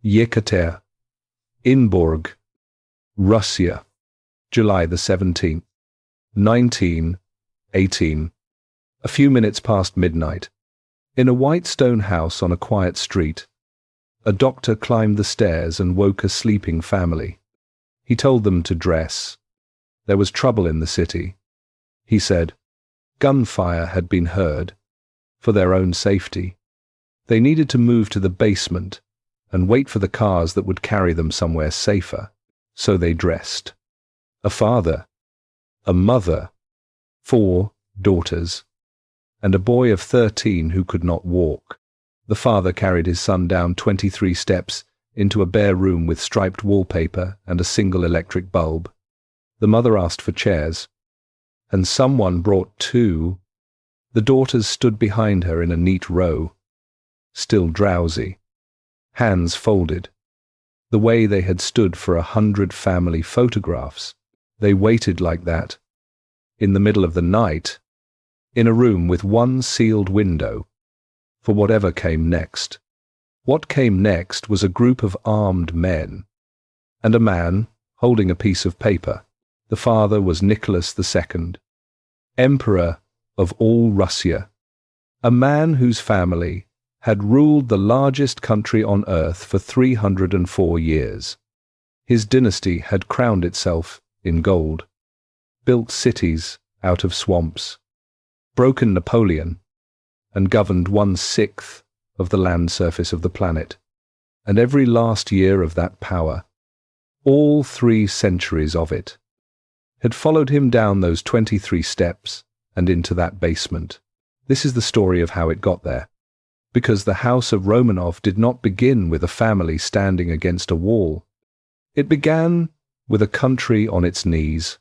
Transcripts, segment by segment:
Yekaterinburg, Russia, July the 17th, 1918. A few minutes past midnight. In a white stone house on a quiet street, a doctor climbed the stairs and woke a sleeping family. He told them to dress. There was trouble in the city. He said, gunfire had been heard. For their own safety, they needed to move to the basement and wait for the cars that would carry them somewhere safer. So they dressed. A father, a mother, 4 daughters, and a boy of 13 who could not walk. The father carried his son down 23 steps into a bare room with striped wallpaper and a single electric bulb. The mother asked for chairs, and someone brought 2. The daughters stood behind her in a neat row, still drowsy, hands folded, the way they had stood for 100 family photographs. They waited like that, in the middle of the night, in a room with one sealed window, for whatever came next. What came next was a group of armed men, and a man holding a piece of paper. The father was Nicholas II, Emperor of all Russia, a man whose family had ruled the largest country on earth for 304 years. His dynasty had crowned itself in gold, built cities out of swamps, broken Napoleon, and governed 1/6 of the land surface of the planet. And every last year of that power, all 3 centuries of it, had followed him down those 23 steps and into that basement. This is the story of how it got there. Because the house of Romanov did not begin with a family standing against a wall. It began with a country on its knees,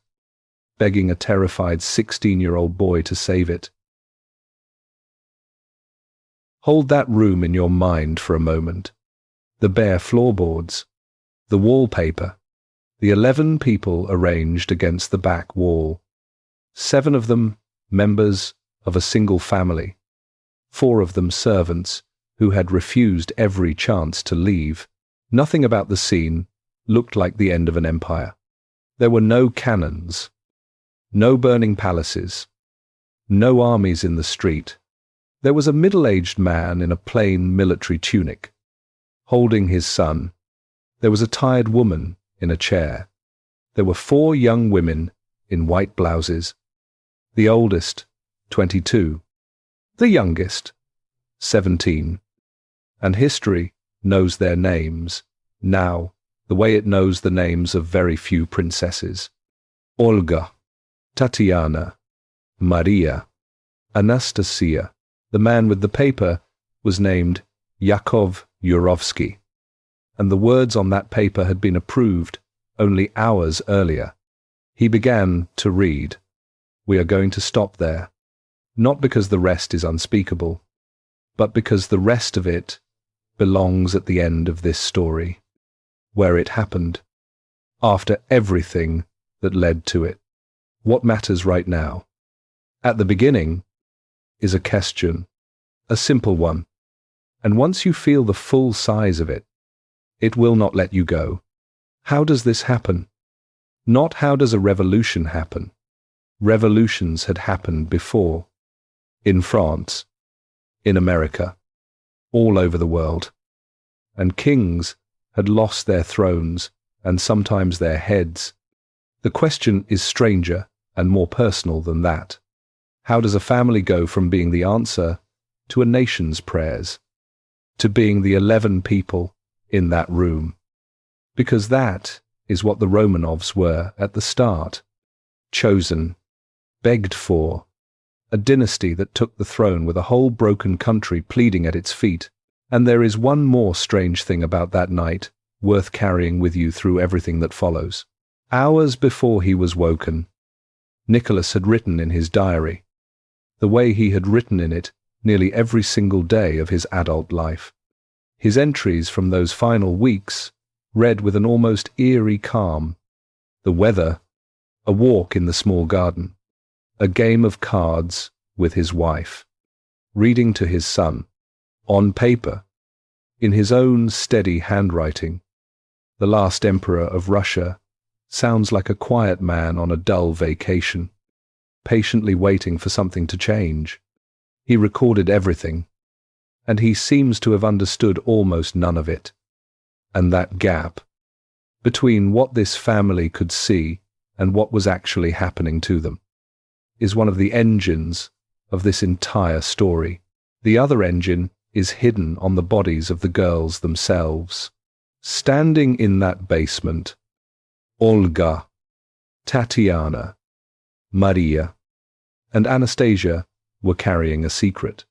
begging a terrified 16-year-old boy to save it. Hold that room in your mind for a moment. The bare floorboards, the wallpaper, the 11 people arranged against the back wall. 7 of them members of a single family, 4 of them servants who had refused every chance to leave. Nothing about the scene looked like the end of an empire. There were no cannons, no burning palaces, no armies in the street. There was a middle-aged man in a plain military tunic, holding his son. There was a tired woman in a chair. There were 4 young women in white blouses. The oldest, 22. The youngest, 17. And history knows their names, now, the way it knows the names of very few princesses. Olga, Tatiana, Maria, Anastasia. The man with the paper was named Yakov Yurovsky, and the words on that paper had been approved only hours earlier. He began to read. We are going to stop there, not because the rest is unspeakable, but because the rest of it belongs at the end of this story, where it happened, after everything that led to it. What matters right now? At the beginning is a question, a simple one, and once you feel the full size of it, it will not let you go. How does this happen? Not how does a revolution happen. Revolutions had happened before, in France, in America, all over the world, and kings had lost their thrones and sometimes their heads. The question is stranger and more personal than that. How does a family go from being the answer to a nation's prayers, to being the 11 people in that room? Because that is what the Romanovs were at the start. Chosen, begged for, a dynasty that took the throne with a whole broken country pleading at its feet. And there is one more strange thing about that night, worth carrying with you through everything that follows. Hours before he was woken, Nicholas had written in his diary, the way he had written in it nearly every single day of his adult life. His entries from those final weeks read with an almost eerie calm. The weather, a walk in the small garden, a game of cards with his wife, reading to his son, on paper, In his own steady handwriting, the last emperor of Russia sounds like a quiet man on a dull vacation, patiently waiting for something to change. He recorded everything, and he seems to have understood almost none of it. And that gap between what this family could see and what was actually happening to them is one of the engines of this entire story. The other engine is hidden on the bodies of the girls themselves. Standing in that basement, Olga, Tatiana, Maria, and Anastasia were carrying a secret,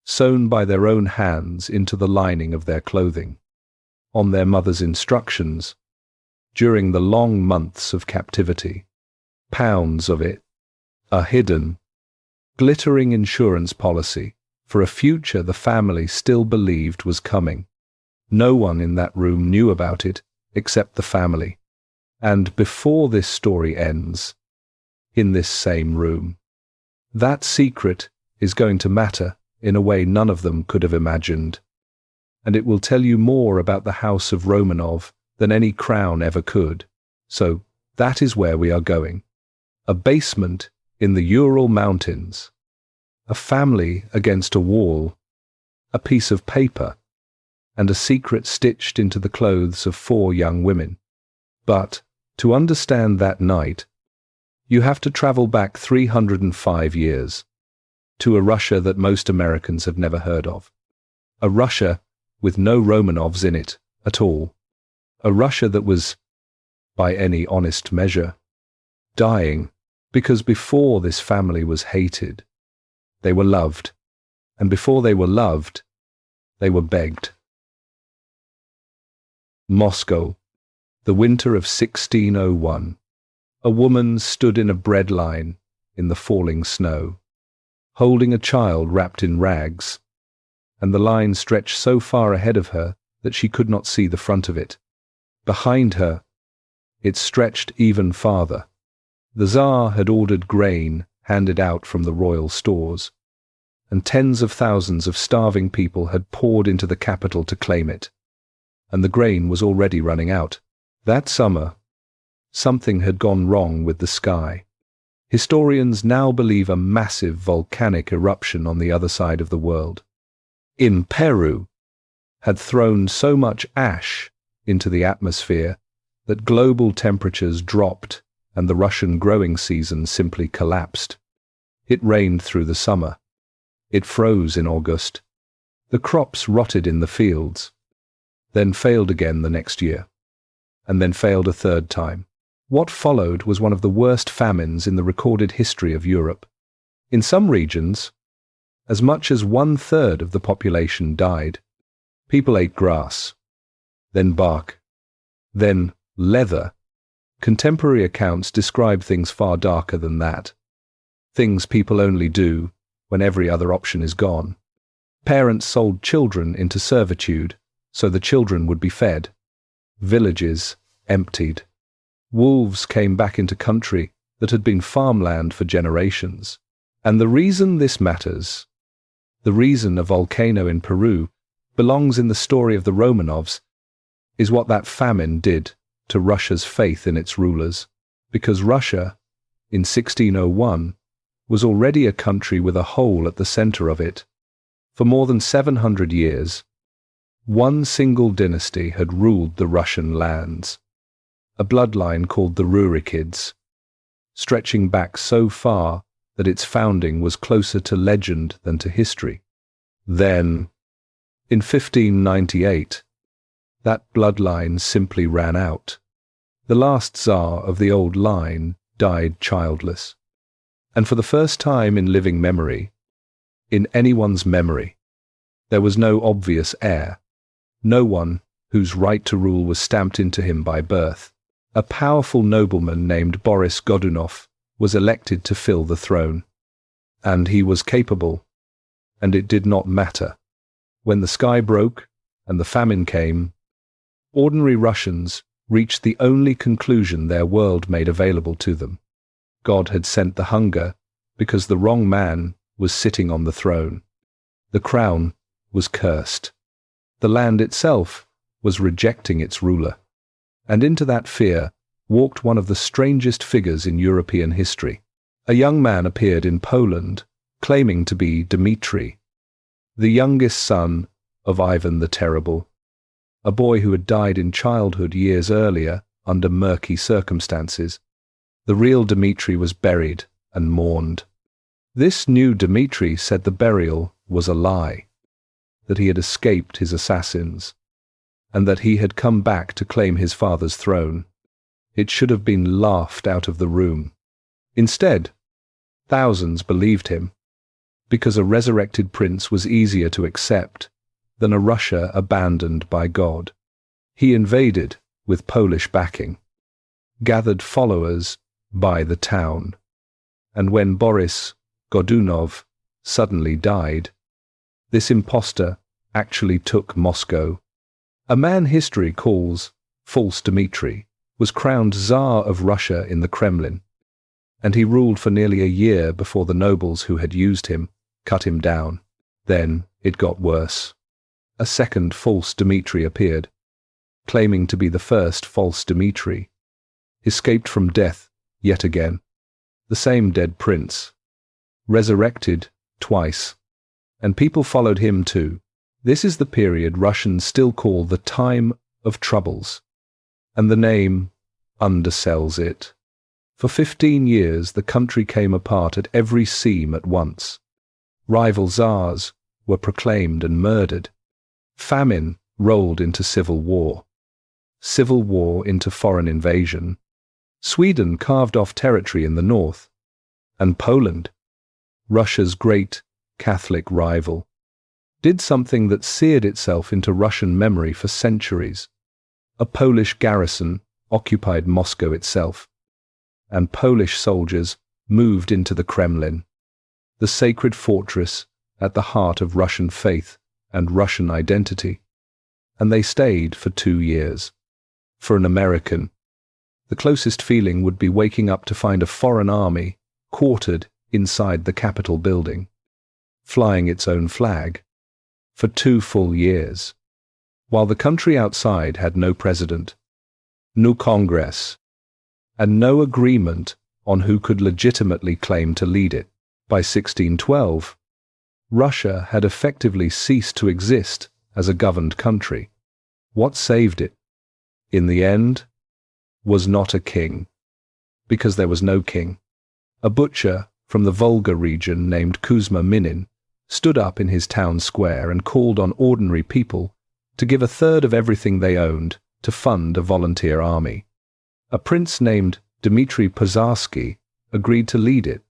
sewn by their own hands into the lining of their clothing, on their mother's instructions, during the long months of captivity. Pounds of it, a hidden, glittering insurance policy for a future the family still believed was coming. No one in that room knew about it except the family. And before this story ends, in this same room, that secret is going to matter in a way none of them could have imagined. And it will tell you more about the house of Romanov than any crown ever could. So that is where we are going. A basement in the Ural Mountains. A family against a wall. A piece of paper. And a secret stitched into the clothes of 4 young women. But to understand that night, you have to travel back 305 years, to a Russia that most Americans have never heard of. A Russia with no Romanovs in it at all. A Russia that was, by any honest measure, dying, because before this family was hated, they were loved, and before they were loved, they were begged. Moscow, the winter of 1601. A woman stood in a bread line in the falling snow, holding a child wrapped in rags, and the line stretched so far ahead of her that she could not see the front of it. Behind her, it stretched even farther. The Tsar had ordered grain handed out from the royal stores, and tens of thousands of starving people had poured into the capital to claim it, and the grain was already running out. That summer, something had gone wrong with the sky. Historians now believe a massive volcanic eruption on the other side of the world, in Peru, had thrown so much ash into the atmosphere that global temperatures dropped and the Russian growing season simply collapsed. It rained through the summer. It froze in August. The crops rotted in the fields, then failed again the next year, and then failed a third time. What followed was one of the worst famines in the recorded history of Europe. In some regions, as much as 1/3 of the population died. People ate grass, then bark, then leather. Contemporary accounts describe things far darker than that. Things people only do when every other option is gone. Parents sold children into servitude so the children would be fed. Villages emptied. Wolves came back into country that had been farmland for generations. And the reason this matters, the reason a volcano in Peru belongs in the story of the Romanovs, is what that famine did to Russia's faith in its rulers. Because Russia, in 1601, was already a country with a hole at the center of it. For more than 700 years, one single dynasty had ruled the Russian lands, a bloodline called the Rurikids, stretching back so far that its founding was closer to legend than to history. Then, in 1598, that bloodline simply ran out. The last Tsar of the old line died childless. And for the first time in living memory, in anyone's memory, there was no obvious heir, no one whose right to rule was stamped into him by birth. A powerful nobleman named Boris Godunov was elected to fill the throne. And he was capable, and it did not matter. When the sky broke and the famine came, ordinary Russians reached the only conclusion their world made available to them. God had sent the hunger because the wrong man was sitting on the throne. The crown was cursed. The land itself was rejecting its ruler. And into that fear walked one of the strangest figures in European history. A young man appeared in Poland, claiming to be Dmitri, the youngest son of Ivan the Terrible, a boy who had died in childhood years earlier under murky circumstances. The real Dmitri was buried and mourned. This new Dmitri said the burial was a lie, that he had escaped his assassins, and that he had come back to claim his father's throne. It should have been laughed out of the room. Instead, thousands believed him, because a resurrected prince was easier to accept than a Russia abandoned by God. He invaded with Polish backing, gathered followers by the town, and when Boris Godunov suddenly died, this impostor actually took Moscow. A man history calls False Dmitri was crowned Tsar of Russia in the Kremlin, and he ruled for nearly a year before the nobles who had used him cut him down. Then it got worse. A second false Dmitri appeared, claiming to be the first false Dmitri, escaped from death yet again, the same dead prince, resurrected twice, and people followed him too. This is the period Russians still call the time of troubles, and the name undersells it. For 15 years the country came apart at every seam at once. Rival Tsars were proclaimed and murdered. Famine rolled into civil war into foreign invasion. Sweden carved off territory in the north, and Poland, Russia's great Catholic rival, did something that seared itself into Russian memory for centuries. A Polish garrison occupied Moscow itself, and Polish soldiers moved into the Kremlin, the sacred fortress at the heart of Russian faith and Russian identity, and they stayed for 2 years. For an American, the closest feeling would be waking up to find a foreign army quartered inside the Capitol building, flying its own flag, for 2 full years, while the country outside had no president, no Congress, and no agreement on who could legitimately claim to lead it. By 1612, Russia had effectively ceased to exist as a governed country. What saved it, in the end, was not a king, because there was no king. A butcher from the Volga region named Kuzma Minin stood up in his town square and called on ordinary people to give 1/3 of everything they owned to fund a volunteer army. A prince named Dmitry Pozarsky agreed to lead it.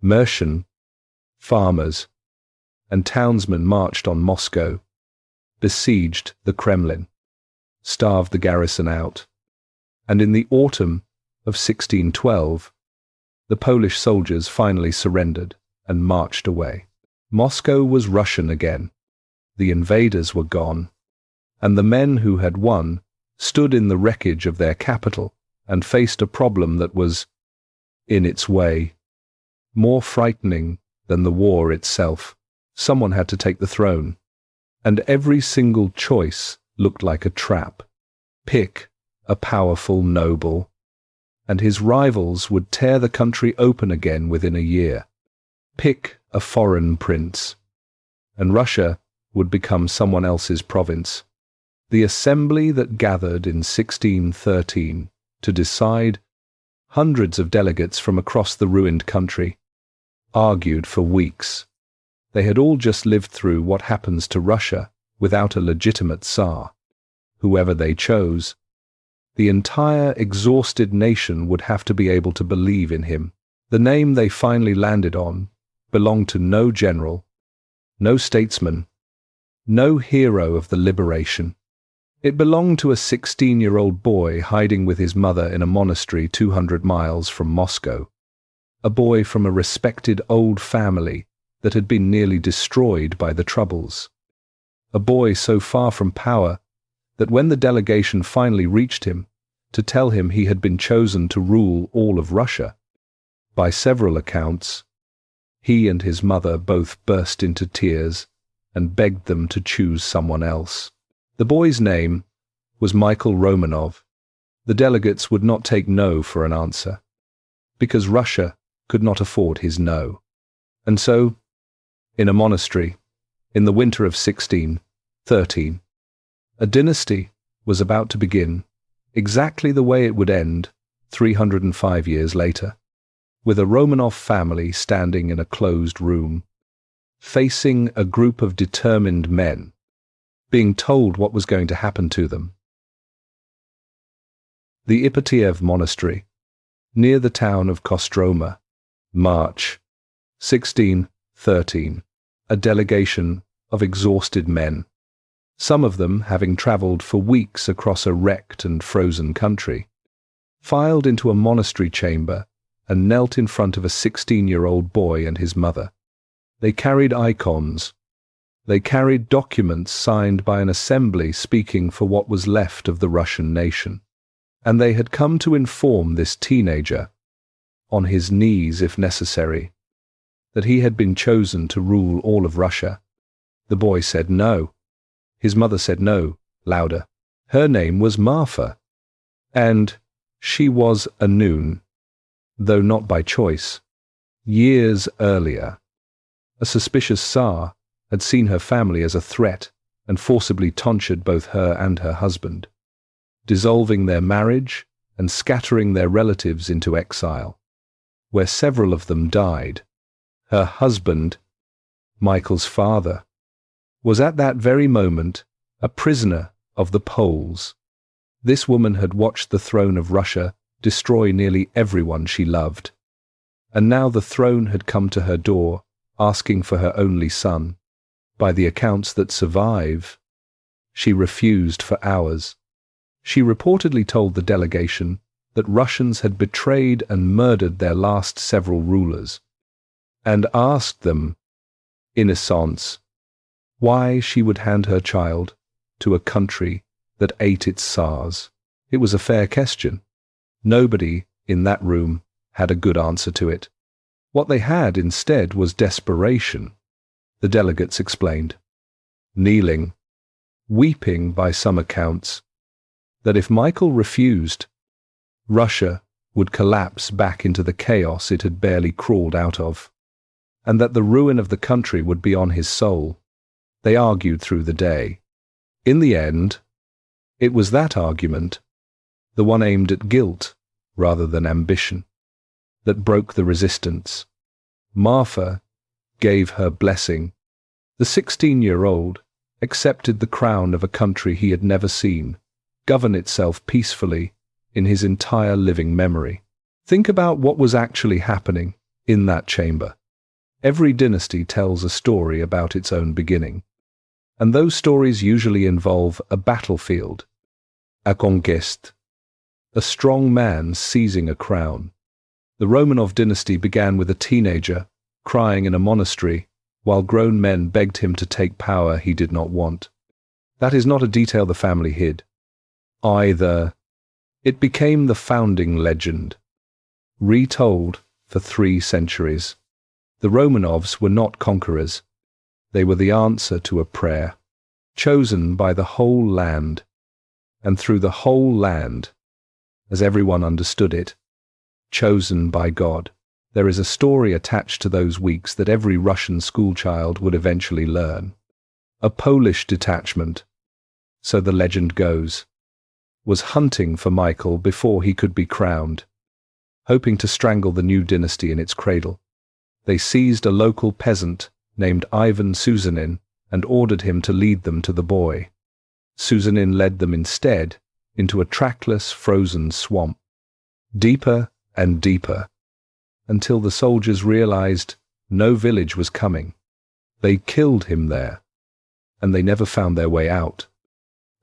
Merchants, farmers, and townsmen marched on Moscow, besieged the Kremlin, starved the garrison out, and in the autumn of 1612, the Polish soldiers finally surrendered and marched away. Moscow was Russian again. The invaders were gone, and the men who had won stood in the wreckage of their capital and faced a problem that was, in its way, more frightening than the war itself. Someone had to take the throne, and every single choice looked like a trap. Pick a powerful noble, and his rivals would tear the country open again within a year. Pick a foreign prince, and Russia would become someone else's province. The assembly that gathered in 1613 to decide, hundreds of delegates from across the ruined country, argued for weeks. They had all just lived through what happens to Russia without a legitimate Tsar. Whoever they chose, the entire exhausted nation would have to be able to believe in him. The name they finally landed on belonged to no general, no statesman, no hero of the liberation. It belonged to a 16-year-old boy hiding with his mother in a monastery 200 miles from Moscow, a boy from a respected old family that had been nearly destroyed by the Troubles, a boy so far from power that when the delegation finally reached him to tell him he had been chosen to rule all of Russia, by several accounts, he and his mother both burst into tears and begged them to choose someone else. The boy's name was Michael Romanov. The delegates would not take no for an answer, because Russia could not afford his no. And so, in a monastery, in the winter of 1613, a dynasty was about to begin, exactly the way it would end 305 years later, with a Romanov family standing in a closed room, facing a group of determined men, being told what was going to happen to them. The Ipatiev Monastery, near the town of Kostroma, March 1613, a delegation of exhausted men, some of them having travelled for weeks across a wrecked and frozen country, filed into a monastery chamber and knelt in front of a 16-year-old boy and his mother. They carried icons. They carried documents signed by an assembly speaking for what was left of the Russian nation. And they had come to inform this teenager, on his knees if necessary, that he had been chosen to rule all of Russia. The boy said no. His mother said no, louder. Her name was Marfa, and she was a noon, though not by choice. Years earlier, a suspicious Tsar had seen her family as a threat and forcibly tonsured both her and her husband, dissolving their marriage and scattering their relatives into exile, where several of them died. Her husband, Michael's father, was at that very moment a prisoner of the Poles. This woman had watched the throne of Russia destroy nearly everyone she loved, and now the throne had come to her door, asking for her only son. By the accounts that survive, she refused for hours. She reportedly told the delegation that Russians had betrayed and murdered their last several rulers, and asked them, in essence, why she would hand her child to a country that ate its Tsars. It was a fair question. Nobody in that room had a good answer to it. What they had instead was desperation, the delegates explained, kneeling, weeping by some accounts, that if Michael refused, Russia would collapse back into the chaos it had barely crawled out of, and that the ruin of the country would be on his soul. They argued through the day. In the end, it was that argument, the one aimed at guilt rather than ambition, that broke the resistance. Marfa gave her blessing. The 16-year-old accepted the crown of a country he had never seen, govern itself peacefully in his entire living memory. Think about what was actually happening in that chamber. Every dynasty tells a story about its own beginning, and those stories usually involve a battlefield, a conquest, a strong man seizing a crown. The Romanov dynasty began with a teenager crying in a monastery while grown men begged him to take power he did not want. That is not a detail the family hid. Either. It became the founding legend, retold for 3 centuries. The Romanovs were not conquerors. They were the answer to a prayer, chosen by the whole land, and through the whole land, as everyone understood it, chosen by God. There is a story attached to those weeks that every Russian schoolchild would eventually learn. A Polish detachment, so the legend goes, was hunting for Michael before he could be crowned, hoping to strangle the new dynasty in its cradle. They seized a local peasant named Ivan Susanin and ordered him to lead them to the boy. Susanin led them instead into a trackless, frozen swamp, deeper and deeper, until the soldiers realized no village was coming. They killed him there, and they never found their way out.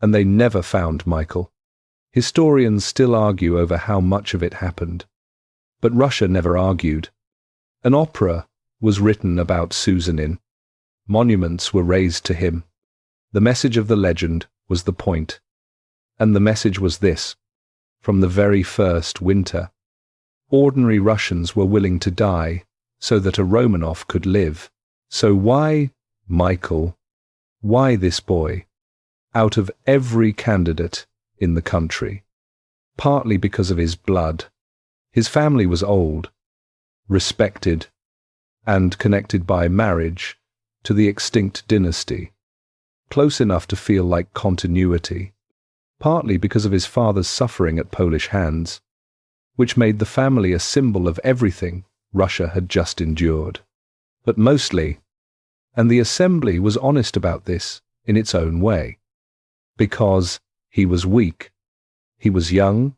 And they never found Michael. Historians still argue over how much of it happened, but Russia never argued. An opera was written about Susanin. Monuments were raised to him. The message of the legend was the point. And the message was this: from the very first winter, ordinary Russians were willing to die so that a Romanov could live. So why Michael? Why this boy? out of every candidate in the country, partly because of his blood. His family was old, respected, and connected by marriage to the extinct dynasty, close enough to feel like continuity, partly because of his father's suffering at Polish hands, which made the family a symbol of everything Russia had just endured. But mostly, and the assembly was honest about this in its own way, because he was weak, he was young,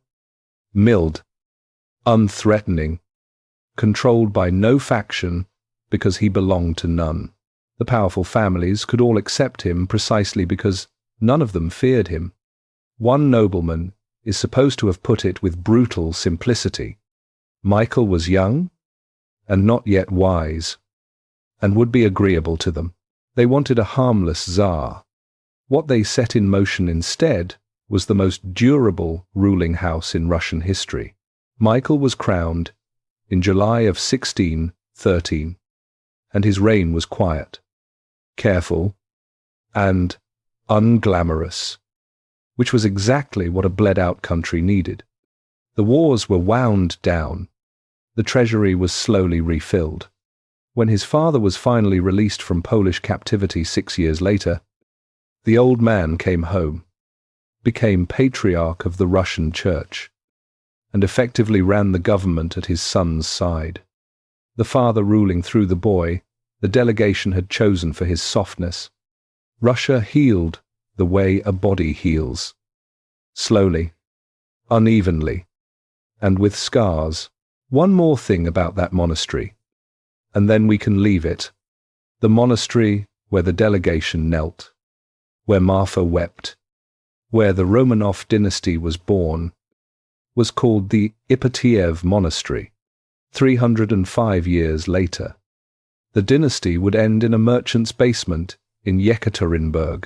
mild, unthreatening, controlled by no faction because he belonged to none. The powerful families could all accept him precisely because none of them feared him. One nobleman is supposed to have put it with brutal simplicity. Michael was young and not yet wise, and would be agreeable to them. They wanted a harmless Tsar. What they set in motion instead was the most durable ruling house in Russian history. Michael was crowned in July of 1613, and his reign was quiet, careful, and unglamorous, which was exactly what a bled-out country needed. The wars were wound down. The treasury was slowly refilled. When his father was finally released from Polish captivity 6 years later, the old man came home, became patriarch of the Russian Church, and effectively ran the government at his son's side. The father ruling through the boy, the delegation had chosen for his softness. Russia healed the way a body heals, slowly, unevenly, and with scars. One more thing about that monastery, and then we can leave it. The monastery where the delegation knelt, where Marfa wept, where the Romanov dynasty was born, was called the Yekaterinburg Monastery. 305 years later, the dynasty would end in a merchant's basement in Yekaterinburg,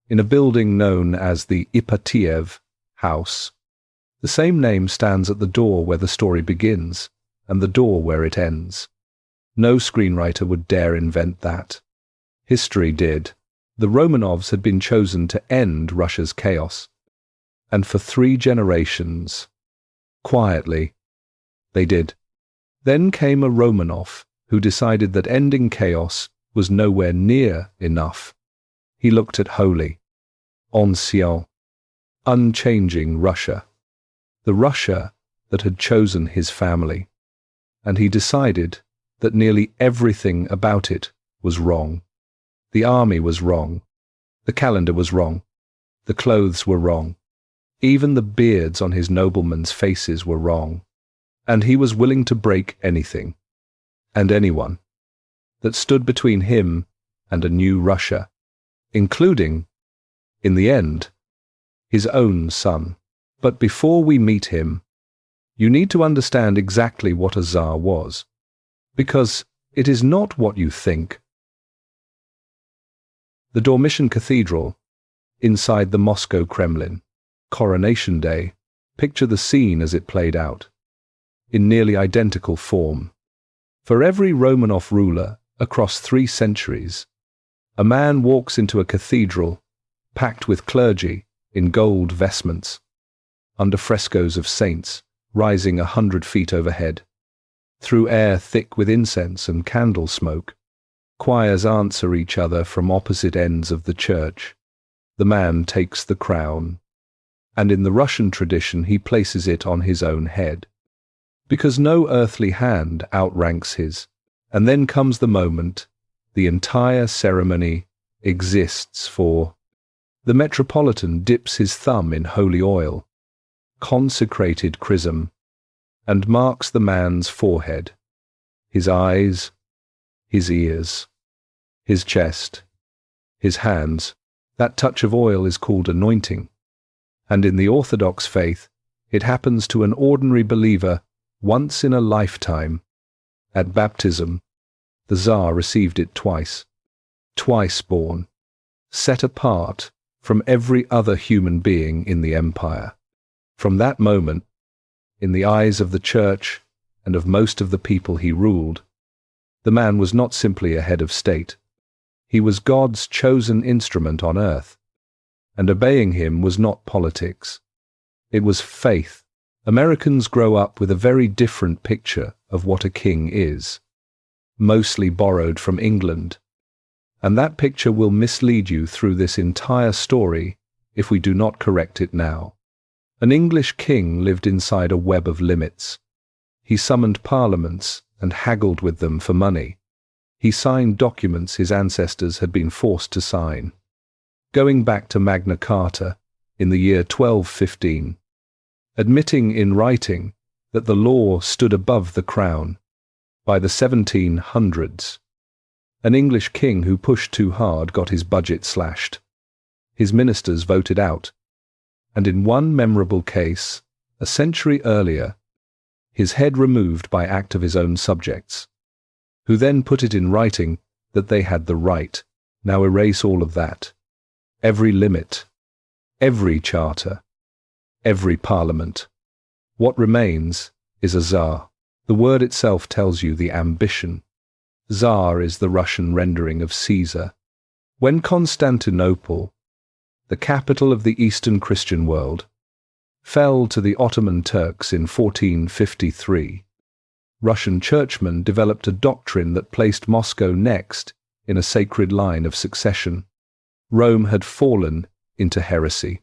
in a building known as the Yekaterinburg House. The same name stands at the door where the story begins and the door where it ends. No screenwriter would dare invent that. History did. The Romanovs had been chosen to end Russia's chaos, and for 3 generations, quietly, they did. Then came a Romanov who decided that ending chaos was nowhere near enough. He looked at holy, ancient, unchanging Russia, the Russia that had chosen his family, and he decided that nearly everything about it was wrong. The army was wrong, the calendar was wrong, the clothes were wrong, even the beards on his noblemen's faces were wrong, and he was willing to break anything, and anyone, that stood between him and a new Russia, including, in the end, his own son. But before we meet him, you need to understand exactly what a Tsar was, because it is not what you think. The Dormition Cathedral, inside the Moscow Kremlin, Coronation Day, picture the scene as it played out, in nearly identical form. For every Romanov ruler across 3 centuries, a man walks into a cathedral packed with clergy in gold vestments, under frescoes of saints rising 100 feet overhead. Through air thick with incense and candle smoke, choirs answer each other from opposite ends of the church. The man takes the crown, and in the Russian tradition he places it on his own head, because no earthly hand outranks his. And then comes the moment the entire ceremony exists for. The metropolitan dips his thumb in holy oil, consecrated chrism, and marks the man's forehead, his eyes, his ears, his chest, his hands. That touch of oil is called anointing, and in the Orthodox faith it happens to an ordinary believer once in a lifetime. At baptism, the Tsar received it twice born, set apart from every other human being in the empire. From that moment, in the eyes of the church and of most of the people he ruled, the man was not simply a head of state. He was God's chosen instrument on earth, and obeying him was not politics. It was faith. Americans grow up with a very different picture of what a king is, mostly borrowed from England. And that picture will mislead you through this entire story if we do not correct it now. An English king lived inside a web of limits. He summoned parliaments and haggled with them for money. He signed documents his ancestors had been forced to sign. Going back to Magna Carta in the year 1215, admitting in writing that the law stood above the crown. By the 1700s, an English king who pushed too hard got his budget slashed. His ministers voted out, and in one memorable case, a century earlier, his head removed by act of his own subjects, who then put it in writing that they had the right. Now erase all of that. Every limit, every charter, every parliament. What remains is a Tsar. The word itself tells you the ambition. Tsar is the Russian rendering of Caesar. When Constantinople, the capital of the Eastern Christian world, fell to the Ottoman Turks in 1453, Russian churchmen developed a doctrine that placed Moscow next in a sacred line of succession. Rome had fallen into heresy.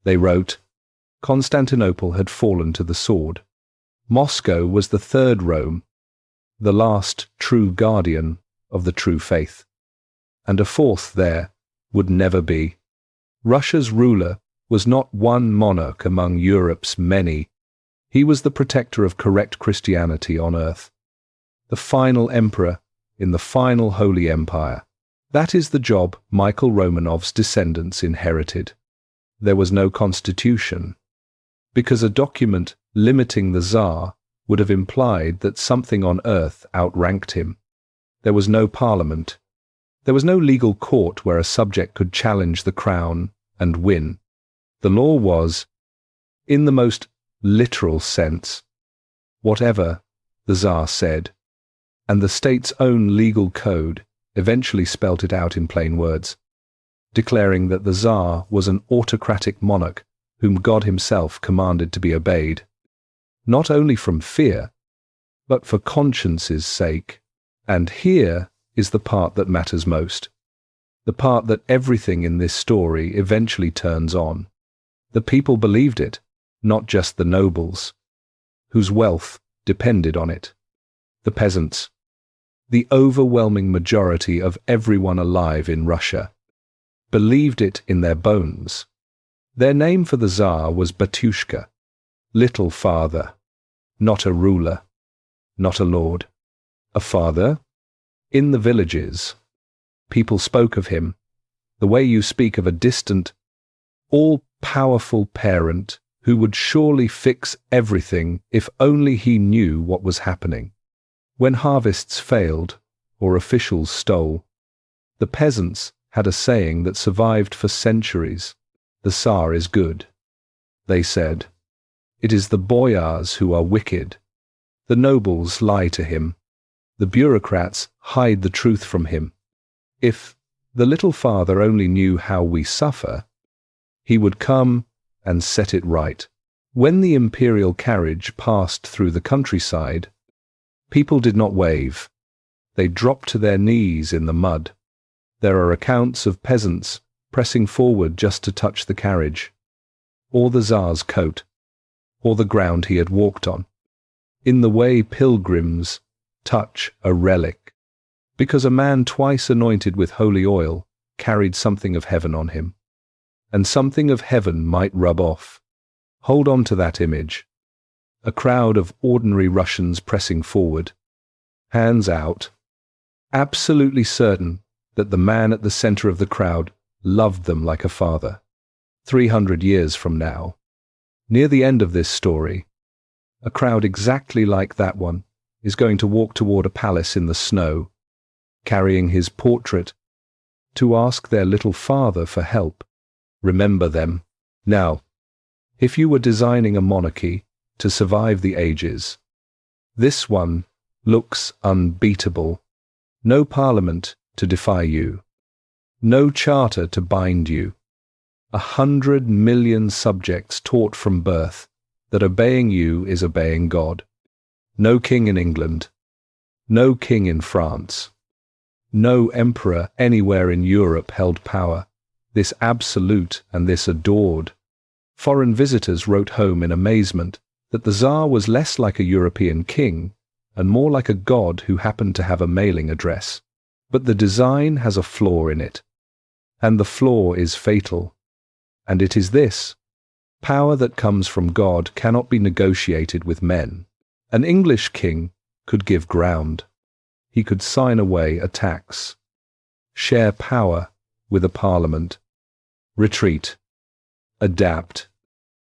They wrote, Constantinople had fallen to the sword. Moscow was the third Rome, the last true guardian of the true faith. And a fourth there would never be. Russia's ruler was not one monarch among Europe's many. He was the protector of correct Christianity on earth, the final emperor in the final Holy Empire. That is the job Michael Romanov's descendants inherited. There was no constitution, because a document limiting the Tsar would have implied that something on earth outranked him. There was no parliament. There was no legal court where a subject could challenge the crown and win. The law was, in the most literal sense, whatever the Tsar said, and the state's own legal code eventually spelt it out in plain words, declaring that the Tsar was an autocratic monarch whom God himself commanded to be obeyed, not only from fear, but for conscience's sake. And here is the part that matters most, the part that everything in this story eventually turns on. The people believed it, not just the nobles, whose wealth depended on it. The peasants, the overwhelming majority of everyone alive in Russia, believed it in their bones. Their name for the Tsar was Batushka, little father, not a ruler, not a lord. A father? In the villages, people spoke of him the way you speak of a distant, all-powerful parent who would surely fix everything if only he knew what was happening. When harvests failed or officials stole, the peasants had a saying that survived for centuries. The Tsar is good. They said, it is the boyars who are wicked. The nobles lie to him. The bureaucrats hide the truth from him. If the little father only knew how we suffer, he would come and set it right. When the imperial carriage passed through the countryside, people did not wave. They dropped to their knees in the mud. There are accounts of peasants pressing forward just to touch the carriage, or the Tsar's coat, or the ground he had walked on, in the way pilgrims touch a relic, because a man twice anointed with holy oil carried something of heaven on him, and something of heaven might rub off. Hold on to that image. A crowd of ordinary Russians pressing forward, hands out, absolutely certain that the man at the center of the crowd loved them like a father. 300 years from now, near the end of this story, a crowd exactly like that one is going to walk toward a palace in the snow, carrying his portrait, to ask their little father for help. Remember them. Now, if you were designing a monarchy to survive the ages, this one looks unbeatable. No parliament to defy you. No charter to bind you. 100 million subjects taught from birth that obeying you is obeying God. No king in England, no king in France, no emperor anywhere in Europe held power, this absolute and this adored. Foreign visitors wrote home in amazement that the Tsar was less like a European king and more like a god who happened to have a mailing address. But the design has a flaw in it, and the flaw is fatal. And it is this: power that comes from God cannot be negotiated with men. An English king could give ground. He could sign away a tax, share power with a parliament, retreat, adapt,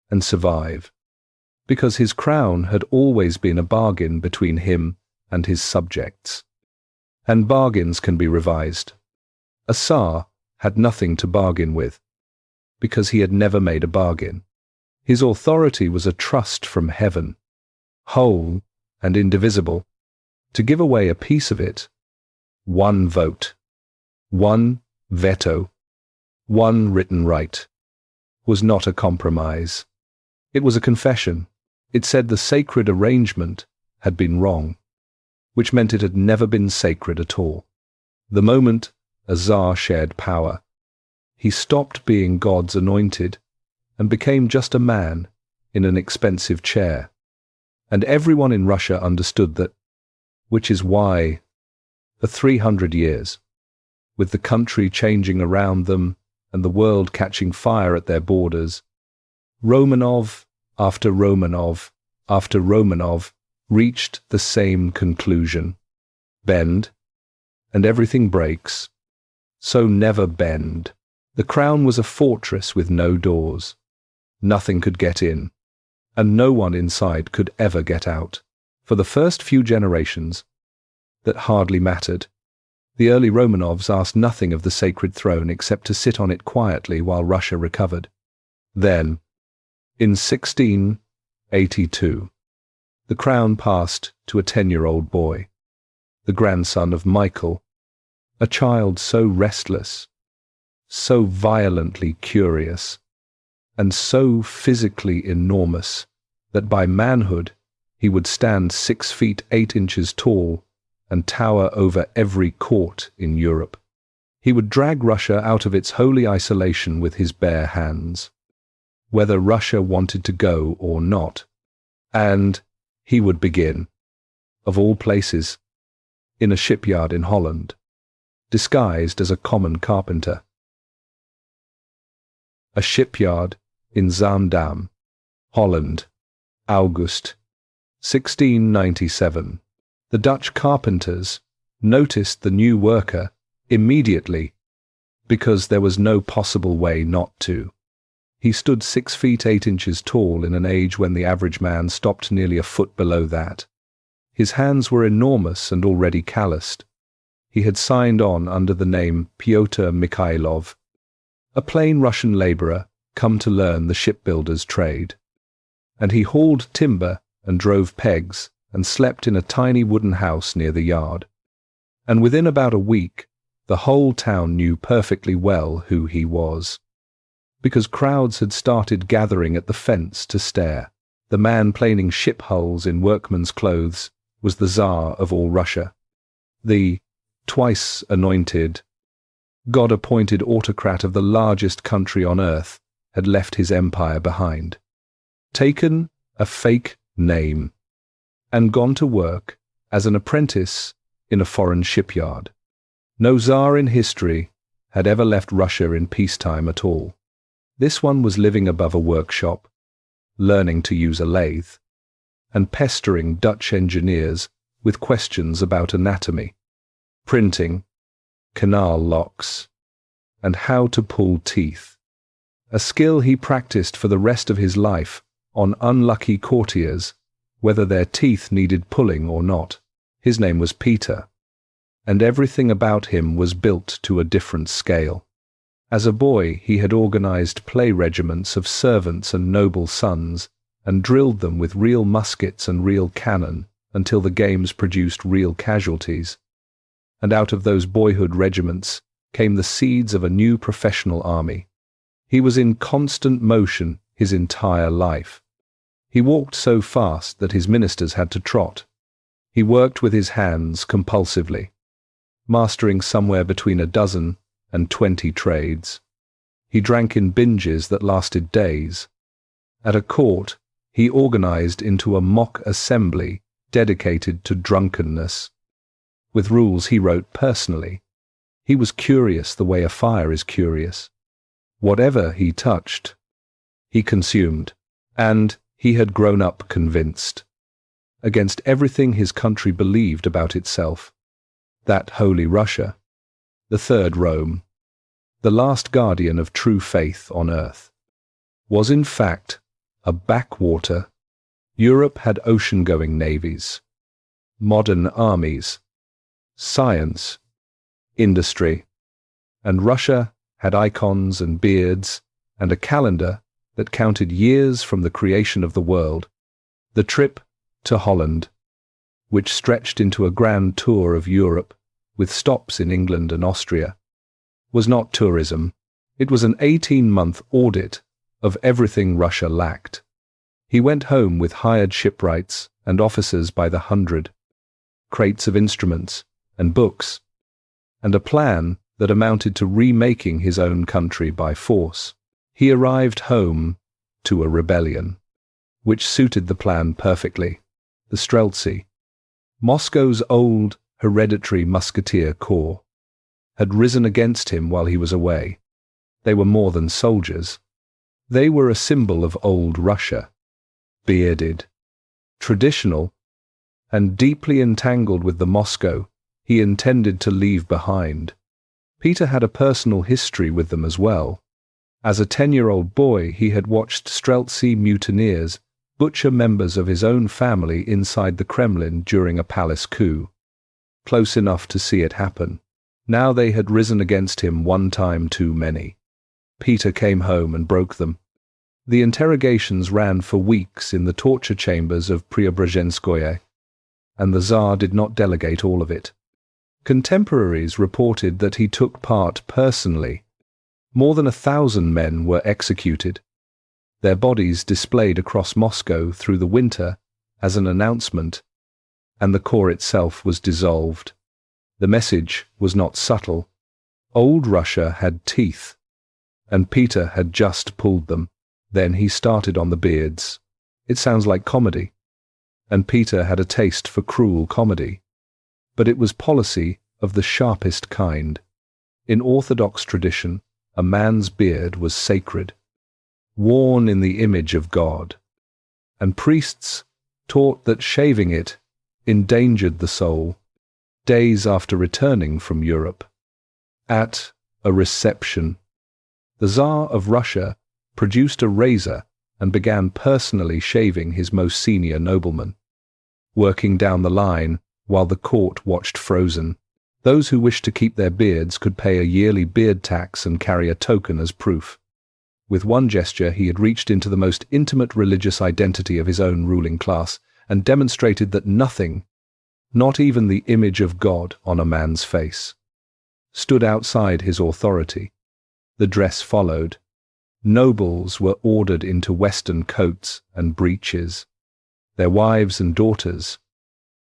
and survive, because his crown had always been a bargain between him and his subjects. And bargains can be revised. A Tsar had nothing to bargain with, because he had never made a bargain. His authority was a trust from heaven, whole and indivisible. To give away a piece of it, one vote, one veto, one written right, was not a compromise. It was a confession. It said the sacred arrangement had been wrong, which meant it had never been sacred at all. The moment a Tsar shared power, he stopped being God's anointed and became just a man in an expensive chair. And everyone in Russia understood that, which is why, for 300 years, with the country changing around them and the world catching fire at their borders, Romanov after Romanov after Romanov reached the same conclusion. Bend, and everything breaks. So never bend. The crown was a fortress with no doors. Nothing could get in, and no one inside could ever get out. For the first few generations, that hardly mattered. The early Romanovs asked nothing of the sacred throne except to sit on it quietly while Russia recovered. Then, in 1682, the crown passed to a 10-year-old boy, the grandson of Michael, a child so restless, so violently curious, and so physically enormous that by manhood he would stand 6 feet 8 inches tall and tower over every court in Europe. He would drag Russia out of its holy isolation with his bare hands, whether Russia wanted to go or not. And he would begin, of all places, in a shipyard in Holland, disguised as a common carpenter. A shipyard in Zaandam, Holland, August 1697. The Dutch carpenters noticed the new worker immediately, because there was no possible way not to. He stood 6 feet 8 inches tall in an age when the average man stopped nearly a foot below that. His hands were enormous and already calloused. He had signed on under the name Pyotr Mikhailov, a plain Russian labourer come to learn the shipbuilder's trade. And he hauled timber and drove pegs and slept in a tiny wooden house near the yard. And within about a week, the whole town knew perfectly well who he was, because crowds had started gathering at the fence to stare. The man planing ship hulls in workman's clothes was the Tsar of all Russia. The twice anointed, God-appointed autocrat of the largest country on earth had left his empire behind, taken a fake name, and gone to work as an apprentice in a foreign shipyard. No Tsar in history had ever left Russia in peacetime at all. This one was living above a workshop, learning to use a lathe, and pestering Dutch engineers with questions about anatomy, printing, canal locks, and how to pull teeth, a skill he practiced for the rest of his life on unlucky courtiers, whether their teeth needed pulling or not. His name was Peter, and everything about him was built to a different scale. As a boy, he had organized play regiments of servants and noble sons, and drilled them with real muskets and real cannon until the games produced real casualties. And out of those boyhood regiments came the seeds of a new professional army. He was in constant motion his entire life. He walked so fast that his ministers had to trot. He worked with his hands compulsively, mastering somewhere between 12 and 20 trades. He drank in binges that lasted days. At a court, he organized into a mock assembly dedicated to drunkenness. With rules he wrote personally. He was curious the way a fire is curious. Whatever he touched, he consumed, and he had grown up convinced, against everything his country believed about itself, that Holy Russia, the Third Rome, the last guardian of true faith on earth, was in fact a backwater. Europe had ocean-going navies, modern armies, science, industry, and Russia had icons and beards and a calendar that counted years from the creation of the world. The trip to Holland, which stretched into a grand tour of Europe with stops in England and Austria, was not tourism. It was an 18-month audit of everything Russia lacked. He went home with hired shipwrights and officers by the 100, crates of instruments and books, and a plan that amounted to remaking his own country by force. He arrived home to a rebellion, which suited the plan perfectly. The Streltsy, Moscow's old hereditary musketeer corps, had risen against him while he was away. They were more than soldiers. They were a symbol of old Russia, bearded, traditional, and deeply entangled with the Moscow he intended to leave behind. Peter had a personal history with them as well. As a 10-year-old boy, he had watched Streltsy mutineers butcher members of his own family inside the Kremlin during a palace coup. Close enough to see it happen. Now they had risen against him one time too many. Peter came home and broke them. The interrogations ran for weeks in the torture chambers of Preobrazhenskoye, and the Tsar did not delegate all of it. Contemporaries reported that he took part personally. More than 1,000 men were executed, their bodies displayed across Moscow through the winter as an announcement, and the corps itself was dissolved. The message was not subtle. Old Russia had teeth, and Peter had just pulled them. Then he started on the beards. It sounds like comedy, and Peter had a taste for cruel comedy. But it was policy of the sharpest kind. In Orthodox tradition, a man's beard was sacred, worn in the image of God, and priests taught that shaving it endangered the soul. Days after returning from Europe, at a reception, the Tsar of Russia produced a razor and began personally shaving his most senior nobleman, working down the line while the court watched frozen. Those who wished to keep their beards could pay a yearly beard tax and carry a token as proof. With one gesture, he had reached into the most intimate religious identity of his own ruling class and demonstrated that nothing, not even the image of God on a man's face, stood outside his authority. The dress followed. Nobles were ordered into Western coats and breeches. Their wives and daughters,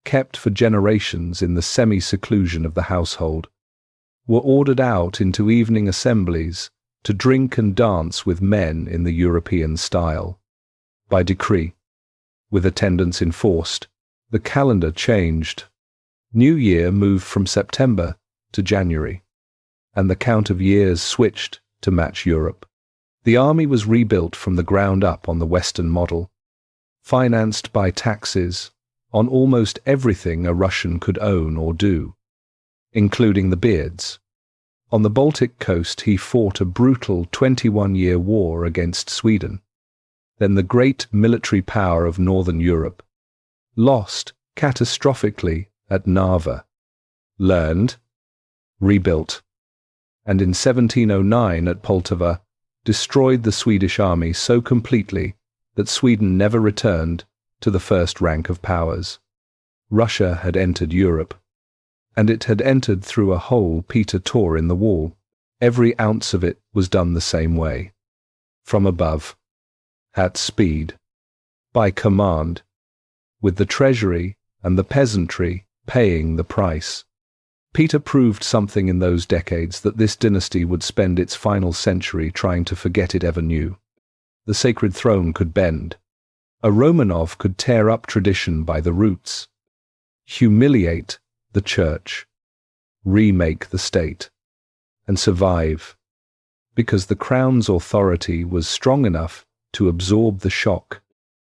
kept for generations in the semi-seclusion of the household, were ordered out into evening assemblies to drink and dance with men in the European style. By decree, with attendance enforced, the calendar changed. New Year moved from September to January, and the count of years switched to match Europe. The army was rebuilt from the ground up on the Western model, financed by taxes on almost everything a Russian could own or do, including the beards. On the Baltic coast, he fought a brutal 21-year war against Sweden, then the great military power of Northern Europe, lost catastrophically at Narva, learned, rebuilt, and in 1709 at Poltava destroyed the Swedish army so completely that Sweden never returned to the first rank of powers. Russia had entered Europe, and it had entered through a hole Peter tore in the wall. Every ounce of it was done the same way. from above, at speed, by command, with the treasury and the peasantry paying the price. Peter proved something in those decades that this dynasty would spend its final century trying to forget it ever knew. The sacred throne could bend. A Romanov could tear up tradition by the roots, humiliate the church, remake the state, and survive, because the crown's authority was strong enough to absorb the shock.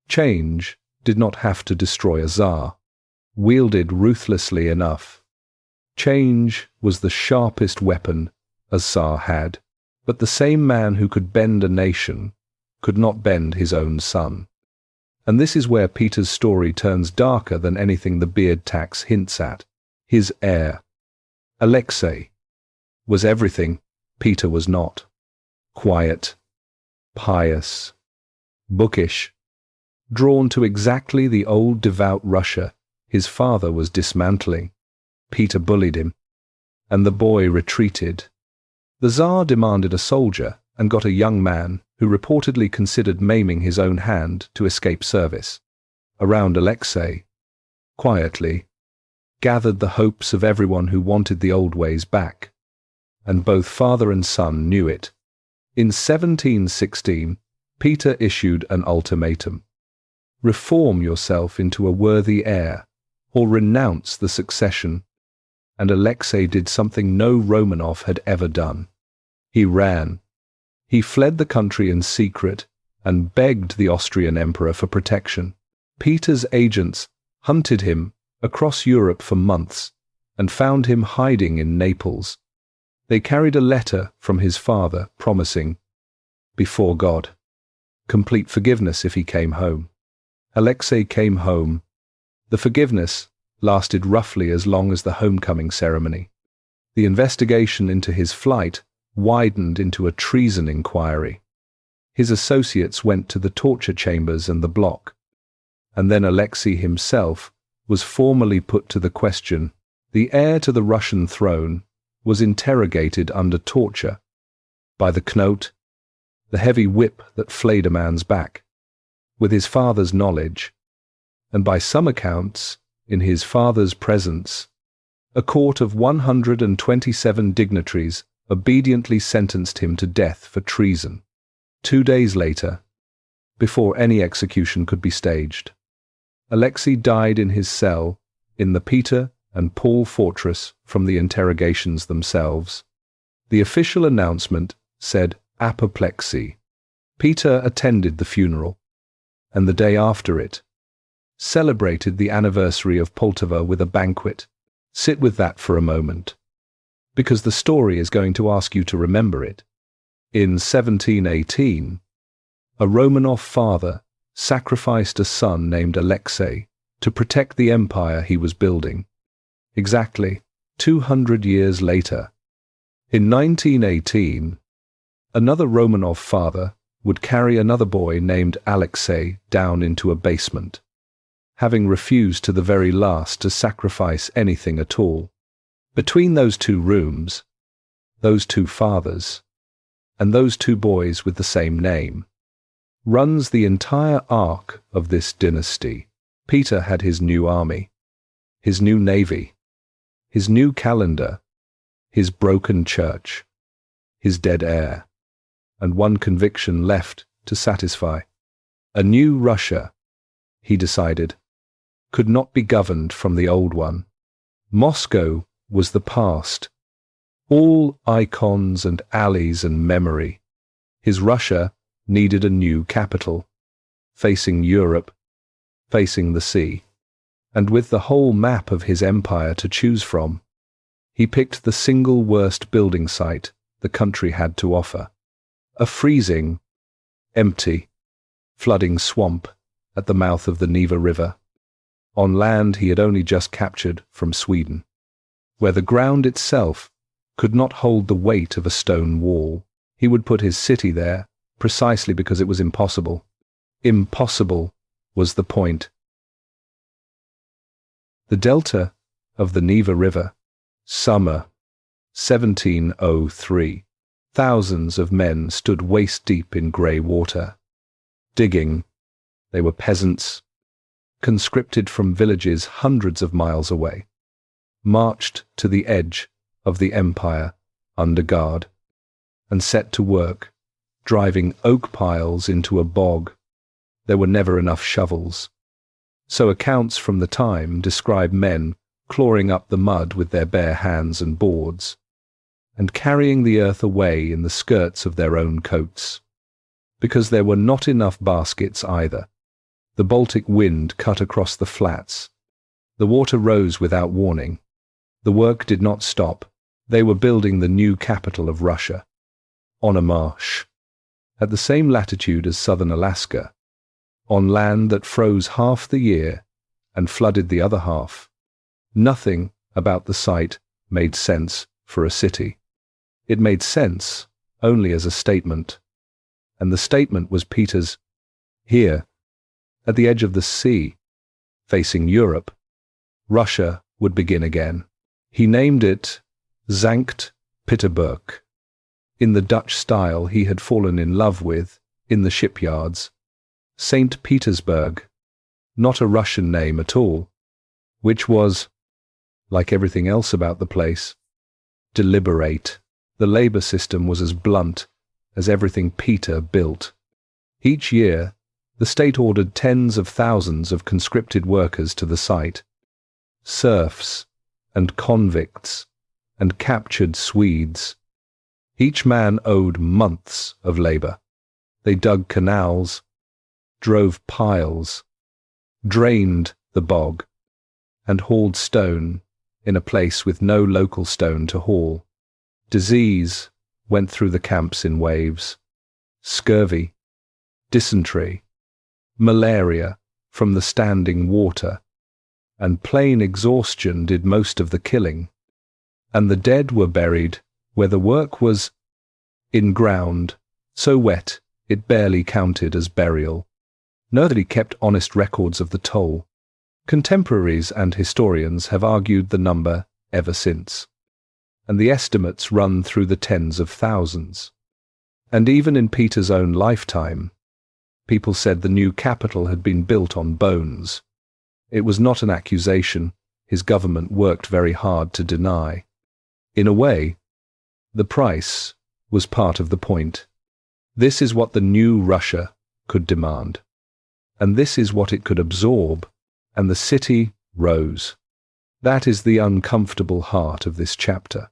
Change did not have to destroy a Tsar, wielded ruthlessly enough. Change was the sharpest weapon a Tsar had, but the same man who could bend a nation could not bend his own son. And this is where Peter's story turns darker than anything the beard tax hints at. His heir, Alexei, was everything Peter was not. Quiet, pious, bookish, drawn to exactly the old devout Russia his father was dismantling. Peter bullied him, and the boy retreated. The Tsar demanded a soldier and got a young man who reportedly considered maiming his own hand to escape service. Around Alexei, quietly, gathered the hopes of everyone who wanted the old ways back, and both father and son knew it. In 1716, Peter issued an ultimatum. Reform yourself into a worthy heir, or renounce the succession. And Alexei did something no Romanov had ever done. He ran. He fled the country in secret and begged the Austrian emperor for protection. Peter's agents hunted him across Europe for months and found him hiding in Naples. They carried a letter from his father promising, before God, complete forgiveness if he came home. Alexei came home. The forgiveness lasted roughly as long as the homecoming ceremony. The investigation into his flight widened into a treason inquiry. His associates went to the torture chambers and the block, and then Alexei himself was formally put to the question. The heir to the Russian throne was interrogated under torture by the knout, the heavy whip that flayed a man's back, with his father's knowledge, and by some accounts, in his father's presence, a court of 127 dignitaries obediently sentenced him to death for treason. 2 days later, before any execution could be staged, Alexei died in his cell in the Peter and Paul fortress from the interrogations themselves. The official announcement said apoplexy. Peter attended the funeral, and the day after it, celebrated the anniversary of Poltava with a banquet. Sit with that for a moment, because the story is going to ask you to remember it. In 1718, a Romanov father sacrificed a son named Alexei to protect the empire he was building. Exactly 200 years later, in 1918, another Romanov father would carry another boy named Alexei down into a basement, having refused to the very last to sacrifice anything at all. Between those two rooms, those two fathers, and those two boys with the same name, runs the entire arc of this dynasty. Peter had his new army, his new navy, his new calendar, his broken church, his dead heir, and one conviction left to satisfy. A new Russia, he decided, could not be governed from the old one. Moscow was the past, all icons and alleys and memory. His Russia needed a new capital, facing Europe, facing the sea, and with the whole map of his empire to choose from, he picked the single worst building site the country had to offer. A freezing, empty, flooding swamp at the mouth of the Neva River, on land he had only just captured from Sweden, where the ground itself could not hold the weight of a stone wall. He would put his city there precisely because it was impossible. Impossible was the point. The delta of the Neva River, summer 1703. Thousands of men stood waist-deep in grey water, digging. They were peasants, conscripted from villages hundreds of miles away, marched to the edge of the empire under guard, and set to work, driving oak piles into a bog. There were never enough shovels. So accounts from the time describe men clawing up the mud with their bare hands and boards, and carrying the earth away in the skirts of their own coats. Because there were not enough baskets either. The Baltic wind cut across the flats. The water rose without warning. The work did not stop. They were building the new capital of Russia, on a marsh, at the same latitude as southern Alaska, on land that froze half the year and flooded the other half. Nothing about the site made sense for a city. It made sense only as a statement, and the statement was Peter's. Here, at the edge of the sea, facing Europe, Russia would begin again. He named it Sankt Peterburg, in the Dutch style he had fallen in love with in the shipyards. St. Petersburg, not a Russian name at all, which was, like everything else about the place, deliberate. The labor system was as blunt as everything Peter built. Each year, the state ordered tens of thousands of conscripted workers to the site. Serfs and convicts and captured Swedes. Each man owed months of labor. They dug canals, drove piles, drained the bog, and hauled stone in a place with no local stone to haul. Disease went through the camps in waves. Scurvy, dysentery, malaria from the standing water, and plain exhaustion did most of the killing. And the dead were buried where the work was in ground, so wet it barely counted as burial. Nobody kept honest records of the toll. Contemporaries and historians have argued the number ever since, and the estimates run through the tens of thousands. And even in Peter's own lifetime, people said the new capital had been built on bones. It was not an accusation his government worked very hard to deny. In a way, the price was part of the point. This is what the new Russia could demand, and this is what it could absorb, and the city rose. That is the uncomfortable heart of this chapter.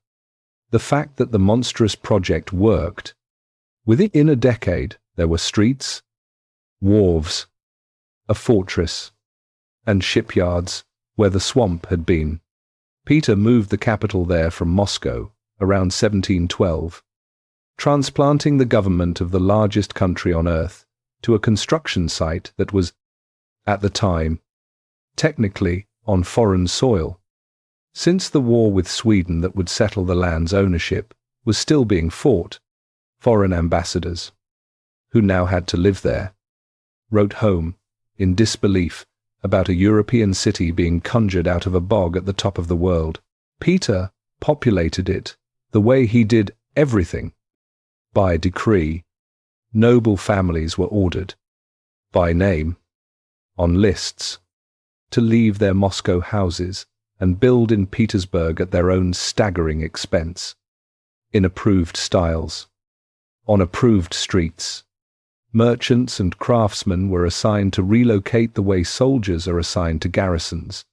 The fact that the monstrous project worked. Within a decade, there were streets, wharves, a fortress, and shipyards where the swamp had been. Peter moved the capital there from Moscow around 1712, transplanting the government of the largest country on earth to a construction site that was, at the time, technically on foreign soil. Since the war with Sweden that would settle the land's ownership was still being fought, foreign ambassadors, who now had to live there, wrote home in disbelief about a European city being conjured out of a bog at the top of the world. Peter populated it the way he did everything, by decree. Noble families were ordered, by name, on lists, to leave their Moscow houses and build in Petersburg at their own staggering expense, in approved styles, on approved streets. Merchants and craftsmen were assigned to relocate the way soldiers are assigned to garrisons.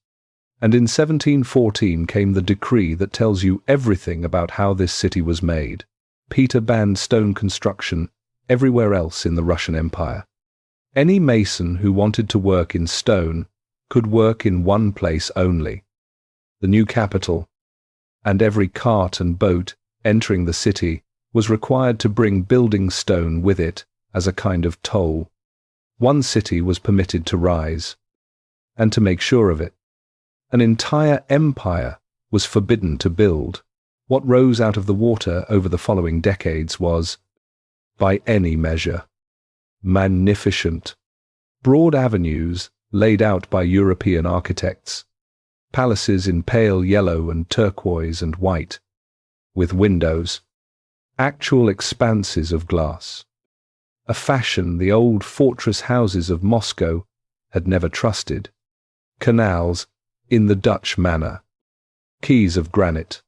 And in 1714 came the decree that tells you everything about how this city was made. Peter banned stone construction everywhere else in the Russian Empire. Any mason who wanted to work in stone could work in one place only, the new capital, and every cart and boat entering the city was required to bring building stone with it as a kind of toll. One city was permitted to rise, and to make sure of it, an entire empire was forbidden to build. What rose out of the water over the following decades was, by any measure, magnificent. Broad avenues laid out by European architects, palaces in pale yellow and turquoise and white, with windows, actual expanses of glass, a fashion the old fortress houses of Moscow had never trusted, canals in the Dutch manner, quays of granite,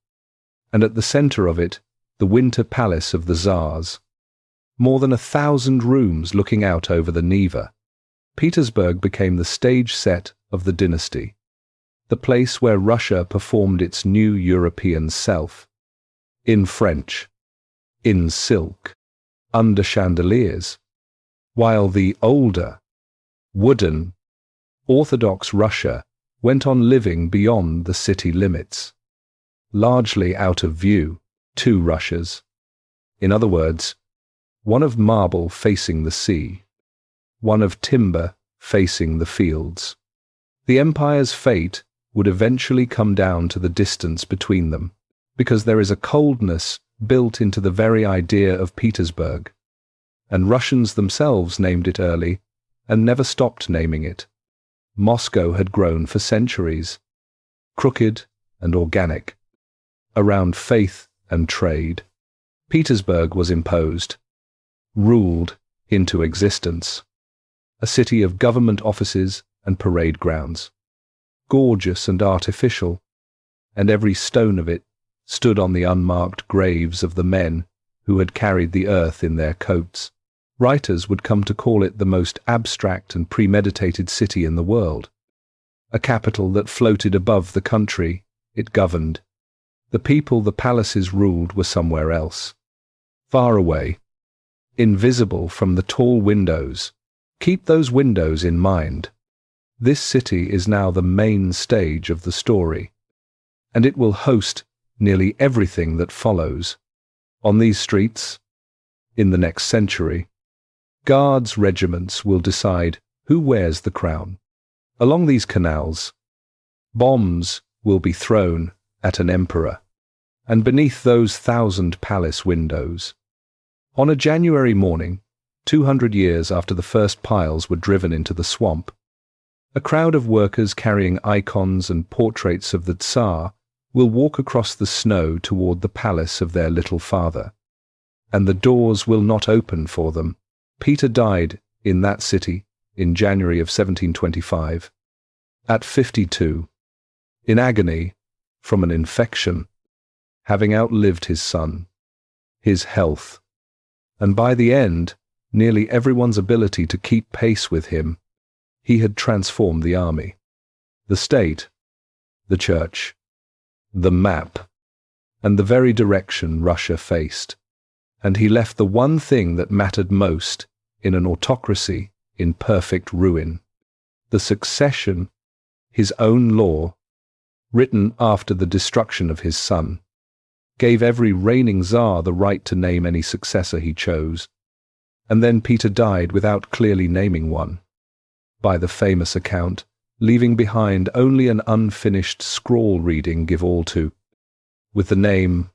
and at the center of it, the winter palace of the Tsars. More than 1,000 rooms looking out over the Neva. Petersburg became the stage set of the dynasty, the place where Russia performed its new European self, in French, in silk, under chandeliers, while the older, wooden, Orthodox Russia went on living beyond the city limits, largely out of view, two Russias. In other words, one of marble facing the sea, one of timber facing the fields. The empire's fate would eventually come down to the distance between them, because there is a coldness built into the very idea of Petersburg, and Russians themselves named it early and never stopped naming it. Moscow had grown for centuries, crooked and organic, around faith and trade. Petersburg was imposed, ruled into existence, a city of government offices and parade grounds, gorgeous and artificial, and every stone of it stood on the unmarked graves of the men who had carried the earth in their coats. Writers would come to call it the most abstract and premeditated city in the world, a capital that floated above the country it governed. The people the palaces ruled were somewhere else, far away, invisible from the tall windows. Keep those windows in mind. This city is now the main stage of the story, and it will host nearly everything that follows. On these streets, in the next century, guards' regiments will decide who wears the crown. Along these canals, bombs will be thrown at an emperor, and beneath those 1,000 palace windows. On a January morning, 200 years after the first piles were driven into the swamp, a crowd of workers carrying icons and portraits of the Tsar will walk across the snow toward the palace of their little father, and the doors will not open for them. Peter died in that city in January of 1725, at 52, in agony from an infection, having outlived his son, his health, and by the end, nearly everyone's ability to keep pace with him. He had transformed the army, the state, the church, the map, and the very direction Russia faced, and he left the one thing that mattered most in an autocracy in perfect ruin. The succession, his own law, written after the destruction of his son, gave every reigning Tsar the right to name any successor he chose, and then Peter died without clearly naming one, by the famous account, leaving behind only an unfinished scrawl reading give all to, with the name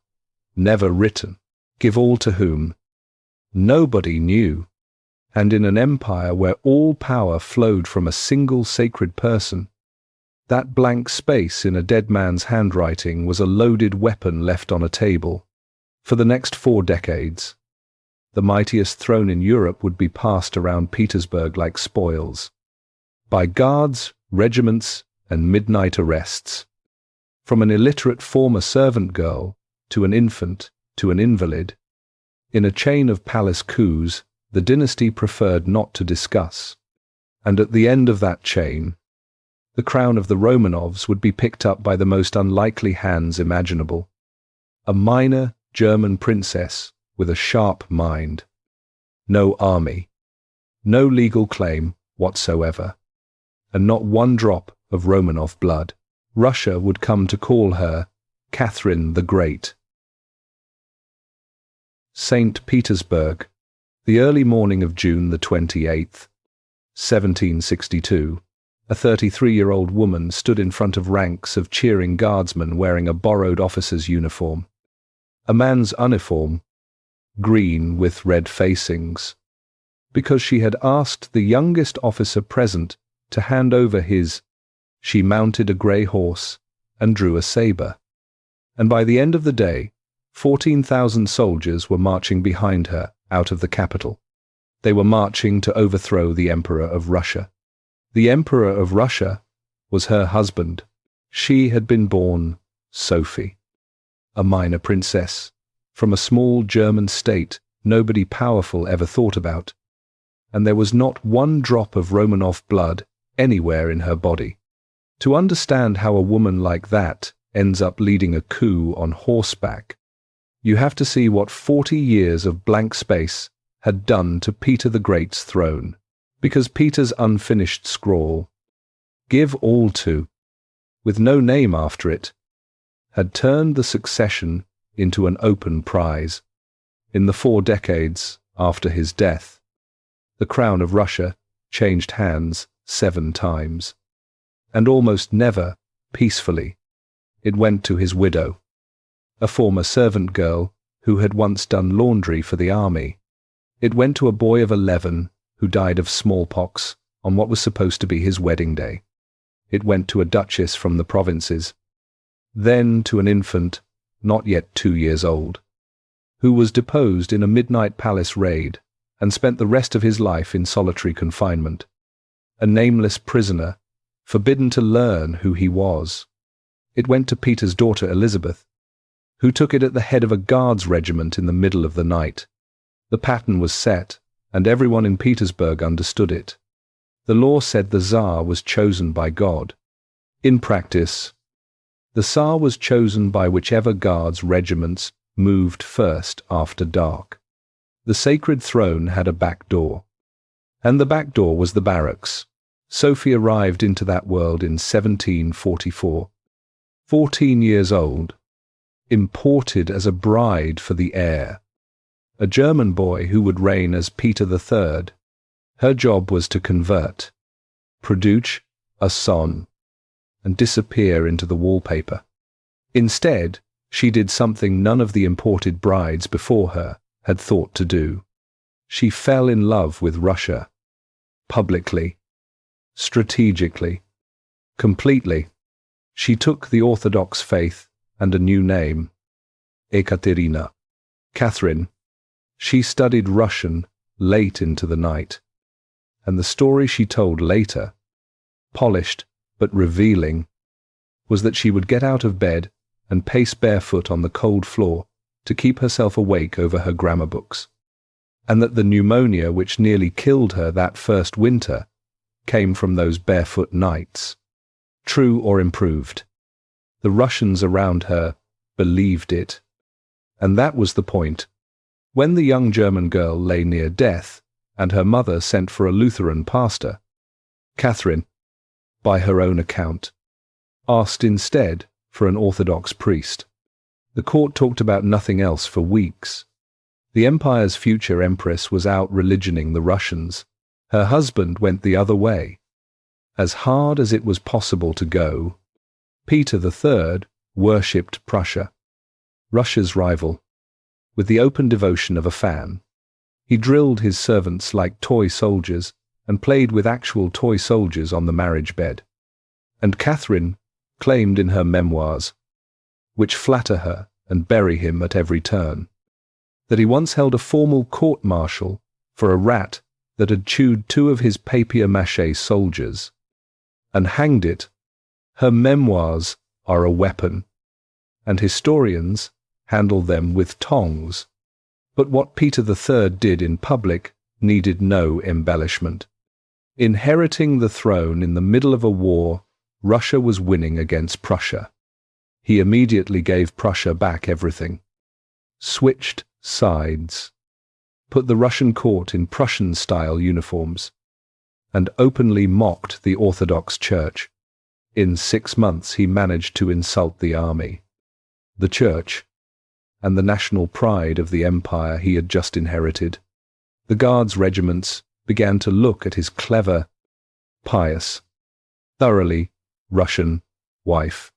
never written, give all to whom nobody knew, and in an empire where all power flowed from a single sacred person, that blank space in a dead man's handwriting was a loaded weapon left on a table. For the next 4 decades, the mightiest throne in Europe would be passed around Petersburg like spoils, by guards, regiments, and midnight arrests. From an illiterate former servant girl, to an infant, to an invalid, in a chain of palace coups, the dynasty preferred not to discuss, and at the end of that chain, the crown of the Romanovs would be picked up by the most unlikely hands imaginable, a minor German princess with a sharp mind, no army, no legal claim whatsoever, and not one drop of Romanov blood. Russia would come to call her Catherine the Great. St. Petersburg, the early morning of June the 28th, 1762, a 33-year-old woman stood in front of ranks of cheering guardsmen wearing a borrowed officer's uniform, a man's uniform, green with red facings, because she had asked the youngest officer present to hand over his. She mounted a grey horse and drew a sabre, and by the end of the day, 14,000 soldiers were marching behind her out of the capital. They were marching to overthrow the Emperor of Russia. The Emperor of Russia was her husband. She had been born Sophie, a minor princess, from a small German state nobody powerful ever thought about, and there was not one drop of Romanov blood anywhere in her body. To understand how a woman like that ends up leading a coup on horseback, you have to see what 40 years of blank space had done to Peter the Great's throne, because Peter's unfinished scrawl, "Give all to," with no name after it, had turned the succession into an open prize. In the 4 decades after his death, the crown of Russia changed hands 7 times, and almost never peacefully. It went to his widow, a former servant girl who had once done laundry for the army. It went to a boy of 11 who died of smallpox on what was supposed to be his wedding day. It went to a duchess from the provinces, then to an infant, not yet 2 years old, who was deposed in a midnight palace raid and spent the rest of his life in solitary confinement, a nameless prisoner, forbidden to learn who he was. It went to Peter's daughter Elizabeth, who took it at the head of a guards regiment in the middle of the night. The pattern was set, and everyone in Petersburg understood it. The law said the Tsar was chosen by God. In practice, the Tsar was chosen by whichever guards regiments moved first after dark. The sacred throne had a back door, and the back door was the barracks. Sophie arrived into that world in 1744. 14 years old, imported as a bride for the heir, a German boy who would reign as Peter III. Her job was to convert, produce a son, and disappear into the wallpaper. Instead, she did something none of the imported brides before her had thought to do. She fell in love with Russia, publicly, strategically, completely. She took the Orthodox faith and a new name, Ekaterina, Catherine. She studied Russian late into the night, and the story she told later, polished but revealing, was that she would get out of bed and pace barefoot on the cold floor to keep herself awake over her grammar books, and that the pneumonia which nearly killed her that first winter came from those barefoot nights. True or improved. The Russians around her believed it, and that was the point. When the young German girl lay near death, and her mother sent for a Lutheran pastor, Catherine, by her own account, asked instead for an Orthodox priest. The court talked about nothing else for weeks. The empire's future empress was out religioning the Russians. Her husband went the other way. As hard as it was possible to go, Peter III worshipped Prussia, Russia's rival, with the open devotion of a fan. He drilled his servants like toy soldiers and played with actual toy soldiers on the marriage bed. And Catherine claimed in her memoirs, which flatter her and bury him at every turn, that he once held a formal court-martial for a rat that had chewed 2 of his papier-mâché soldiers, and hanged it. Her memoirs are a weapon, and historians handle them with tongs. But what Peter III did in public needed no embellishment. Inheriting the throne in the middle of a war, Russia was winning against Prussia. He immediately gave Prussia back everything, switched sides, put the Russian court in Prussian-style uniforms, and openly mocked the Orthodox Church. In 6 months he managed to insult the army, the church, and the national pride of the empire he had just inherited. The guards regiments began to look at his clever, pious, thoroughly Russian wife,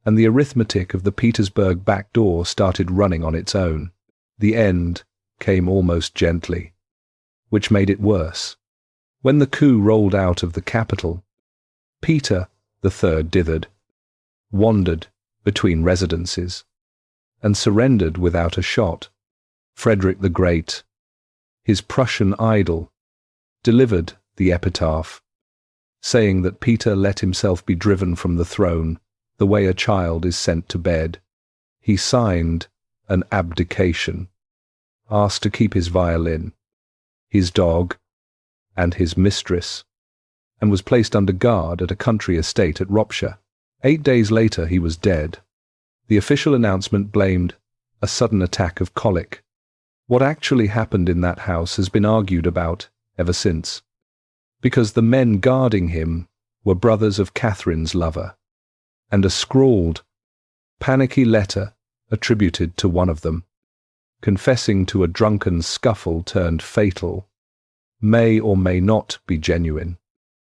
and the arithmetic of the Petersburg back door started running on its own. The end came almost gently, which made it worse. When the coup rolled out of the capital, Peter III dithered, wandered between residences, and surrendered without a shot. Frederick the Great, his Prussian idol, delivered the epitaph, saying that Peter let himself be driven from the throne the way a child is sent to bed. He signed an abdication, asked to keep his violin, his dog, and his mistress, and was placed under guard at a country estate at Ropsha. 8 days later he was dead. The official announcement blamed a sudden attack of colic. What actually happened in that house has been argued about ever since, because the men guarding him were brothers of Catherine's lover, and a scrawled, panicky letter attributed to one of them, confessing to a drunken scuffle turned fatal, may or may not be genuine.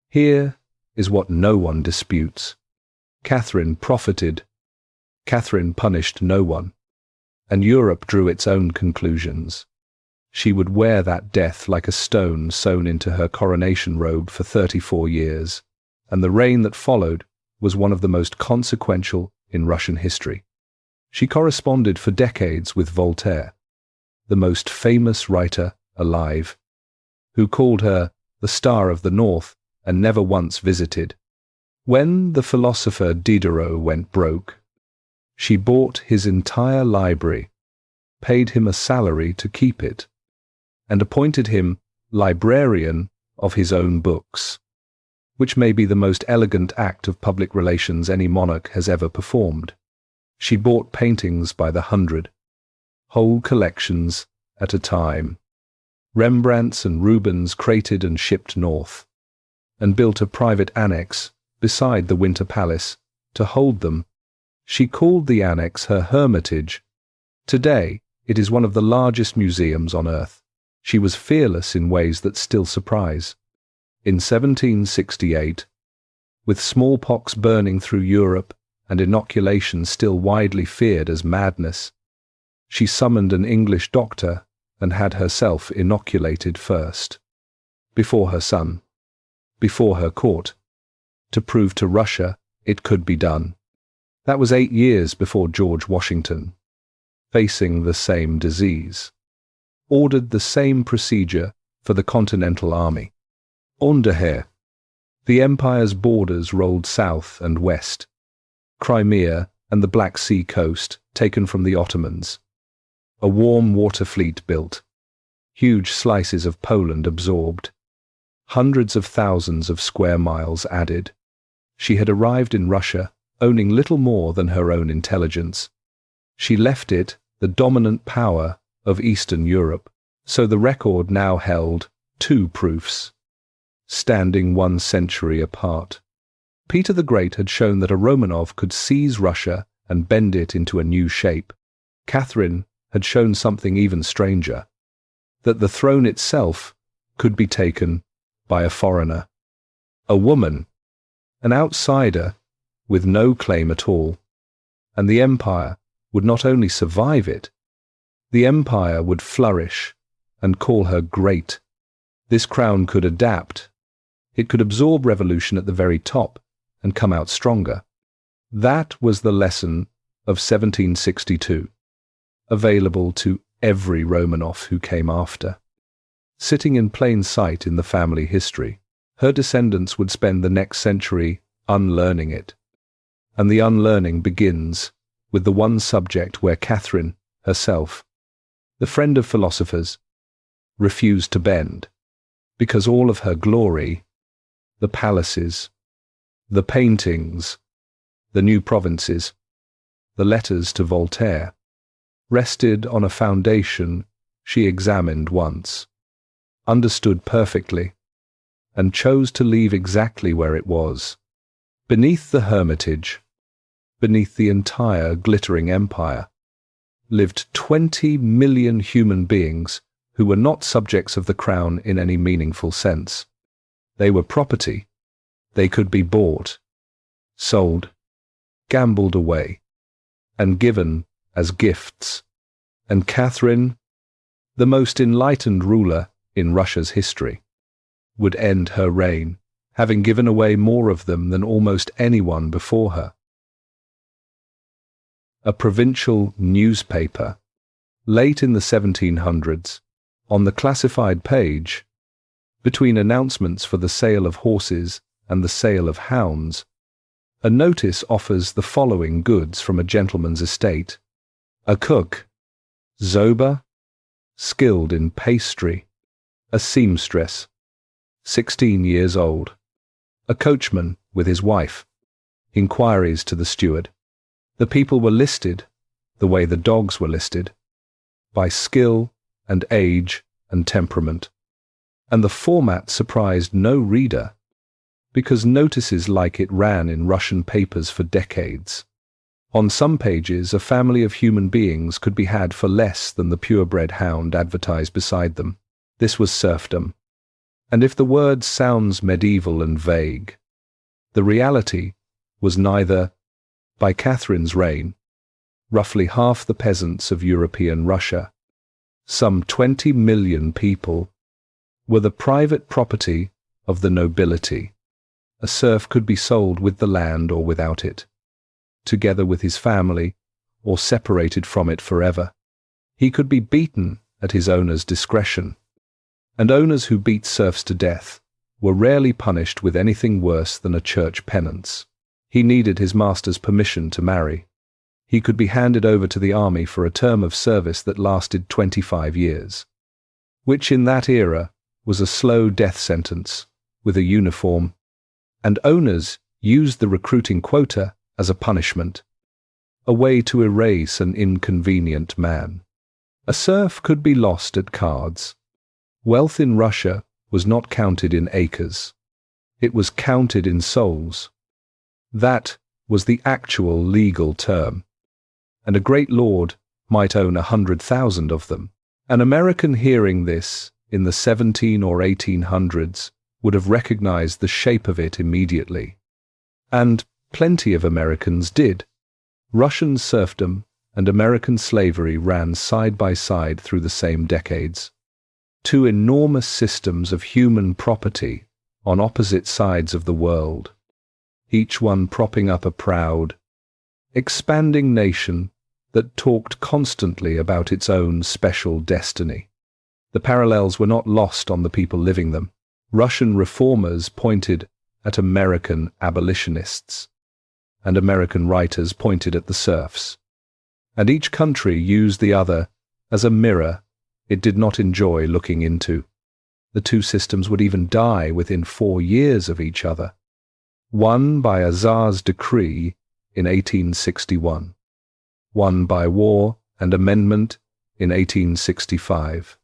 Here is what no one disputes. Catherine profited. Catherine punished no one, and Europe drew its own conclusions. She would wear that death like a stone sewn into her coronation robe for 34 years, and the reign that followed was one of the most consequential in Russian history. She corresponded for decades with Voltaire, the most famous writer alive, who called her the Star of the North and never once visited. When the philosopher Diderot went broke, she bought his entire library, paid him a salary to keep it, and appointed him librarian of his own books, which may be the most elegant act of public relations any monarch has ever performed. She bought paintings by the hundred, whole collections at a time, Rembrandts and Rubens crated and shipped north, and built a private annex beside the Winter Palace to hold them. She called the annex her hermitage. Today, it is one of the largest museums on earth. She was fearless in ways that still surprise. In 1768, with smallpox burning through Europe and inoculation still widely feared as madness, she summoned an English doctor and had herself inoculated first, before her son, before her court, to prove to Russia it could be done. That was 8 years before George Washington, facing the same disease, ordered the same procedure for the Continental Army. Underher, the empire's borders rolled south and west, Crimea and the Black Sea coast taken from the Ottomans, a warm water fleet built, huge slices of Poland absorbed, hundreds of thousands of square miles added. She had arrived in Russia owning little more than her own intelligence. She left it the dominant power of Eastern Europe, so the record now held 2 proofs, standing 1 century apart. Peter the Great had shown that a Romanov could seize Russia and bend it into a new shape. Catherine had shown something even stranger, that the throne itself could be taken by a foreigner, a woman, an outsider with no claim at all, and the empire would not only survive it, the empire would flourish and call her great. This crown could adapt. It could absorb revolution at the very top and come out stronger. That was the lesson of 1762, available to every Romanov who came after. Sitting in plain sight in the family history, her descendants would spend the next century unlearning it. And the unlearning begins with the one subject where Catherine herself, the friend of philosophers, refused to bend, because all of her glory, the palaces, the paintings, the new provinces, the letters to Voltaire, rested on a foundation she examined once, understood perfectly, and chose to leave exactly where it was, beneath the hermitage, beneath the entire glittering empire, lived 20 million human beings who were not subjects of the crown in any meaningful sense. They were property. They could be bought, sold, gambled away, and given as gifts. And Catherine, the most enlightened ruler in Russia's history, would end her reign, having given away more of them than almost anyone before her. a provincial newspaper. Late in the 1700s, on the classified page, between announcements for the sale of horses and the sale of hounds, a notice offers the following goods from a gentleman's estate: a cook, sober, skilled in pastry, a seamstress, 16 years old, a coachman with his wife. Inquiries to the steward. The people were listed, the way the dogs were listed, by skill and age and temperament. And the format surprised no reader, because notices like it ran in Russian papers for decades. On some pages, a family of human beings could be had for less than the purebred hound advertised beside them. This was serfdom. And if the word sounds medieval and vague, the reality was neither. By Catherine's reign, roughly half the peasants of European Russia, some 20 million people, were the private property of the nobility. A serf could be sold with the land or without it, together with his family, or separated from it forever. He could be beaten at his owner's discretion, and owners who beat serfs to death were rarely punished with anything worse than a church penance. He needed his master's permission to marry. He could be handed over to the army for a term of service that lasted 25 years, which in that era was a slow death sentence with a uniform, and owners used the recruiting quota as a punishment, a way to erase an inconvenient man. A serf could be lost at cards. Wealth in Russia was not counted in acres. It was counted in souls. That was the actual legal term, and a great lord might own 100,000 of them. An American hearing this in the 17 or 1800s would have recognized the shape of it immediately. And plenty of Americans did. Russian serfdom and American slavery ran side by side through the same decades. Two enormous systems of human property on opposite sides of the world, each one propping up a proud, expanding nation that talked constantly about its own special destiny. The parallels were not lost on the people living them. Russian reformers pointed at American abolitionists, and American writers pointed at the serfs. And each country used the other as a mirror it did not enjoy looking into. The two systems would even die within 4 years of each other. One by a Tsar's decree in 1861, one by war and amendment in 1865.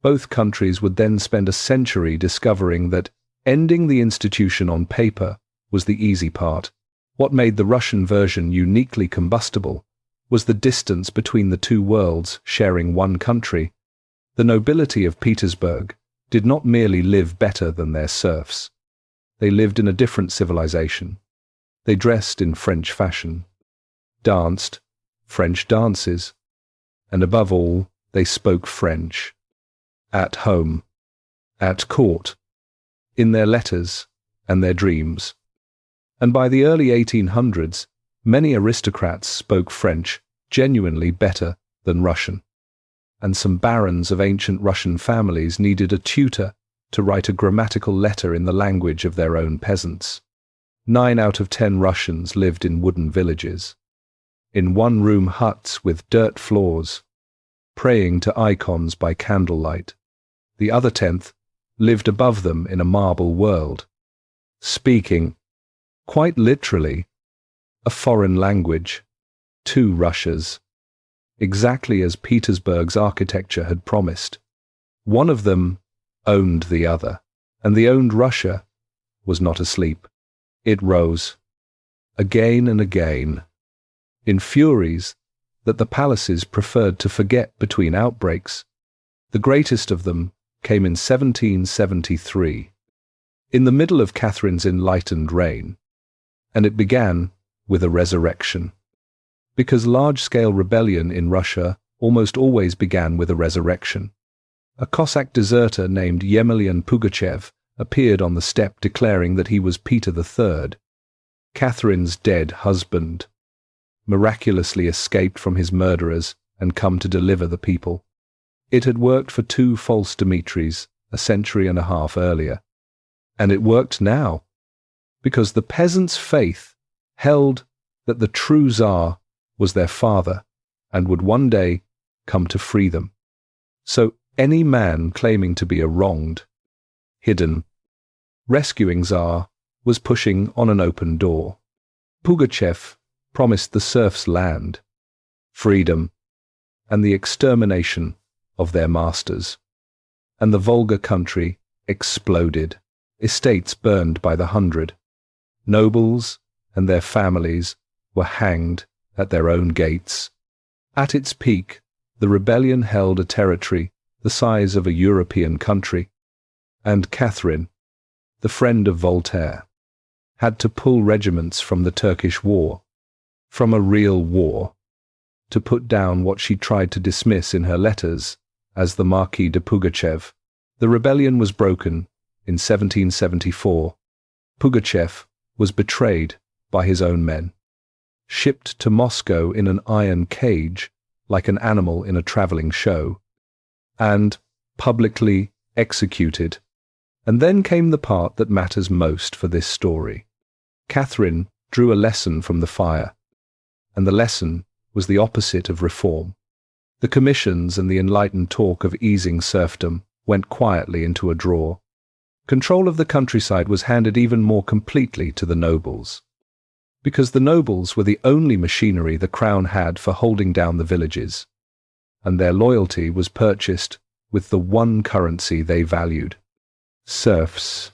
Both countries would then spend a century discovering that ending the institution on paper was the easy part. What made the Russian version uniquely combustible was the distance between the two worlds sharing one country. The nobility of Petersburg did not merely live better than their serfs. They lived in a different civilization. They dressed in French fashion, danced French dances, and above all, they spoke French. At home, at court, in their letters and their dreams. And by the early 1800s, many aristocrats spoke French genuinely better than Russian, and some barons of ancient Russian families needed a tutor to write a grammatical letter in the language of their own peasants. 9 out of 10 Russians lived in wooden villages, in one-room huts with dirt floors, praying to icons by candlelight. The other 10th lived above them in a marble world, speaking, quite literally, a foreign language, 2 Russias, exactly as Petersburg's architecture had promised. One of them owned the other, and the owned Russia was not asleep. It rose, again and again, in furies that the palaces preferred to forget between outbreaks. The greatest of them came in 1773, in the middle of Catherine's enlightened reign, and it began with a resurrection. Because large-scale rebellion in Russia almost always began with a resurrection. A Cossack deserter named Yemelyan Pugachev appeared on the steppe declaring that he was Peter III, Catherine's dead husband. miraculously escaped from his murderers and come to deliver the people. It had worked for 2 false Dimitris a century and a half earlier. And it worked now, because the peasants' faith held that the true Tsar was their father and would one day come to free them. So any man claiming to be a wronged, hidden, rescuing Tsar was pushing on an open door. Pugachev promised the serfs land, freedom, and the extermination of their masters. And the Volga country exploded, estates burned by the 100. Nobles and their families were hanged at their own gates. At its peak, the rebellion held a territory the size of a European country, and Catherine, the friend of Voltaire, had to pull regiments from the Turkish war, from a real war, to put down what she tried to dismiss in her letters as the Marquis de Pugachev. The rebellion was broken in 1774. Pugachev was betrayed by his own men, shipped to Moscow in an iron cage like an animal in a travelling show, and publicly executed. And then came the part that matters most for this story. Catherine drew a lesson from the fire, and the lesson was the opposite of reform. The commissions and the enlightened talk of easing serfdom went quietly into a drawer. Control of the countryside was handed even more completely to the nobles, because the nobles were the only machinery the crown had for holding down the villages, and their loyalty was purchased with the one currency they valued: serfs.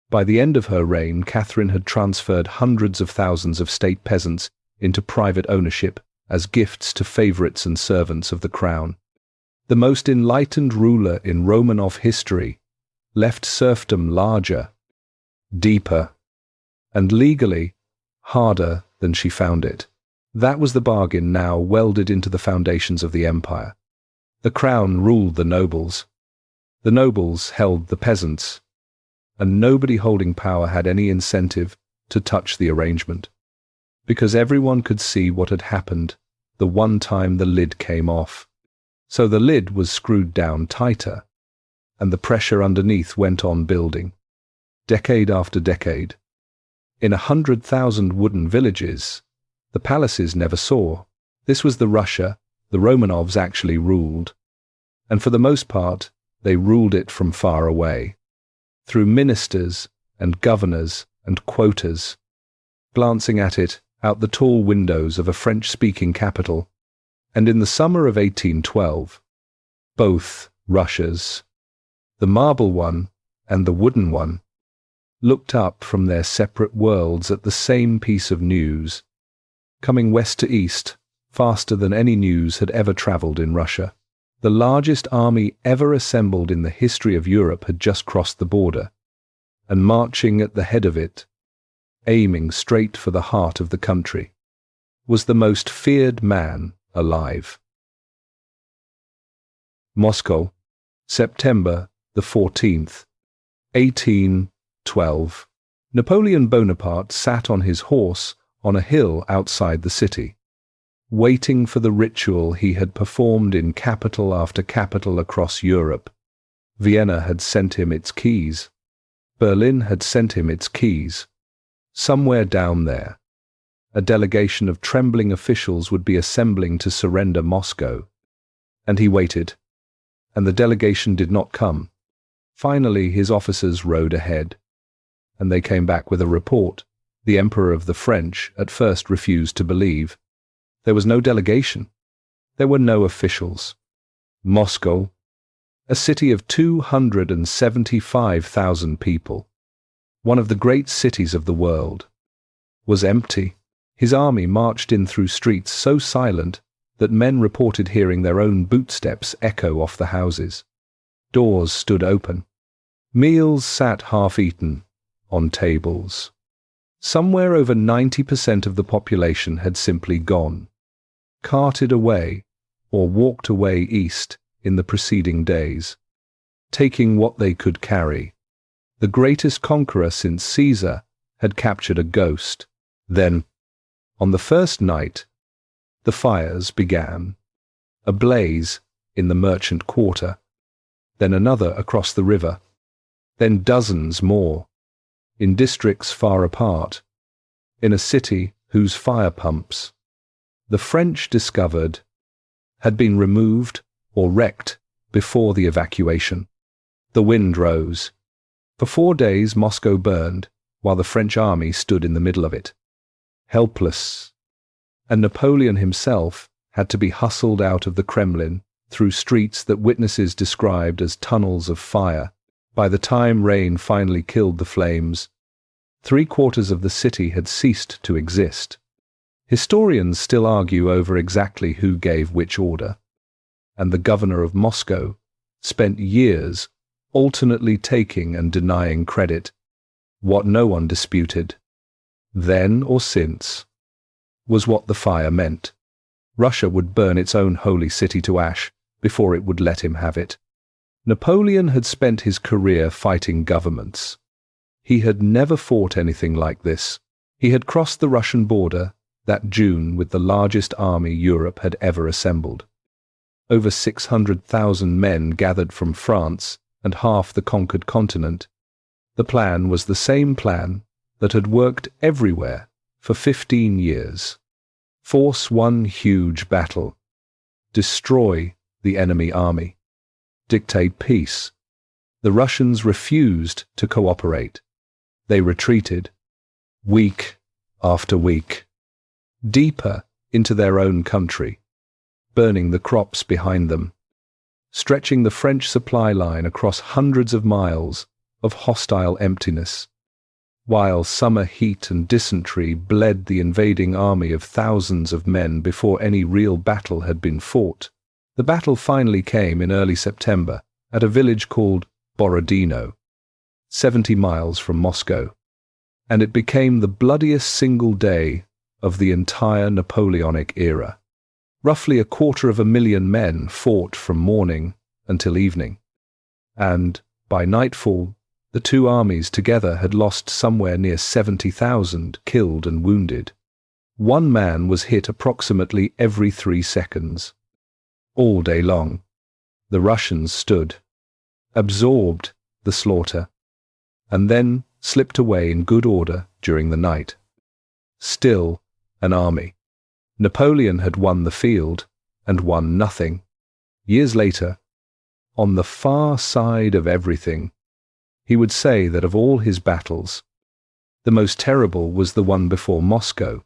By the end of her reign, Catherine had transferred hundreds of thousands of state peasants into private ownership as gifts to favourites and servants of the crown. The most enlightened ruler in Romanov history left serfdom larger, deeper, and legally harder than she found it. That was the bargain now welded into the foundations of the empire. The crown ruled the nobles held the peasants, and nobody holding power had any incentive to touch the arrangement, because everyone could see what had happened the one time the lid came off. So the lid was screwed down tighter, and the pressure underneath went on building, decade after decade. In 100,000 wooden villages, the palaces never saw. This was the Russia the Romanovs actually ruled, and for the most part, they ruled it from far away, through ministers and governors and quotas, glancing at it out the tall windows of a French-speaking capital. And in the summer of 1812, both Russias, the marble one and the wooden one, looked up from their separate worlds at the same piece of news, coming west to east, faster than any news had ever travelled in Russia. The largest army ever assembled in the history of Europe had just crossed the border, and marching at the head of it, aiming straight for the heart of the country, was the most feared man alive. Moscow, September the 14th, 1812. Napoleon Bonaparte sat on his horse on a hill outside the city, waiting for the ritual he had performed in capital after capital across Europe. Vienna had sent him its keys. Berlin had sent him its keys. Somewhere down there, a delegation of trembling officials would be assembling to surrender Moscow. And he waited, and the delegation did not come. Finally, his officers rode ahead, and they came back with a report the Emperor of the French at first refused to believe. There was no delegation. There were no officials. Moscow, a city of 275,000 people, one of the great cities of the world, was empty. His army marched in through streets so silent that men reported hearing their own bootsteps echo off the houses. Doors stood open. Meals sat half-eaten on tables. Somewhere over 90% of the population had simply gone, carted away, or walked away east in the preceding days, taking what they could carry. The greatest conqueror since Caesar had captured a ghost. Then, on the first night, The fires began. A blaze in the merchant quarter, then another across the river, then dozens more, in districts far apart, in a city whose fire pumps, the French discovered, had been removed or wrecked before the evacuation. The wind rose. For 4 days Moscow burned, while the French army stood in the middle of it, helpless, and Napoleon himself had to be hustled out of the Kremlin through streets that witnesses described as tunnels of fire. By the time rain finally killed the flames, 3/4 of the city had ceased to exist. Historians still argue over exactly who gave which order, and the governor of Moscow spent years alternately taking and denying credit. What no one disputed, then or since, was what the fire meant. Russia would burn its own holy city to ash before it would let him have it. Napoleon had spent his career fighting governments. He had never fought anything like this. He had crossed the Russian border that June with the largest army Europe had ever assembled. Over 600,000 men gathered from France and half the conquered continent. The plan was the same plan that had worked everywhere for 15 years. Force one huge battle. Destroy the enemy army. Dictate peace. The Russians refused to cooperate. They retreated, week after week, deeper into their own country, burning the crops behind them, stretching the French supply line across hundreds of miles of hostile emptiness, while summer heat and dysentery bled the invading army of thousands of men before any real battle had been fought. The battle finally came in early September at a village called Borodino, 70 miles from Moscow, and it became the bloodiest single day of the entire Napoleonic era. Roughly 250,000 men fought from morning until evening, and by nightfall the two armies together had lost somewhere near 70,000 killed and wounded. One man was hit approximately every 3 seconds. All day long, the Russians stood, absorbed the slaughter, and then slipped away in good order during the night. Still an army. Napoleon had won the field and won nothing. Years later, on the far side of everything, he would say that of all his battles, the most terrible was the one before Moscow,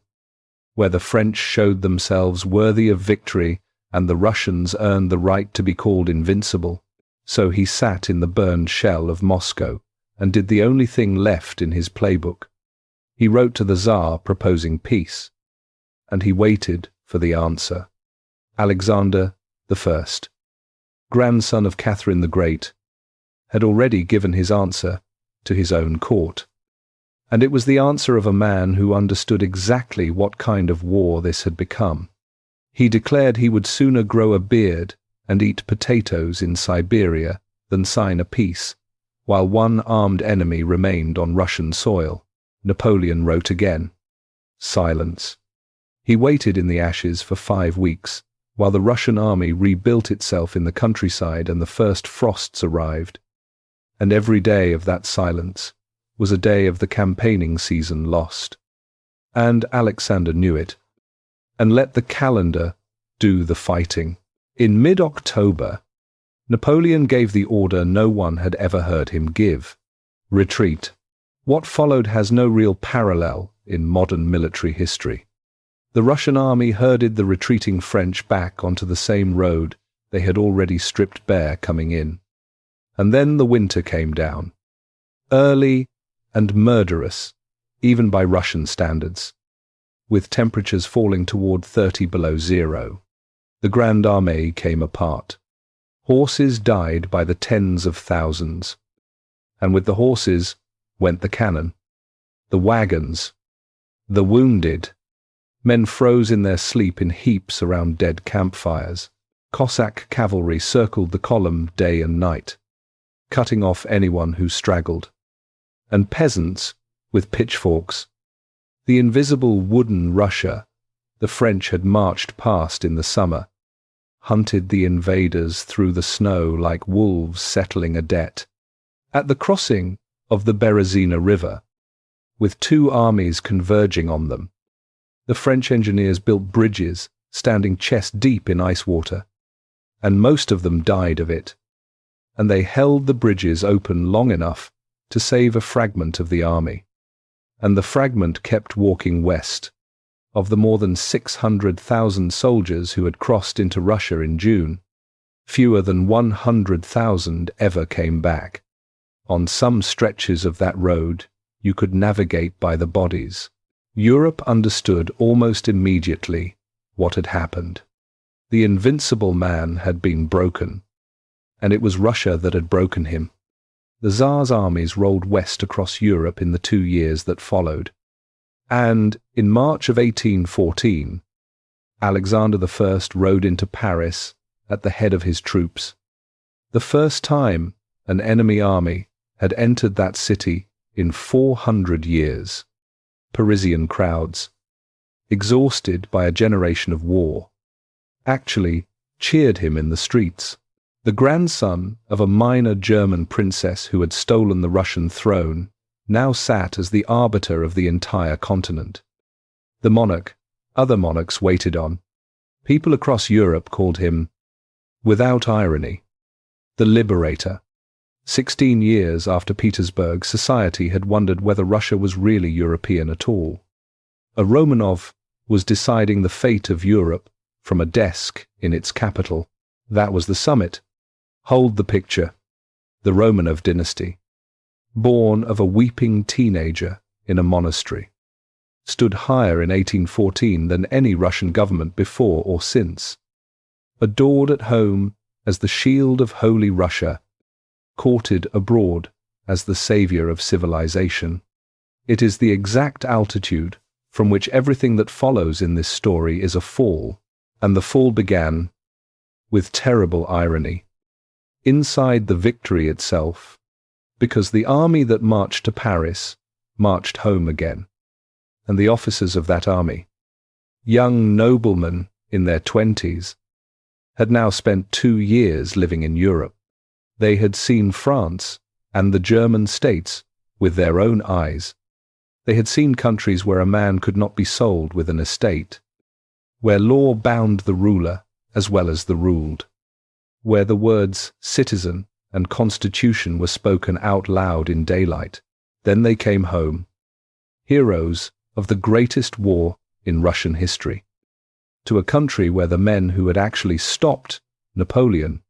where the French showed themselves worthy of victory and the Russians earned the right to be called invincible. So he sat in the burned shell of Moscow and did the only thing left in his playbook. He wrote to the Tsar proposing peace, and he waited for the answer. Alexander I, grandson of Catherine the Great, had already given his answer to his own court, and it was the answer of a man who understood exactly what kind of war this had become. He declared he would sooner grow a beard and eat potatoes in Siberia than sign a peace, while one armed enemy remained on Russian soil. Napoleon wrote again. Silence. He waited in the ashes for 5 weeks, while the Russian army rebuilt itself in the countryside and the first frosts arrived. And every day of that silence was a day of the campaigning season lost. And Alexander knew it, and let the calendar do the fighting. In mid-October, Napoleon gave the order no one had ever heard him give: retreat. What followed has no real parallel in modern military history. The Russian army herded the retreating French back onto the same road they had already stripped bare coming in. And then the winter came down, early and murderous, even by Russian standards, with temperatures falling toward 30 below zero. The Grande Armée came apart. Horses died by the tens of thousands, and with the horses went the cannon, the wagons, the wounded. Men froze in their sleep in heaps around dead campfires. Cossack cavalry circled the column day and night, cutting off anyone who straggled. And peasants, with pitchforks, the invisible wooden Russia, The French had marched past in the summer, hunted the invaders through the snow like wolves settling a debt. At the crossing of the Berezina River, with two armies converging on them, the French engineers built bridges standing chest deep in ice water, and most of them died of it, and they held the bridges open long enough to save a fragment of the army, and the fragment kept walking west. Of the more than 600,000 soldiers who had crossed into Russia in June, fewer than 100,000 ever came back. On some stretches of that road, you could navigate by the bodies. Europe understood almost immediately what had happened. The invincible man had been broken, and it was Russia that had broken him. The Tsar's armies rolled west across Europe in the 2 years that followed. And in March of 1814, Alexander I rode into Paris at the head of his troops. The first time an enemy army had entered that city in 400 years. Parisian crowds, exhausted by a generation of war, actually cheered him in the streets. The grandson of a minor German princess who had stolen the Russian throne now sat as the arbiter of the entire continent. The monarch other monarchs waited on. People across Europe called him, without irony, the liberator. 16 years after Petersburg, society had wondered whether Russia was really European at all. A Romanov was deciding the fate of Europe from a desk in its capital. That was the summit. Hold the picture. The Romanov dynasty, born of a weeping teenager in a monastery, stood higher in 1814 than any Russian government before or since. Adored at home as the shield of Holy Russia, courted abroad as the savior of civilization. It is the exact altitude from which everything that follows in this story is a fall, and the fall began with terrible irony inside the victory itself, because the army that marched to Paris marched home again, and the officers of that army, young noblemen in their 20s, had now spent 2 years living in Europe. They had seen France and the German states with their own eyes. They had seen countries where a man could not be sold with an estate, where law bound the ruler as well as the ruled, where the words citizen and constitution were spoken out loud in daylight. Then they came home, heroes of the greatest war in Russian history, to a country where the men who had actually stopped Napoleon,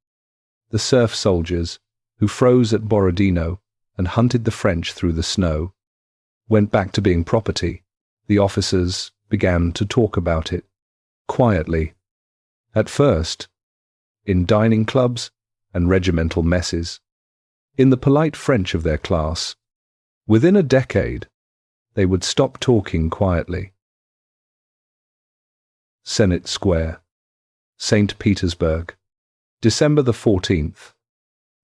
the serf soldiers who froze at Borodino and hunted the French through the snow, went back to being property. The officers began to talk about it, quietly, at first, in dining clubs and regimental messes, in the polite French of their class. Within a decade, they would stop talking quietly. Senate Square, St. Petersburg, December the 14th,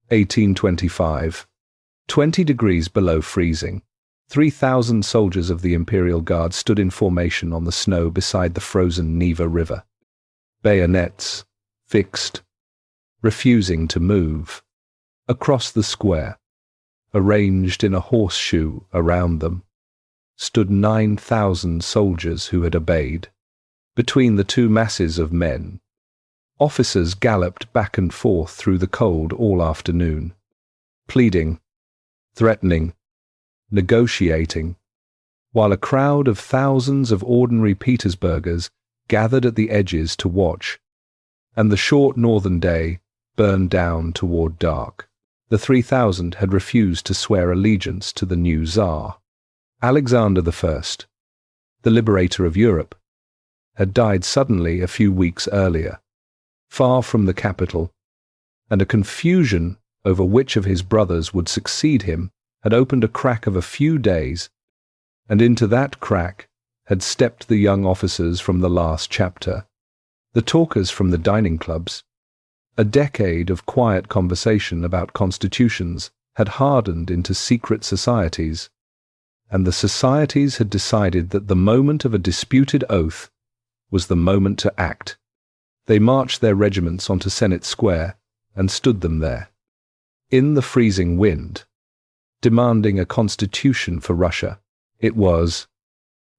1825. 20 degrees below freezing. 3,000 soldiers of the Imperial Guard stood in formation on the snow beside the frozen Neva River, bayonets fixed, refusing to move. Across the square, arranged in a horseshoe around them, stood 9,000 soldiers who had obeyed. Between the two masses of men, officers galloped back and forth through the cold all afternoon, pleading, threatening, negotiating, while a crowd of thousands of ordinary Petersburgers gathered at the edges to watch, and the short northern day burned down toward dark. The 3,000 had refused to swear allegiance to the new Tsar. Alexander I, the liberator of Europe, had died suddenly a few weeks earlier, far from the capital, and a confusion over which of his brothers would succeed him had opened a crack of a few days, and into that crack had stepped the young officers from the last chapter, the talkers from the dining clubs. A decade of quiet conversation about constitutions had hardened into secret societies, and the societies had decided that the moment of a disputed oath was the moment to act. They marched their regiments onto Senate Square and stood them there, in the freezing wind, demanding a constitution for Russia. It was,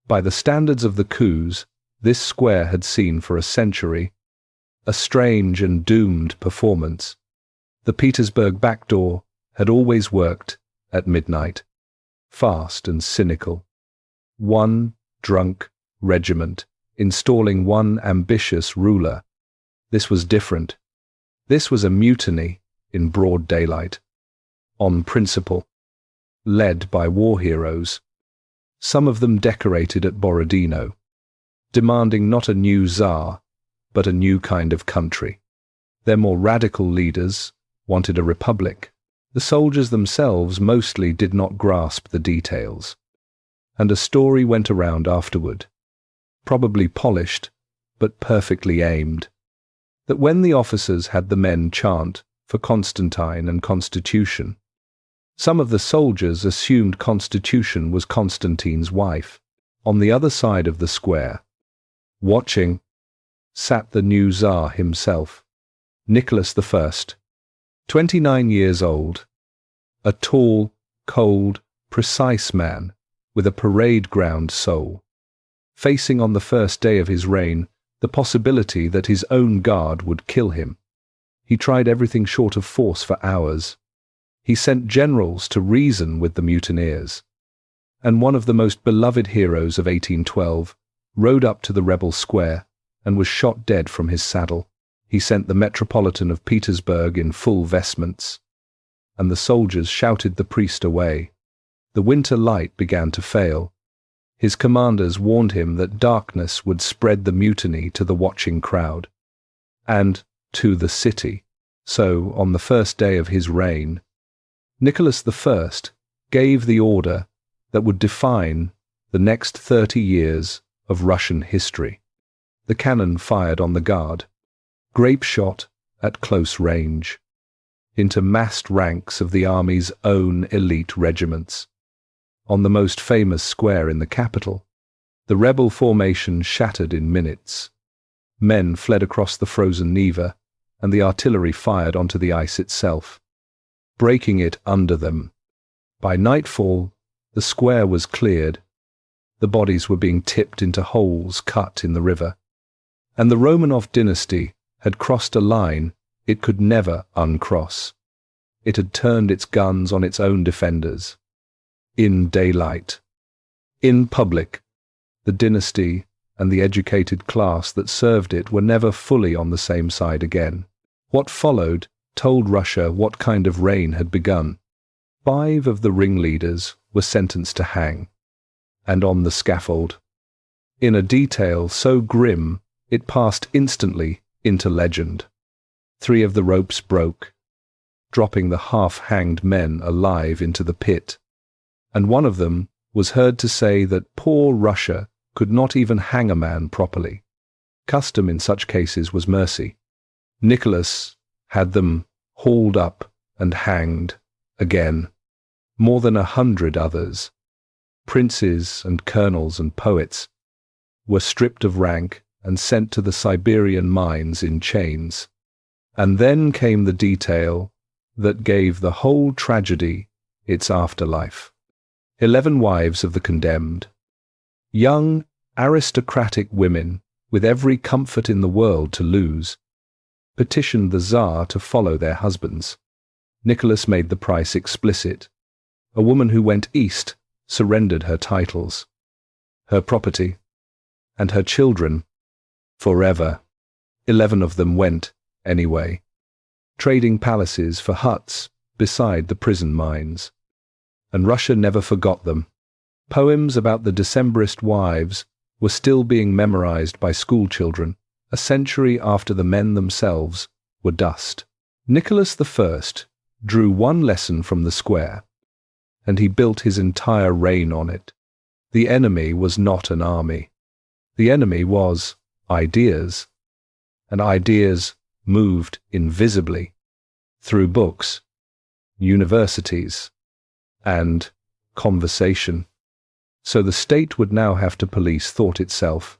by the standards of the coups this square had seen for a century, a strange and doomed performance. The Petersburg backdoor had always worked at midnight, fast and cynical. One drunk regiment installing one ambitious ruler. This was different. This was a mutiny in broad daylight, on principle, led by war heroes, some of them decorated at Borodino, demanding not a new Tsar, but a new kind of country. Their more radical leaders wanted a republic. The soldiers themselves mostly did not grasp the details. And a story went around afterward, probably polished, but perfectly aimed, that when the officers had the men chant for Constantine and Constitution, some of the soldiers assumed Constitution was Constantine's wife. On the other side of the square, watching, sat the new Tsar himself, Nicholas I, 29 years old, a tall, cold, precise man with a parade ground soul, facing on the first day of his reign the possibility that his own guard would kill him. He tried everything short of force for hours. He sent generals to reason with the mutineers. And one of the most beloved heroes of 1812 rode up to the rebel square and was shot dead from his saddle. He sent the Metropolitan of Petersburg in full vestments, and the soldiers shouted the priest away. The winter light began to fail. His commanders warned him that darkness would spread the mutiny to the watching crowd, and to the city. So, on the first day of his reign, Nicholas I gave the order that would define the next 30 years of Russian history. The cannon fired on the guard, grape shot at close range, into massed ranks of the army's own elite regiments. On the most famous square in the capital, the rebel formation shattered in minutes. Men fled across the frozen Neva, and the artillery fired onto the ice itself, breaking it under them. By nightfall, the square was cleared. The bodies were being tipped into holes cut in the river, and the Romanov dynasty had crossed a line it could never uncross. It had turned its guns on its own defenders. In daylight, in public, the dynasty and the educated class that served it were never fully on the same side again. What followed told Russia what kind of reign had begun. 5 of the ringleaders were sentenced to hang, and on the scaffold, in a detail so grim it passed instantly into legend. 3 of the ropes broke, dropping the half-hanged men alive into the pit, and one of them was heard to say that poor Russia could not even hang a man properly. Custom in such cases was mercy. Nicholas had them hauled up and hanged again. More than 100 others, princes and colonels and poets, were stripped of rank and sent to the Siberian mines in chains. And then came the detail that gave the whole tragedy its afterlife. 11 wives of the condemned, young, aristocratic women with every comfort in the world to lose, petitioned the Tsar to follow their husbands. Nicholas made the price explicit. A woman who went east surrendered her titles, her property, and her children forever. 11 of them went anyway, trading palaces for huts beside the prison mines. And Russia never forgot them. Poems about the Decemberist wives were still being memorized by schoolchildren a century after the men themselves were dust. Nicholas I drew one lesson from the square, and he built his entire reign on it. The enemy was not an army. The enemy was ideas, and ideas moved invisibly through books, universities, and conversation. So the state would now have to police thought itself.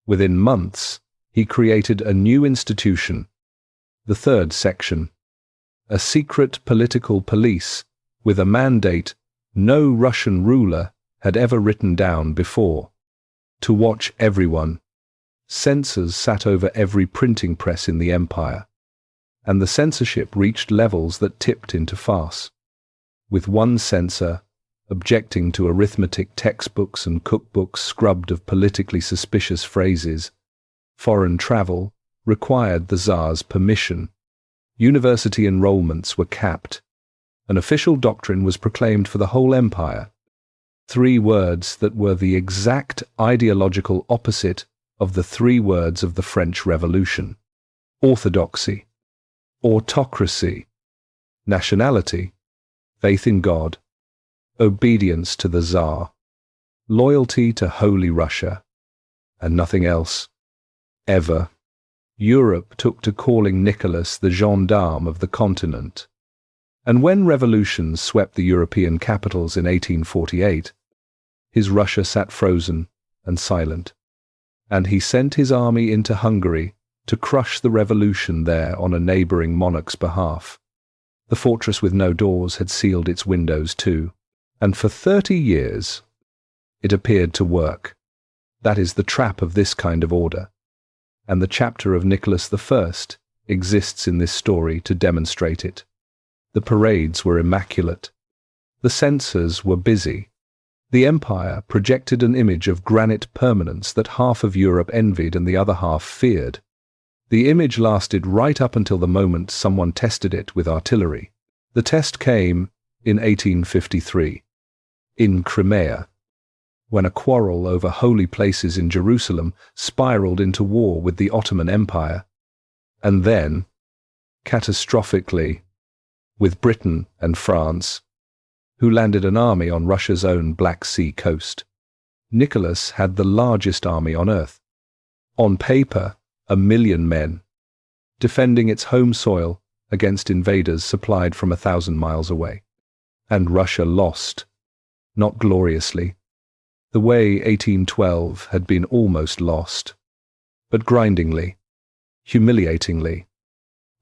Within months, he created a new institution, the Third Section, a secret political police with a mandate no Russian ruler had ever written down before: to watch everyone. Censors sat over every printing press in the empire, and the censorship reached levels that tipped into farce. With one censor objecting to arithmetic textbooks and cookbooks scrubbed of politically suspicious phrases, foreign travel required the Tsar's permission, university enrollments were capped, an official doctrine was proclaimed for the whole empire, 3 words that were the exact ideological opposite of the 3 words of the French Revolution: orthodoxy, autocracy, nationality, faith in God, obedience to the Tsar, loyalty to Holy Russia, and nothing else, ever. Europe took to calling Nicholas the gendarme of the continent. And when revolutions swept the European capitals in 1848, his Russia sat frozen and silent, and he sent his army into Hungary to crush the revolution there on a neighboring monarch's behalf. The fortress with no doors had sealed its windows too, and for 30 years it appeared to work. That is the trap of this kind of order, and the chapter of Nicholas I exists in this story to demonstrate it. The parades were immaculate. The censors were busy. The empire projected an image of granite permanence that half of Europe envied and the other half feared. The image lasted right up until the moment someone tested it with artillery. The test came in 1853, in Crimea, when a quarrel over holy places in Jerusalem spiraled into war with the Ottoman Empire, and then, catastrophically, with Britain and France, who landed an army on Russia's own Black Sea coast. Nicholas had the largest army on earth. On paper, 1 million men, defending its home soil against invaders supplied from 1,000 miles away. And Russia lost, not gloriously, the way 1812 had been almost lost, but grindingly, humiliatingly,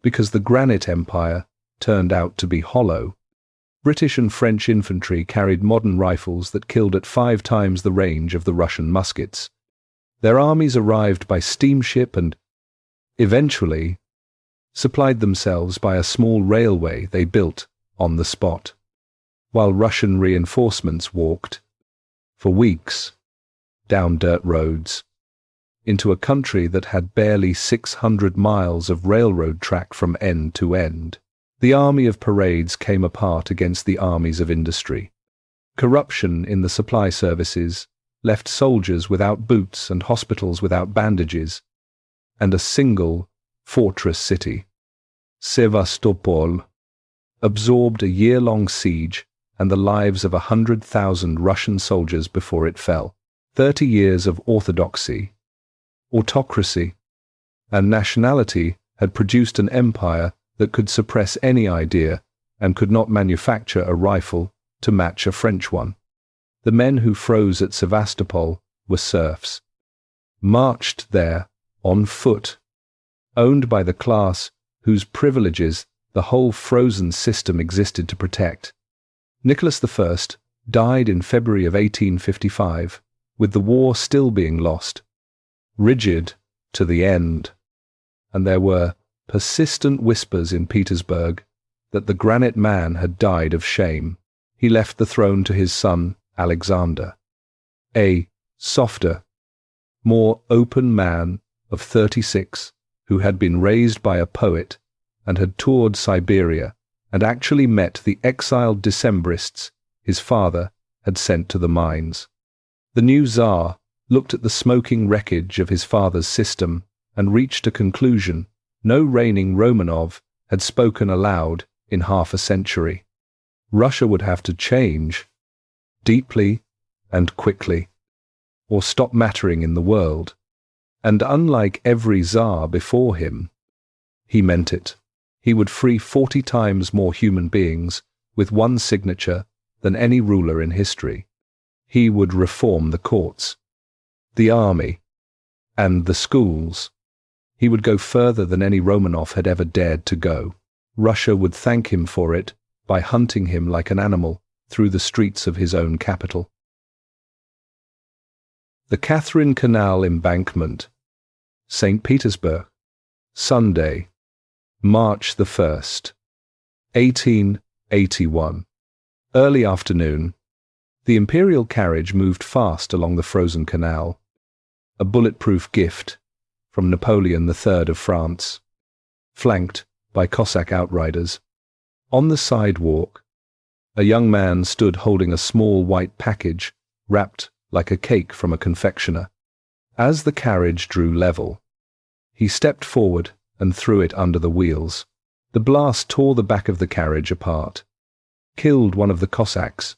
because the Granite Empire turned out to be hollow. British and French infantry carried modern rifles that killed at 5 times the range of the Russian muskets. Their armies arrived by steamship and, eventually, supplied themselves by a small railway they built on the spot, while Russian reinforcements walked, for weeks, down dirt roads, into a country that had barely 600 miles of railroad track from end to end. The army of parades came apart against the armies of industry. Corruption in the supply services left soldiers without boots and hospitals without bandages, and a single fortress city, Sevastopol, absorbed a year-long siege and the lives of 100,000 Russian soldiers before it fell. 30 years of orthodoxy, autocracy, and nationality had produced an empire that could suppress any idea and could not manufacture a rifle to match a French one. The men who froze at Sevastopol were serfs, marched there on foot, owned by the class whose privileges the whole frozen system existed to protect. Nicholas I died in February of 1855, with the war still being lost, rigid to the end, and there were persistent whispers in Petersburg that the granite man had died of shame. He left the throne to his son, Alexander, a softer, more open man of 36 who had been raised by a poet and had toured Siberia and actually met the exiled Decembrists his father had sent to the mines. The new Tsar looked at the smoking wreckage of his father's system and reached a conclusion no reigning Romanov had spoken aloud in half a century. Russia would have to change, deeply and quickly, or stop mattering in the world. And unlike every Tsar before him, he meant it. He would free 40 times more human beings with one signature than any ruler in history. He would reform the courts, the army, And the schools. He would go further than any Romanov had ever dared to go. Russia would thank him for it by hunting him like an animal through the streets of his own capital. The Catherine Canal Embankment, St. Petersburg, Sunday, March the 1st, 1881. Early afternoon. The imperial carriage moved fast along the frozen canal, a bulletproof gift from Napoleon III of France, flanked by Cossack outriders. On the sidewalk, a young man stood holding a small white package wrapped like a cake from a confectioner. As the carriage drew level, he stepped forward and threw it under the wheels. The blast tore the back of the carriage apart, killed one of the Cossacks,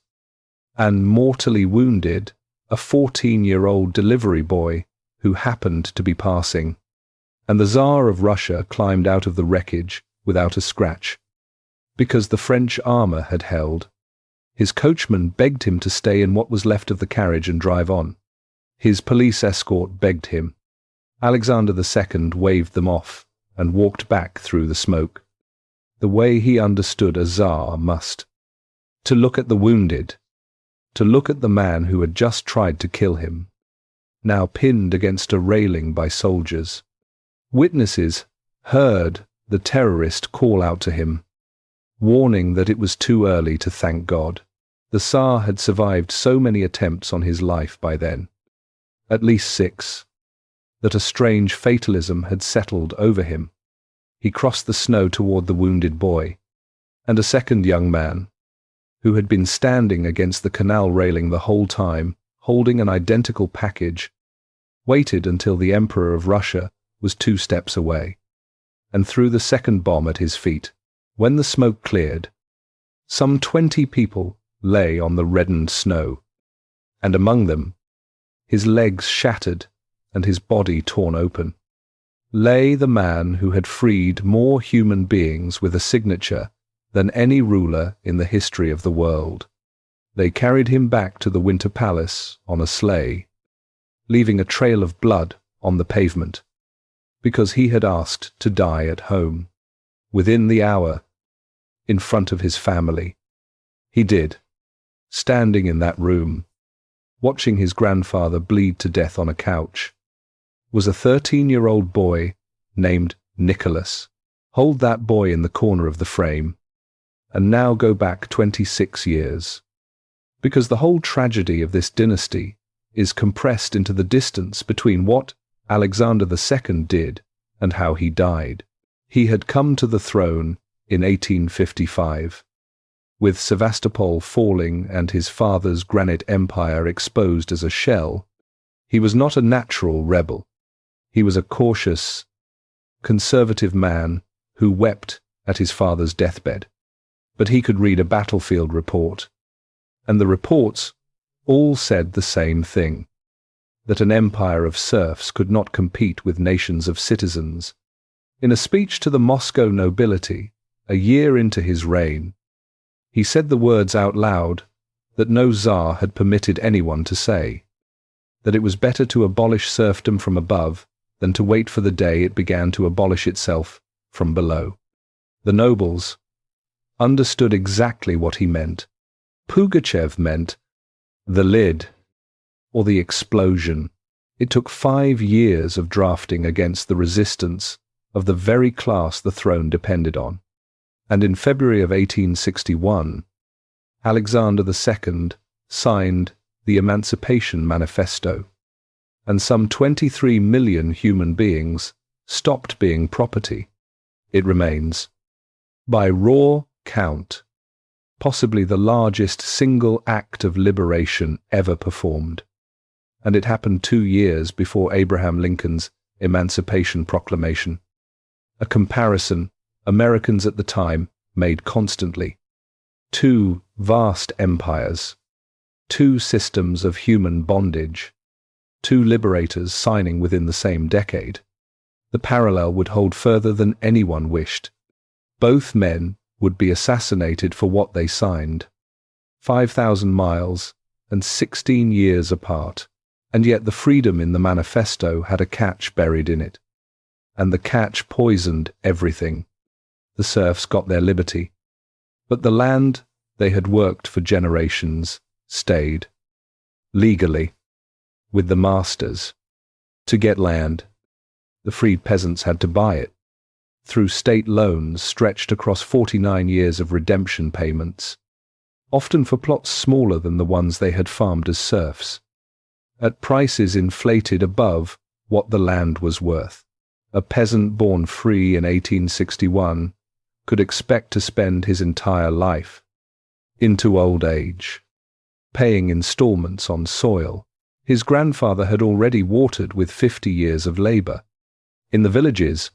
and mortally wounded a 14-year-old delivery boy who happened to be passing, and the Tsar of Russia climbed out of the wreckage without a scratch, because the French armour had held. His coachman begged him to stay in what was left of the carriage and drive on. His police escort begged him. Alexander II waved them off and walked back through the smoke, the way he understood a Tsar must, to look at the wounded, to look at the man who had just tried to kill him, now pinned against a railing by soldiers. Witnesses heard the terrorist call out to him, warning that it was too early to thank God. The Tsar had survived so many attempts on his life by then, at least 6, that a strange fatalism had settled over him. He crossed the snow toward the wounded boy, and a second young man, who had been standing against the canal railing the whole time, holding an identical package, waited until the Emperor of Russia was 2 steps away, and threw the second bomb at his feet. When the smoke cleared, some 20 people lay on the reddened snow, and among them, his legs shattered and his body torn open, lay the man who had freed more human beings with a signature than any ruler in the history of the world. They carried him back to the Winter Palace on a sleigh, leaving a trail of blood on the pavement, because he had asked to die at home. Within the hour, in front of his family, he did, standing in that room, watching his grandfather bleed to death on a couch, was a 13-year-old boy named Nicholas. Hold that boy in the corner of the frame, and now go back 26 years, because the whole tragedy of this dynasty is compressed into the distance between what Alexander II did and how he died. He had come to the throne in 1855, with Sevastopol falling and his father's granite empire exposed as a shell. He was not a natural rebel. He was a cautious, conservative man who wept at his father's deathbed. But he could read a battlefield report, and the reports all said the same thing, that an empire of serfs could not compete with nations of citizens. In a speech to the Moscow nobility, a year into his reign, he said the words out loud that no Tsar had permitted anyone to say, that it was better to abolish serfdom from above than to wait for the day it began to abolish itself from below. The nobles understood exactly what he meant. Pugachev meant the lid, or the explosion. It took 5 years of drafting against the resistance of the very class the throne depended on. And in February of 1861, Alexander II signed the Emancipation Manifesto, and some 23 million human beings stopped being property. It remains, by raw count, possibly the largest single act of liberation ever performed, and it happened 2 years before Abraham Lincoln's Emancipation Proclamation, a comparison Americans at the time made constantly. 2 vast empires, 2 systems of human bondage, 2 liberators signing within the same decade. The parallel would hold further than anyone wished. Both men would be assassinated for what they signed, 5,000 miles and 16 years apart, And yet the freedom in the manifesto had a catch buried in it. And the catch poisoned everything. The serfs got their liberty. But the land they had worked for generations stayed. Legally. With the masters. To get land, the freed peasants had to buy it. Through state loans stretched across 49 years of redemption payments. Often for plots smaller than the ones they had farmed as serfs. At prices inflated above what the land was worth. A peasant born free in 1861 could expect to spend his entire life, into old age, paying installments on soil his grandfather had already watered with 50 years of labor. In the villages,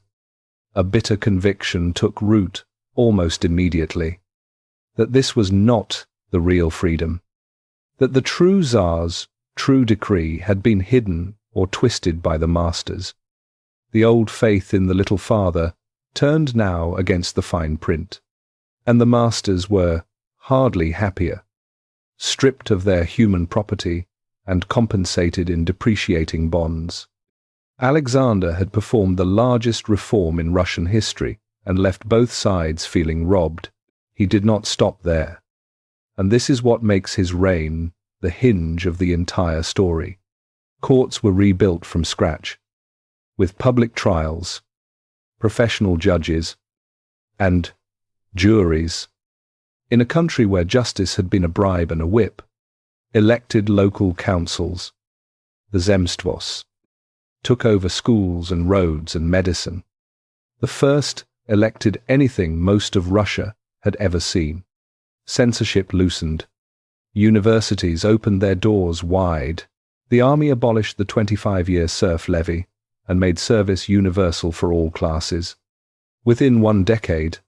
a bitter conviction took root almost immediately, that this was not the real freedom, that the true Tsar's true decree had been hidden or twisted by the masters. The old faith in the little father turned now against the fine print, and the masters were hardly happier, stripped of their human property and compensated in depreciating bonds. Alexander had performed the largest reform in Russian history and left both sides feeling robbed. He did not stop there. And this is what makes his reign the hinge of the entire story. Courts were rebuilt from scratch, with public trials, professional judges, and juries. In a country where justice had been a bribe and a whip, elected local councils, the Zemstvos, took over schools and roads and medicine. The first elected anything most of Russia had ever seen. Censorship loosened. Universities opened their doors wide. The army abolished the 25-year serf levy and made service universal for all classes. Within 1 decade,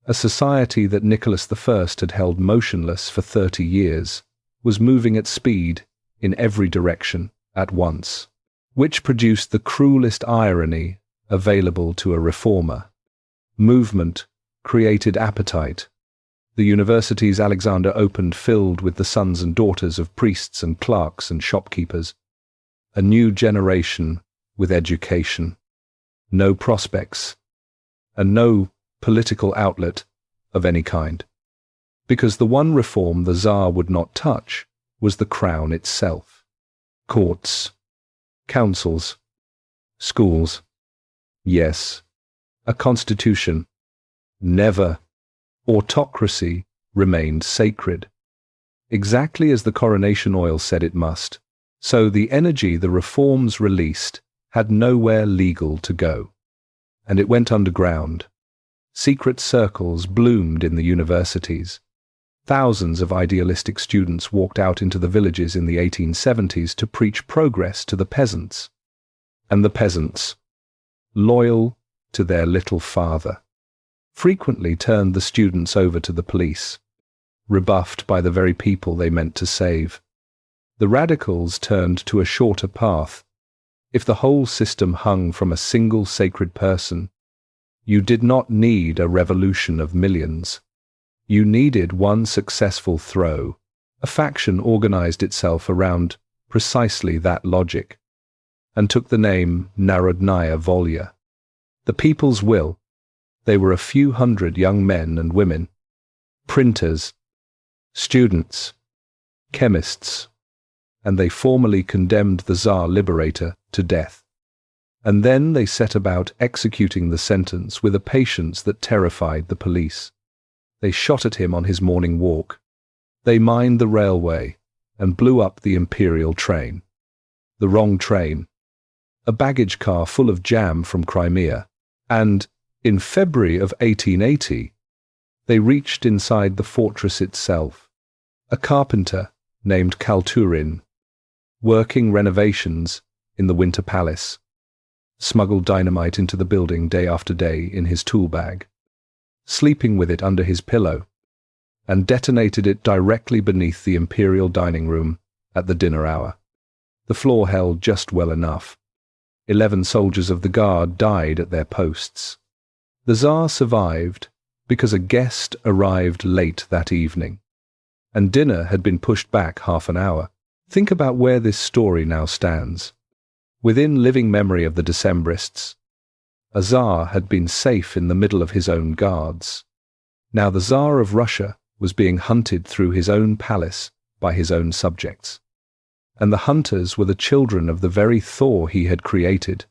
a society that Nicholas I had held motionless for 30 years was moving at speed in every direction at once, which produced the cruelest irony available to a reformer. Movement created appetite. The universities Alexander opened filled with the sons and daughters of priests and clerks and shopkeepers. A new generation with education, no prospects, and no political outlet of any kind. Because the one reform the Tsar would not touch was the crown itself. Courts, councils, schools, yes, a constitution, never. Autocracy remained sacred. Exactly as the coronation oil said it must, so the energy the reforms released had nowhere legal to go. And it went underground. Secret circles bloomed in the universities. Thousands of idealistic students walked out into the villages in the 1870s to preach progress to the peasants. And the peasants, loyal to their little father, frequently turned the students over to the police, rebuffed by the very people they meant to save. The radicals turned to a shorter path. If the whole system hung from a single sacred person, you did not need a revolution of millions. You needed one successful throw. A faction organized itself around precisely that logic, and took the name Narodnaya Volya, the people's will. They were a few hundred young men and women, printers, students, chemists, and they formally condemned the Tsar Liberator to death. And then they set about executing the sentence with a patience that terrified the police. They shot at him on his morning walk. They mined the railway and blew up the imperial train. The wrong train, a baggage car full of jam from Crimea, and in February of 1880, they reached inside the fortress itself. A carpenter named Kalturin, working renovations in the Winter Palace, smuggled dynamite into the building day after day in his tool bag, sleeping with it under his pillow, and detonated it directly beneath the imperial dining room at the dinner hour. The floor held just well enough. 11 soldiers of the guard died at their posts. The Tsar survived because a guest arrived late that evening, and dinner had been pushed back half an hour. Think about where this story now stands. Within living memory of the Decembrists, a Tsar had been safe in the middle of his own guards. Now the Tsar of Russia was being hunted through his own palace by his own subjects. And the hunters were the children of the very Thor he had created.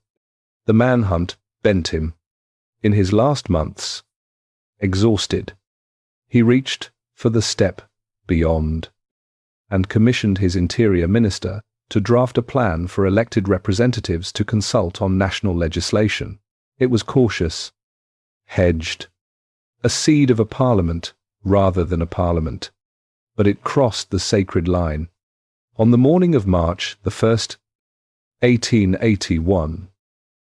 The manhunt bent him. In his last months, exhausted, he reached for the step beyond and commissioned his interior minister to draft a plan for elected representatives to consult on national legislation. It was cautious, hedged, a seed of a parliament rather than a parliament, but it crossed the sacred line. On the morning of March the 1st, 1881,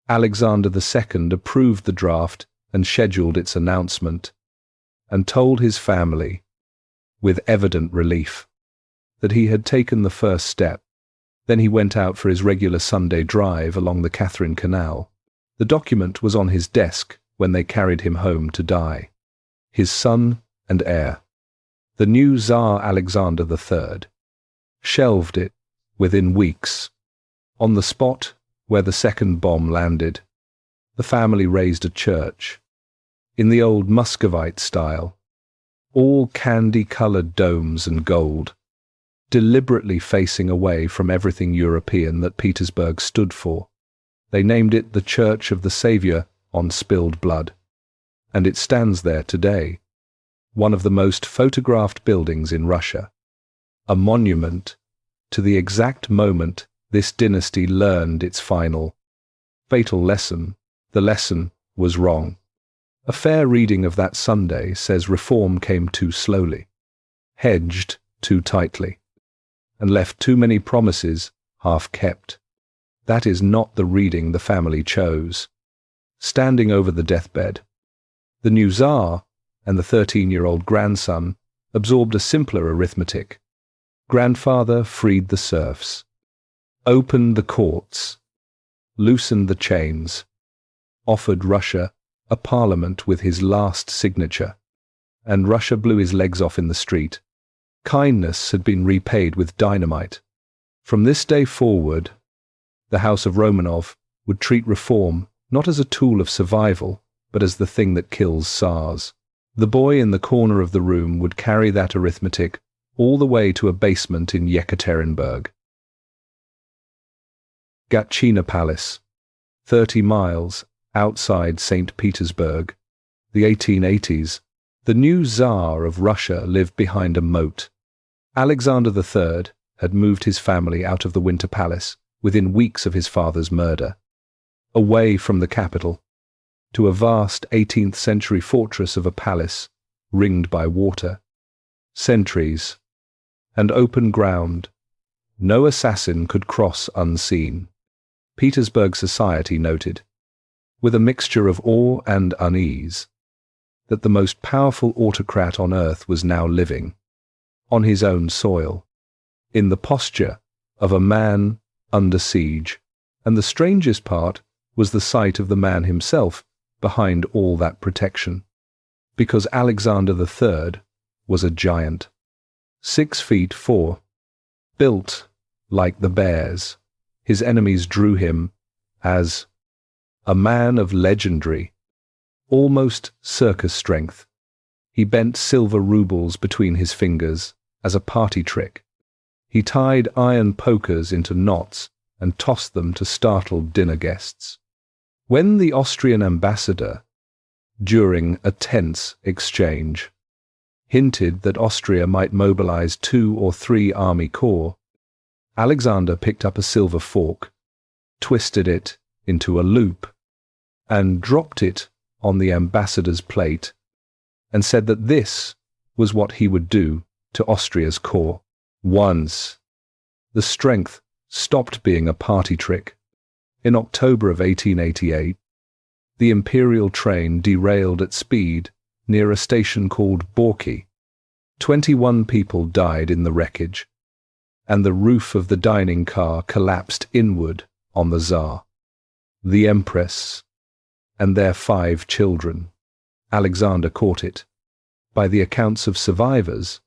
Alexander II approved the draft and scheduled its announcement, and told his family, with evident relief, that he had taken the first step. Then he went out for his regular Sunday drive along the Catherine Canal. The document was on his desk when they carried him home to die. His son and heir, the new Tsar Alexander III, shelved it within weeks. On the spot where the second bomb landed, the family raised a church, in the old Muscovite style, all candy-coloured domes and gold, deliberately facing away from everything European that Petersburg stood for. They named it the Church of the Saviour on Spilled Blood, and it stands there today, one of the most photographed buildings in Russia, a monument to the exact moment this dynasty learned its final, fatal lesson. The lesson was wrong. A fair reading of that Sunday says reform came too slowly, hedged too tightly, and left too many promises half kept. That is not the reading the family chose. Standing over the deathbed, the new Tsar and the 13-year-old grandson absorbed a simpler arithmetic. Grandfather freed the serfs, opened the courts, loosened the chains, offered Russia a parliament with his last signature, and Russia blew his legs off in the street. Kindness had been repaid with dynamite. From this day forward, the House of Romanov would treat reform not as a tool of survival, but as the thing that kills Tsars. The boy in the corner of the room would carry that arithmetic all the way to a basement in Yekaterinburg. Gatchina Palace, 30 miles outside St. Petersburg. The 1880s. The new Tsar of Russia lived behind a moat. Alexander III had moved his family out of the Winter Palace within weeks of his father's murder, away from the capital, to a vast 18th-century fortress of a palace ringed by water, sentries, and open ground. No assassin could cross unseen. Petersburg society noted, with a mixture of awe and unease, that the most powerful autocrat on earth was now living, on his own soil, in the posture of a man under siege, and the strangest part was the sight of the man himself behind all that protection, because Alexander III was a giant, 6'4", built like the bears. His enemies drew him as a man of legendary, almost circus strength. He bent silver rubles between his fingers as a party trick. He tied iron pokers into knots and tossed them to startled dinner guests. When the Austrian ambassador, during a tense exchange, hinted that Austria might mobilize 2 or 3 army corps, Alexander picked up a silver fork, twisted it into a loop, and dropped it on the ambassador's plate, and said that this was what he would do to Austria's corps. Once, the strength stopped being a party trick. In October of 1888, the imperial train derailed at speed near a station called Borki. 21 people died in the wreckage, and the roof of the dining car collapsed inward on the Tsar, the Empress, and their 5 children. Alexander caught it. By the accounts of survivors,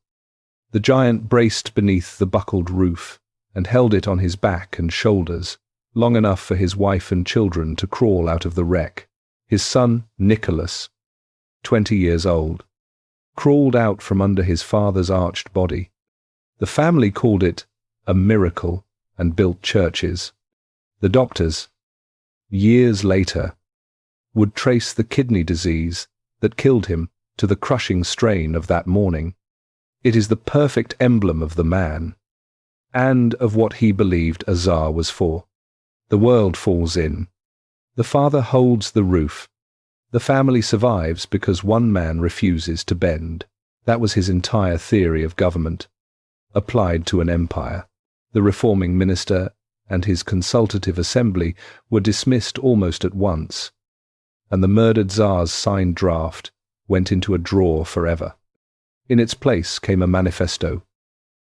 the giant braced beneath the buckled roof and held it on his back and shoulders, long enough for his wife and children to crawl out of the wreck. His son, Nicholas, 20 years old, crawled out from under his father's arched body. The family called it a miracle and built churches. The doctors, years later, would trace the kidney disease that killed him to the crushing strain of that morning. It is the perfect emblem of the man, and of what he believed a Tsar was for. The world falls in. The father holds the roof. The family survives because one man refuses to bend. That was his entire theory of government, applied to an empire. The reforming minister and his consultative assembly were dismissed almost at once, and the murdered Tsar's signed draft went into a drawer forever. In its place came a manifesto,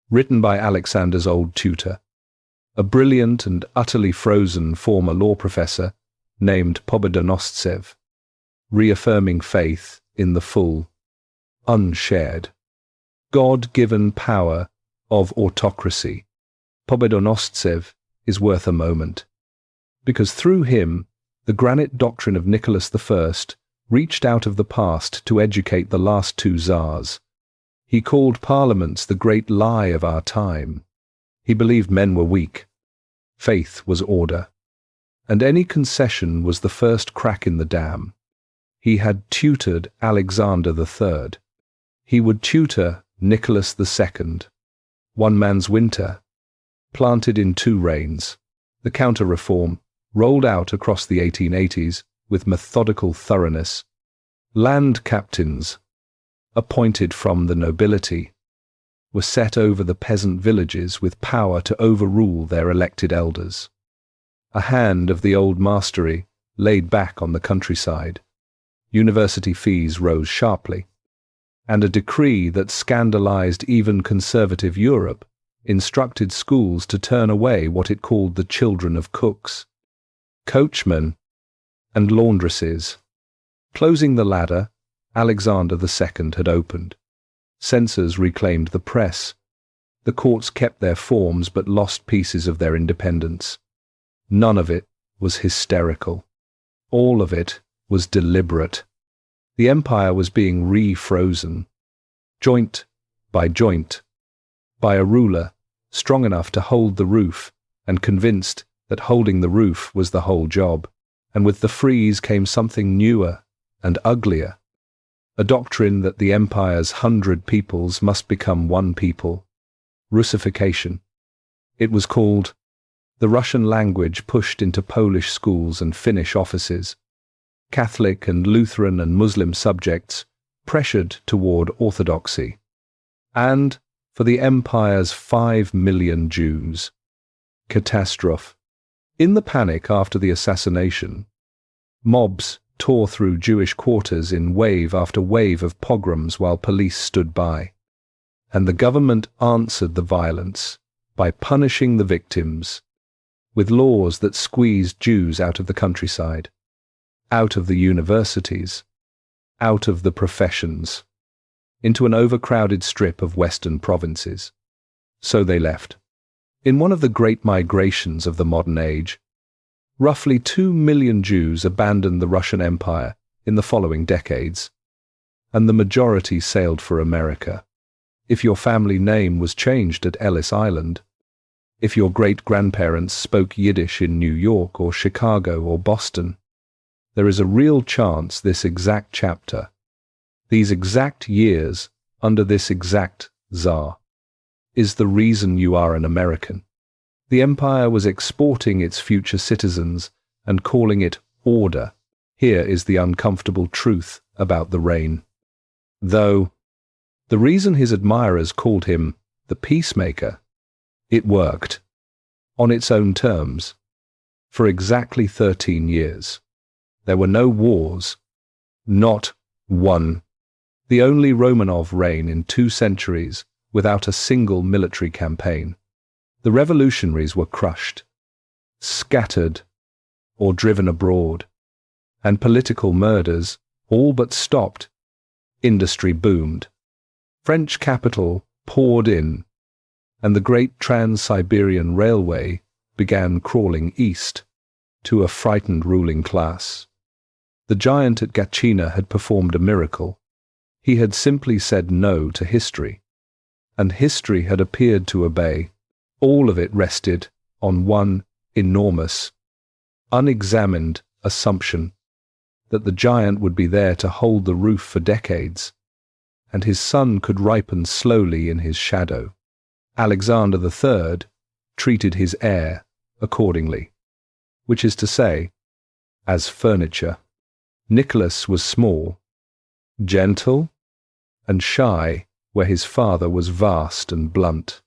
written by Alexander's old tutor, a brilliant and utterly frozen former law professor named Pobedonostsev, reaffirming faith in the full, unshared, God-given power of autocracy. Pobedonostsev is worth a moment, because through him, the granite doctrine of Nicholas I reached out of the past to educate the last two Tsars. He called parliaments the great lie of our time. He believed men were weak. Faith was order. And any concession was the first crack in the dam. He had tutored Alexander III. He would tutor Nicholas II. One man's winter, planted in 2 reigns. The counter-reform, rolled out across the 1880s with methodical thoroughness. Land captains, appointed from the nobility, were set over the peasant villages with power to overrule their elected elders. A hand of the old mastery laid back on the countryside. University fees rose sharply, and a decree that scandalized even conservative Europe instructed schools to turn away what it called the children of cooks, coachmen, and laundresses. Closing the ladder, Alexander II had opened. Censors reclaimed the press. The courts kept their forms but lost pieces of their independence. None of it was hysterical. All of it was deliberate. The empire was being refrozen, joint by a ruler strong enough to hold the roof and convinced that holding the roof was the whole job. And with the freeze came something newer and uglier, a doctrine that the empire's 100 peoples must become one people, Russification. It was called the Russian language pushed into Polish schools and Finnish offices. Catholic and Lutheran and Muslim subjects pressured toward orthodoxy. And for the empire's 5 million Jews. Catastrophe. In the panic after the assassination, mobs tore through Jewish quarters in wave after wave of pogroms while police stood by. And the government answered the violence by punishing the victims with laws that squeezed Jews out of the countryside, out of the universities, out of the professions, into an overcrowded strip of western provinces. So they left. In one of the great migrations of the modern age, roughly 2 million Jews abandoned the Russian Empire in the following decades, and the majority sailed for America. If your family name was changed at Ellis Island, if your great-grandparents spoke Yiddish in New York or Chicago or Boston, there is a real chance this exact chapter, these exact years under this exact Tsar, is the reason you are an American. The empire was exporting its future citizens and calling it order. Here is the uncomfortable truth about the reign. Though the reason his admirers called him the peacemaker, it worked, on its own terms, for exactly 13 years. There were no wars, not one. The only Romanov reign in 2 centuries without a single military campaign. The revolutionaries were crushed, scattered, or driven abroad, and political murders all but stopped. Industry boomed. French capital poured in, and the great Trans-Siberian Railway began crawling east to a frightened ruling class. The giant at Gatchina had performed a miracle. He had simply said no to history, and history had appeared to obey. All of it rested on one enormous, unexamined assumption that the giant would be there to hold the roof for decades, and his son could ripen slowly in his shadow. Alexander III treated his heir accordingly, which is to say, as furniture. Nicholas was small, gentle, and shy where his father was vast and blunt,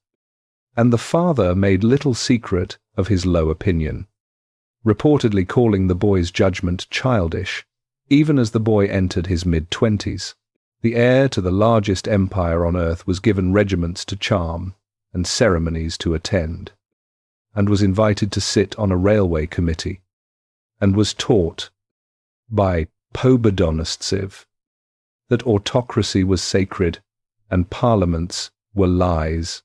and the father made little secret of his low opinion, reportedly calling the boy's judgment childish, even as the boy entered his mid-20s. The heir to the largest empire on earth was given regiments to charm and ceremonies to attend, and was invited to sit on a railway committee, and was taught by Pobedonostsev that autocracy was sacred and parliaments were lies,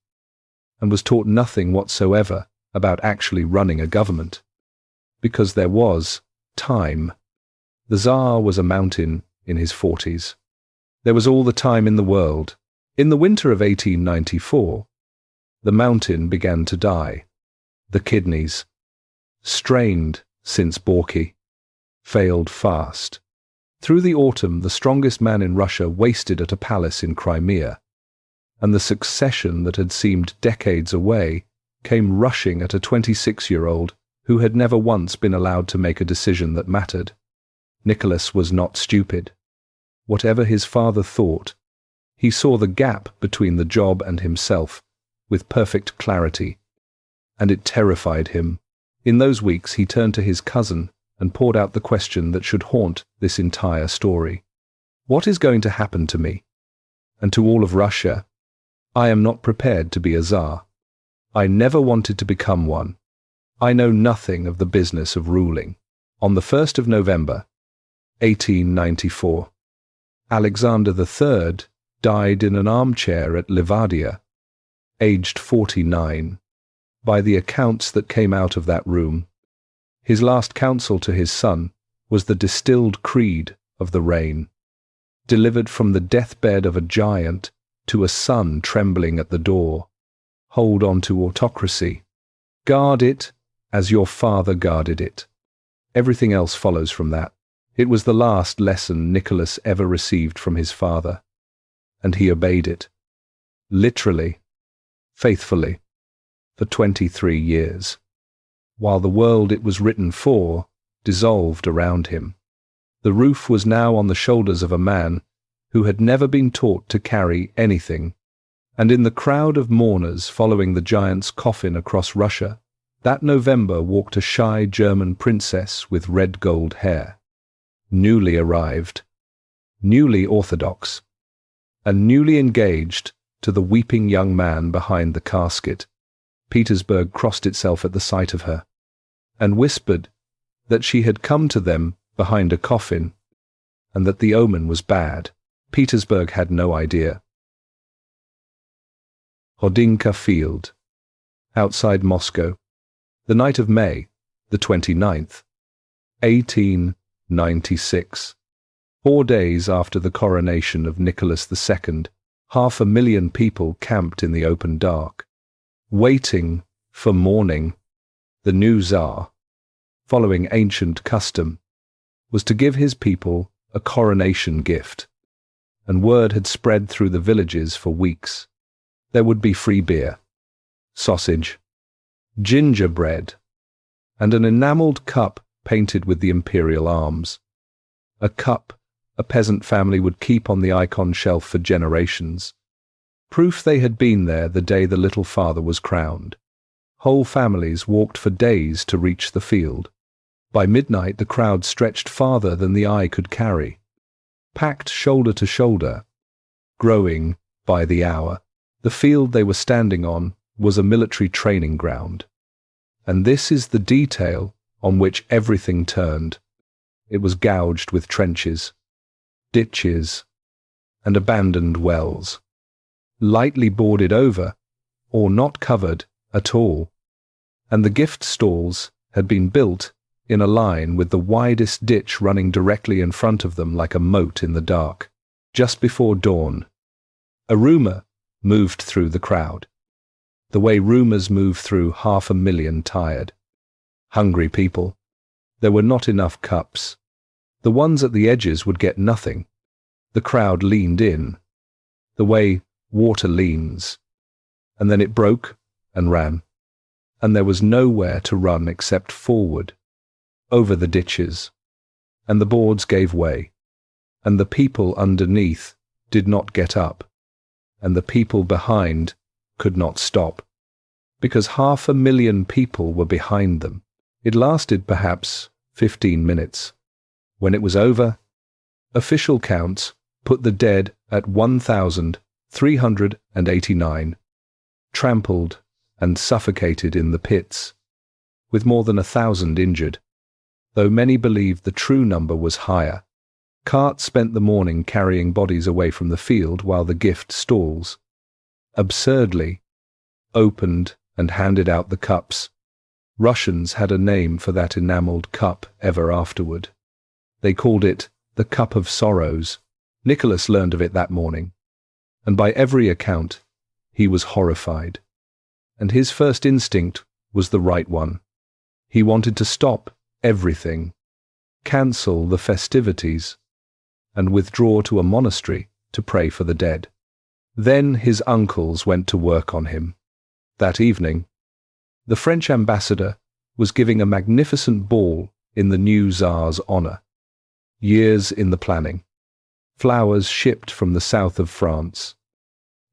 and was taught nothing whatsoever about actually running a government, because there was time. The Tsar was a mountain in his 40s. There was all the time in the world. In the winter of 1894, the mountain began to die. The kidneys, strained since Borky, failed fast. Through the autumn, the strongest man in Russia wasted at a palace in Crimea, and the succession that had seemed decades away came rushing at a 26-year-old who had never once been allowed to make a decision that mattered. Nicholas was not stupid. Whatever his father thought, he saw the gap between the job and himself with perfect clarity, and it terrified him. In those weeks he turned to his cousin and poured out the question that should haunt this entire story. What is going to happen to me? And to all of Russia? I am not prepared to be a Tsar. I never wanted to become one. I know nothing of the business of ruling. On the 1st of November, 1894, Alexander III died in an armchair at Livadia, aged 49. By the accounts that came out of that room, his last counsel to his son was the distilled creed of the reign, delivered from the deathbed of a giant to a son trembling at the door. Hold on to autocracy. Guard it as your father guarded it. Everything else follows from that. It was the last lesson Nicholas ever received from his father, and he obeyed it, literally, faithfully, for 23 years, while the world it was written for dissolved around him. The roof was now on the shoulders of a man who had never been taught to carry anything, and in the crowd of mourners following the giant's coffin across Russia, that November walked a shy German princess with red gold hair, newly arrived, newly orthodox, and newly engaged to the weeping young man behind the casket. Petersburg crossed itself at the sight of her, and whispered that she had come to them behind a coffin, and that the omen was bad. Petersburg had no idea. Hodinka Field, outside Moscow, the night of May, the 29th, 1896. 4 days after the coronation of Nicholas II, 500,000 people camped in the open dark, waiting for morning. The new Tsar, following ancient custom, was to give his people a coronation gift, and word had spread through the villages for weeks. There would be free beer, sausage, gingerbread, and an enameled cup painted with the imperial arms. A cup a peasant family would keep on the icon shelf for generations. Proof they had been there the day the little father was crowned. Whole families walked for days to reach the field. By midnight the crowd stretched farther than the eye could carry, packed shoulder to shoulder, growing by the hour. The field they were standing on was a military training ground. And this is the detail on which everything turned. It was gouged with trenches, ditches, and abandoned wells. Lightly boarded over, or not covered at all, and the gift stalls had been built in a line with the widest ditch running directly in front of them like a moat in the dark. Just before dawn, a rumour moved through the crowd, the way rumours move through 500,000 tired, hungry people. There were not enough cups. The ones at the edges would get nothing. The crowd leaned in, the way water leans, and then it broke and ran, and there was nowhere to run except forward, over the ditches, and the boards gave way, and the people underneath did not get up, and the people behind could not stop, because 500,000 people were behind them. It lasted perhaps 15 minutes. When it was over, official counts put the dead at 1,389, trampled and suffocated in the pits, with more than 1,000 injured, though many believed the true number was higher. Carts spent the morning carrying bodies away from the field while the gift stalls, absurdly, opened and handed out the cups. Russians had a name for that enamelled cup ever afterward. They called it the Cup of Sorrows. Nicholas learned of it that morning, and by every account, he was horrified. And his first instinct was the right one. He wanted to stop everything, cancel the festivities, and withdraw to a monastery to pray for the dead. Then his uncles went to work on him. That evening, the French ambassador was giving a magnificent ball in the new Tsar's honor. Years in the planning. Flowers shipped from the south of France.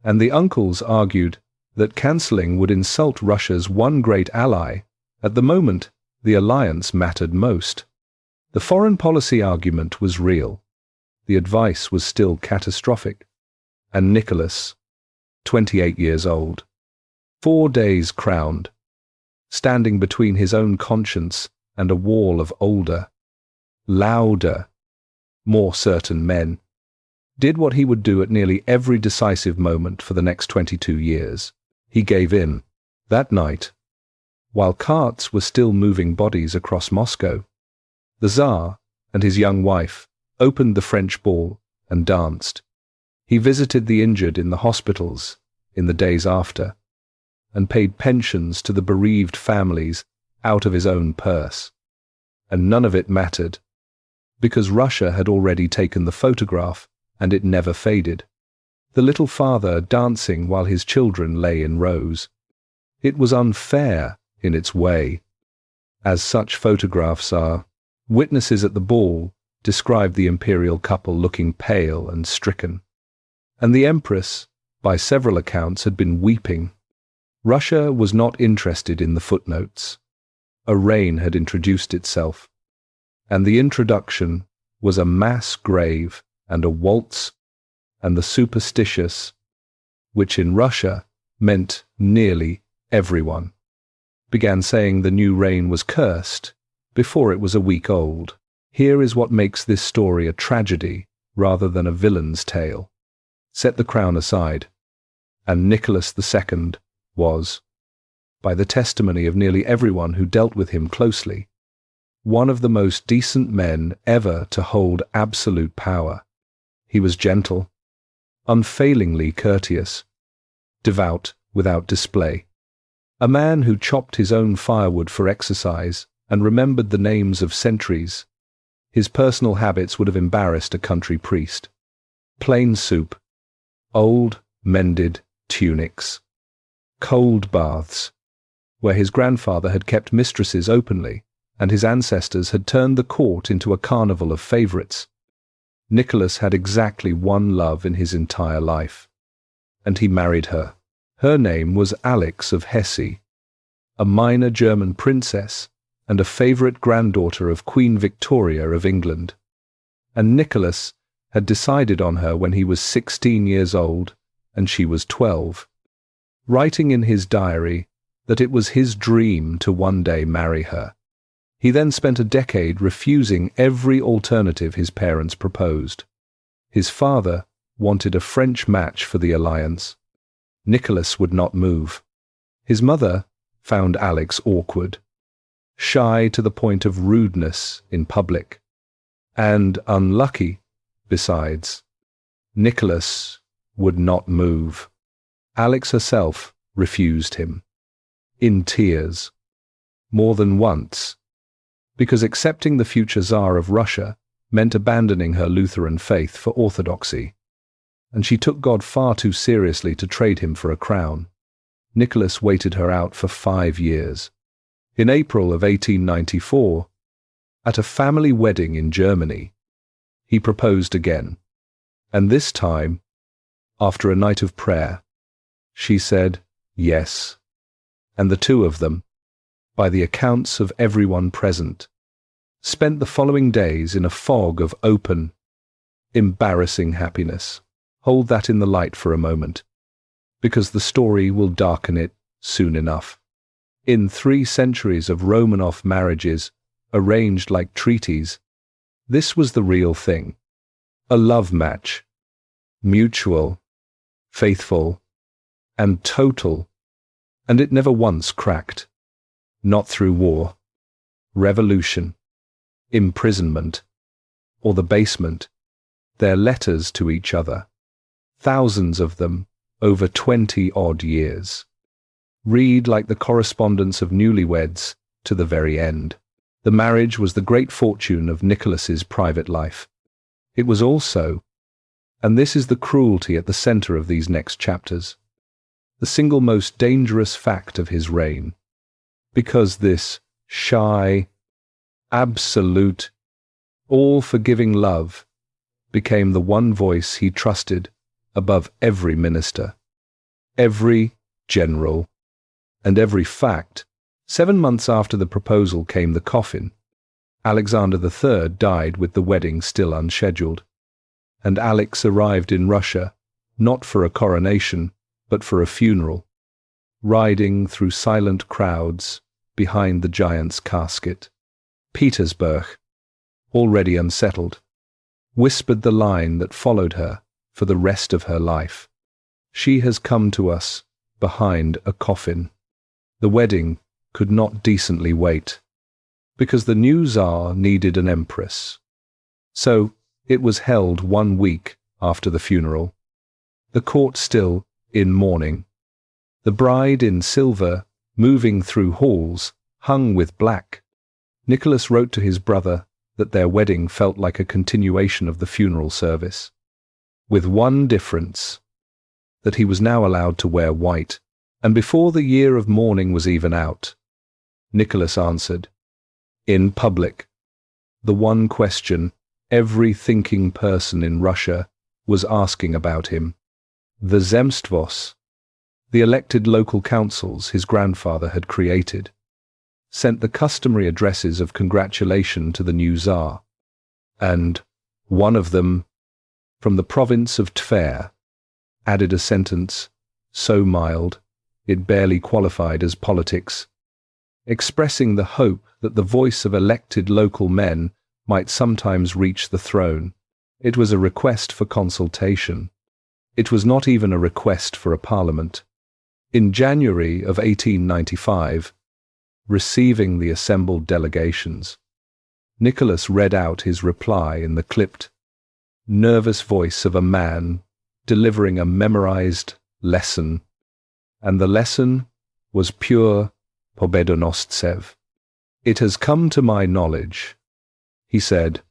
And the uncles argued that cancelling would insult Russia's one great ally. At the moment, the alliance mattered most. The foreign policy argument was real. The advice was still catastrophic. And Nicholas, 28 years old, 4 days crowned, standing between his own conscience and a wall of older, louder, more certain men, did what he would do at nearly every decisive moment for the next 22 years. He gave in. That night, while carts were still moving bodies across Moscow, the Tsar and his young wife opened the French ball and danced. He visited the injured in the hospitals in the days after, and paid pensions to the bereaved families out of his own purse. And none of it mattered, because Russia had already taken the photograph, and it never faded. The little father dancing while his children lay in rows. It was unfair in its way, as such photographs are. Witnesses at the ball described the imperial couple looking pale and stricken. And the Empress, by several accounts, had been weeping. Russia was not interested in the footnotes. A reign had introduced itself, and the introduction was a mass grave and a waltz, and the superstitious, which in Russia meant nearly everyone, began saying the new reign was cursed before it was a week old. Here is what makes this story a tragedy rather than a villain's tale. Set the crown aside, and Nicholas II was, by the testimony of nearly everyone who dealt with him closely, one of the most decent men ever to hold absolute power. He was gentle, unfailingly courteous, devout without display, a man who chopped his own firewood for exercise and remembered the names of centuries. His personal habits would have embarrassed a country priest. Plain soup, old, mended tunics, cold baths, where his grandfather had kept mistresses openly, and his ancestors had turned the court into a carnival of favourites. Nicholas had exactly one love in his entire life, and he married her. Her name was Alix of Hesse, a minor German princess and a favourite granddaughter of Queen Victoria of England. And Nicholas had decided on her when he was 16 years old and she was 12, writing in his diary that it was his dream to one day marry her. He then spent a decade refusing every alternative his parents proposed. His father wanted a French match for the alliance. Nicholas would not move. His mother found Alex awkward, shy to the point of rudeness in public, and unlucky, besides. Nicholas would not move. Alex herself refused him, in tears, more than once, because accepting the future Tsar of Russia meant abandoning her Lutheran faith for orthodoxy, and she took God far too seriously to trade him for a crown. Nicholas waited her out for 5 years. In April of 1894, at a family wedding in Germany, he proposed again, and this time, after a night of prayer, she said yes, and the two of them, by the accounts of everyone present, spent the following days in a fog of open, embarrassing happiness. Hold that in the light for a moment, because the story will darken it soon enough. In 3 centuries of Romanov marriages, arranged like treaties, this was the real thing. A love match, mutual, faithful, and total, and it never once cracked. Not through war, revolution, imprisonment, or the basement. Their letters to each other, thousands of them over 20-odd years, read like the correspondence of newlyweds to the very end. The marriage was the great fortune of Nicholas's private life. It was also, and this is the cruelty at the center of these next chapters, the single most dangerous fact of his reign, because this shy, absolute, all-forgiving love became the one voice he trusted above every minister, every general, and every fact. 7 months after the proposal came the coffin. Alexander III died with the wedding still unscheduled, and Alex arrived in Russia not for a coronation, but for a funeral, riding through silent crowds behind the giant's casket. Petersburg, already unsettled, whispered the line that followed her for the rest of her life. She has come to us behind a coffin. The wedding could not decently wait, because the new Tsar needed an Empress. So it was held 1 week after the funeral, the court still in mourning, the bride in silver moving through halls hung with black. Nicholas wrote to his brother that their wedding felt like a continuation of the funeral service, with one difference, that he was now allowed to wear white, and before the year of mourning was even out, Nicholas answered, in public, the one question every thinking person in Russia was asking about him. The Zemstvos, the elected local councils his grandfather had created, sent the customary addresses of congratulation to the new Tsar, and one of them, from the province of Tver, added a sentence so mild it barely qualified as politics, expressing the hope that the voice of elected local men might sometimes reach the throne. It was a request for consultation. It was not even a request for a parliament. In January of 1895, receiving the assembled delegations, Nicholas read out his reply in the clipped, nervous voice of a man delivering a memorized lesson, and the lesson was pure Pobedonostsev. It has come to my knowledge, he said,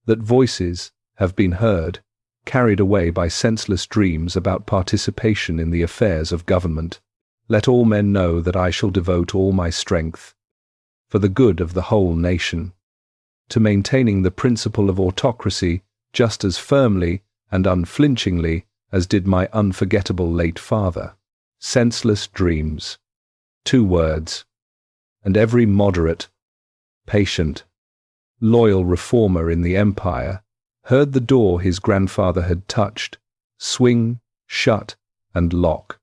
that voices have been heard, carried away by senseless dreams about participation in the affairs of government. Let all men know that I shall devote all my strength, for the good of the whole nation, to maintaining the principle of autocracy just as firmly and unflinchingly as did my unforgettable late father. Senseless dreams. 2 words, and every moderate, patient, loyal reformer in the empire heard the door his grandfather had touched swing, shut, and lock.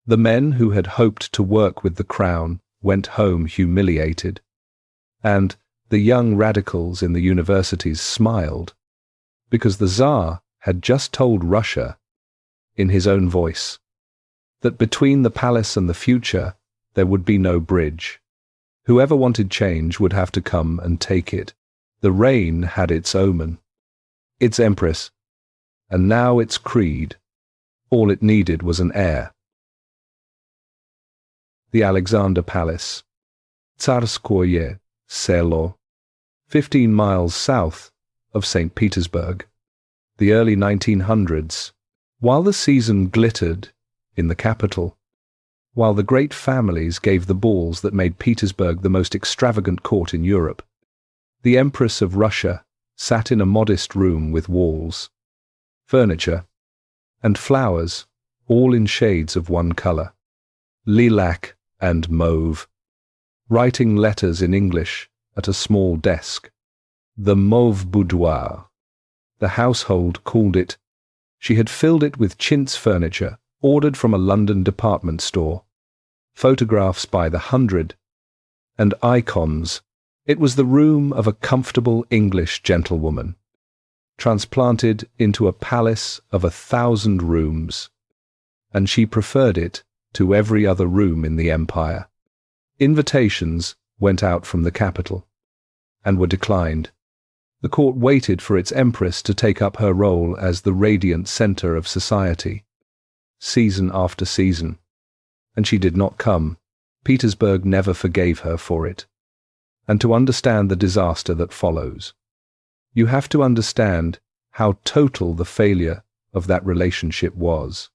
The men who had hoped to work with the crown went home humiliated, and the young radicals in the universities smiled, because the Tsar had just told Russia, in his own voice, that between the palace and the future There would be no bridge. Whoever wanted change would have to come and take it. The reign had its omen, its empress, and now its creed. All it needed was an heir. The Alexander Palace, Tsarskoye Selo, 15 miles south of St. Petersburg. The early 1900s, while the season glittered in the capital, while the great families gave the balls that made Petersburg the most extravagant court in Europe, the Empress of Russia sat in a modest room with walls, furniture, and flowers, all in shades of one color, lilac and mauve, writing letters in English at a small desk. The mauve boudoir. The household called it. She had filled it with chintz furniture ordered from a London department store, photographs by the hundred, and icons. It was the room of a comfortable English gentlewoman, transplanted into a palace of 1,000 rooms, and she preferred it to every other room in the empire. Invitations went out from the capital, and were declined. The court waited for its empress to take up her role as the radiant center of society, season after season, and she did not come. Petersburg never forgave her for it. And to understand the disaster that follows, you have to understand how total the failure of that relationship was,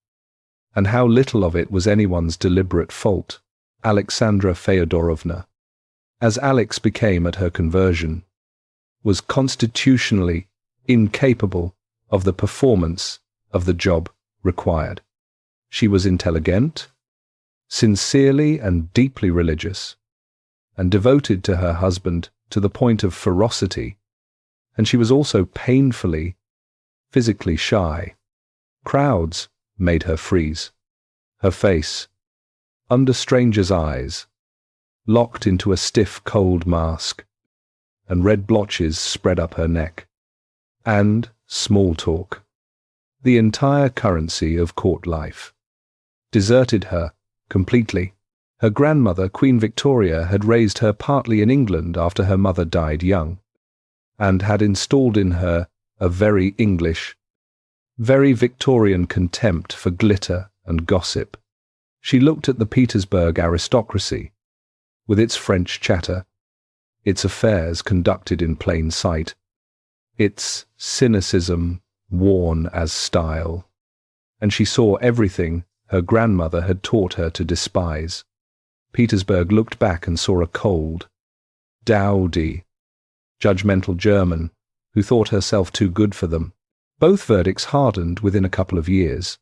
and how little of it was anyone's deliberate fault. Alexandra Feodorovna, as Alex became at her conversion, was constitutionally incapable of the performance of the job required. She was intelligent, sincerely and deeply religious, and devoted to her husband to the point of ferocity, and she was also painfully, physically shy. Crowds made her freeze. Her face, under strangers' eyes, locked into a stiff, cold mask, and red blotches spread up her neck. And small talk, the entire currency of court life, deserted her completely. Her grandmother, Queen Victoria, had raised her partly in England after her mother died young, and had installed in her a very English, very Victorian contempt for glitter and gossip. She looked at the Petersburg aristocracy, with its French chatter, its affairs conducted in plain sight, its cynicism worn as style, and she saw everything her grandmother had taught her to despise. Petersburg looked back and saw a cold, dowdy, judgmental German who thought herself too good for them. Both verdicts hardened within a couple of years,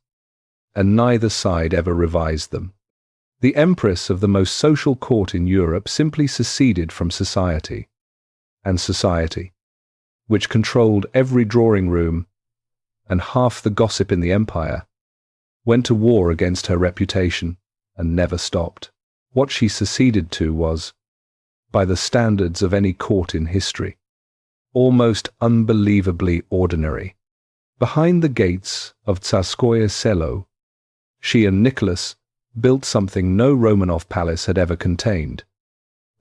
and neither side ever revised them. The Empress of the most social court in Europe simply seceded from society, and society, which controlled every drawing room and half the gossip in the empire, went to war against her reputation and never stopped. What she seceded to was, by the standards of any court in history, almost unbelievably ordinary. Behind the gates of Tsarskoye Selo, she and Nicholas built something no Romanov palace had ever contained,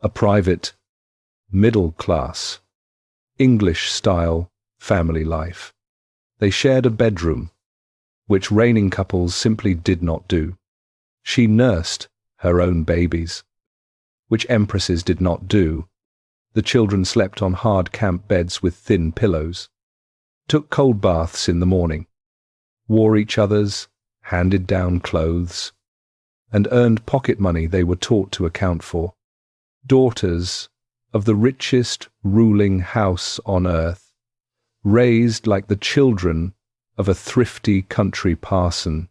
a private, middle-class, English-style family life. They shared a bedroom, which reigning couples simply did not do. She nursed her own babies, which empresses did not do. The children slept on hard camp beds with thin pillows, took cold baths in the morning, wore each other's handed-down clothes, and earned pocket money they were taught to account for. Daughters of the richest ruling house on earth, raised like the children of a thrifty country parson,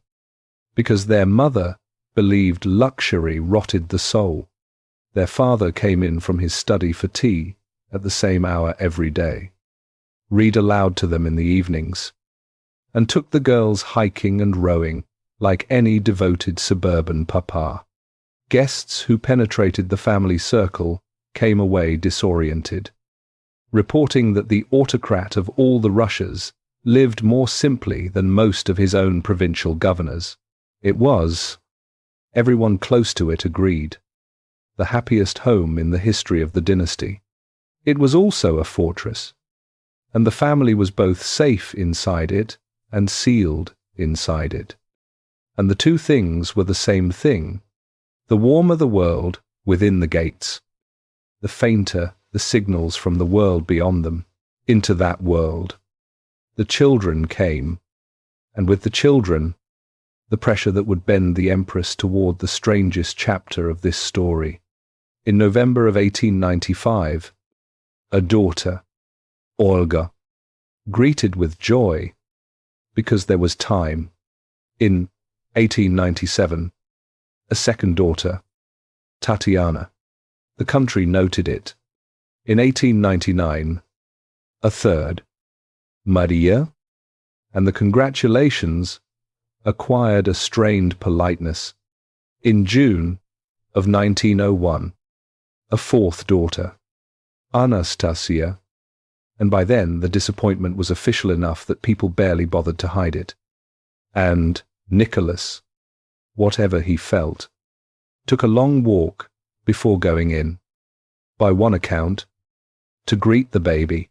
because their mother believed luxury rotted the soul. Their father came in from his study for tea at the same hour every day, read aloud to them in the evenings, and took the girls hiking and rowing like any devoted suburban papa. Guests who penetrated the family circle came away disoriented, reporting that the autocrat of all the Russias lived more simply than most of his own provincial governors. It was, everyone close to it agreed, the happiest home in the history of the dynasty. It was also a fortress, and the family was both safe inside it and sealed inside it. And the two things were the same thing. The warmer the world within the gates, the fainter the signals from the world beyond them. Into that world the children came, and with the children, the pressure that would bend the Empress toward the strangest chapter of this story. In November of 1895, a daughter, Olga, greeted with joy, because there was time. In 1897, a second daughter, Tatiana. The country noted it. In 1899, a third, Maria, and the congratulations acquired a strained politeness. In June of 1901, a fourth daughter, Anastasia, and by then the disappointment was official enough that people barely bothered to hide it. And Nicholas, whatever he felt, took a long walk before going in, by one account, to greet the baby,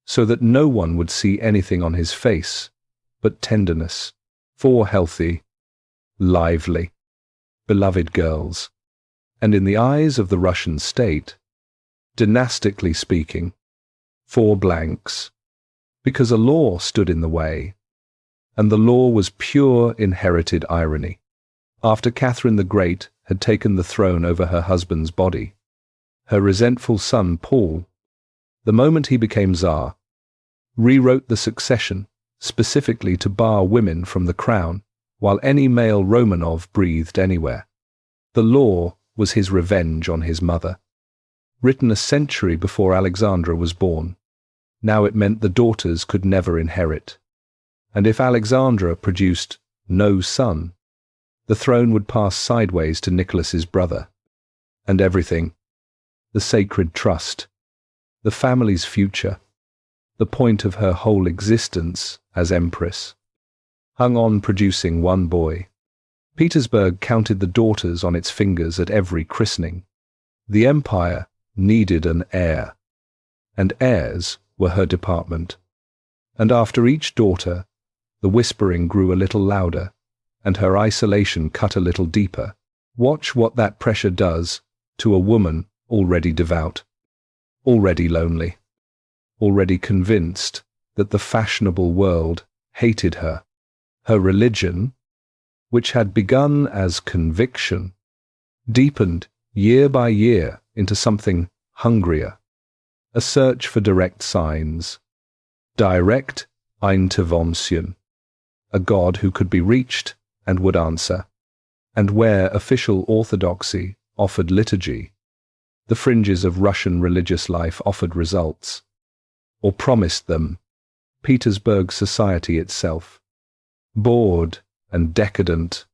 so that no one would see anything on his face but tenderness. 4 healthy, lively, beloved girls, and in the eyes of the Russian state, dynastically speaking, 4 blanks, because a law stood in the way, and the law was pure inherited irony. After Catherine the Great had taken the throne over her husband's body, her resentful son Paul, the moment he became Tsar, rewrote the succession specifically to bar women from the crown, while any male Romanov breathed anywhere. The law was his revenge on his mother. Written a century before Alexandra was born, now it meant the daughters could never inherit. And if Alexandra produced no son, the throne would pass sideways to Nicholas's brother. And everything, the sacred trust, the family's future, the point of her whole existence as Empress, hung on producing one boy. Petersburg counted the daughters on its fingers at every christening. The empire needed an heir, and heirs were her department. And after each daughter, the whispering grew a little louder, and her isolation cut a little deeper. Watch what that pressure does to a woman already devout, already lonely, already convinced that the fashionable world hated her. Her religion, which had begun as conviction, deepened year by year into something hungrier, a search for direct signs, direct Intervention, a God who could be reached and would answer, and where official orthodoxy offered liturgy, the fringes of Russian religious life offered results, or promised them. Petersburg society itself, bored and decadent,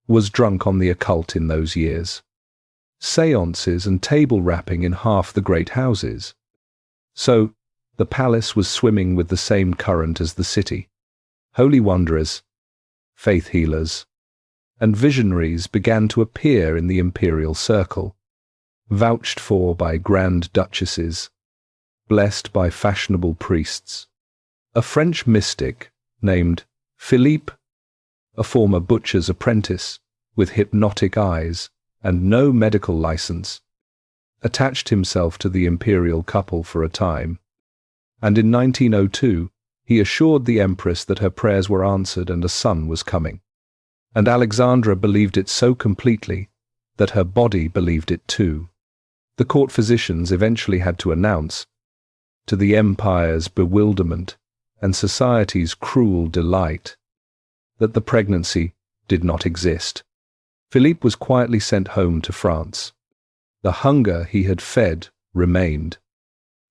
was drunk on the occult in those years. Seances and table rapping in half the great houses. So, the palace was swimming with the same current as the city. Holy wanderers, faith healers, and visionaries began to appear in the imperial circle, vouched for by grand duchesses, blessed by fashionable priests. A French mystic named Philippe, a former butcher's apprentice with hypnotic eyes and no medical license, attached himself to the imperial couple for a time, and in 1902 he assured the Empress that her prayers were answered and a son was coming. And Alexandra believed it so completely that her body believed it too. The court physicians eventually had to announce, to the empire's bewilderment and society's cruel delight, that the pregnancy did not exist. Philippe was quietly sent home to France. The hunger he had fed remained,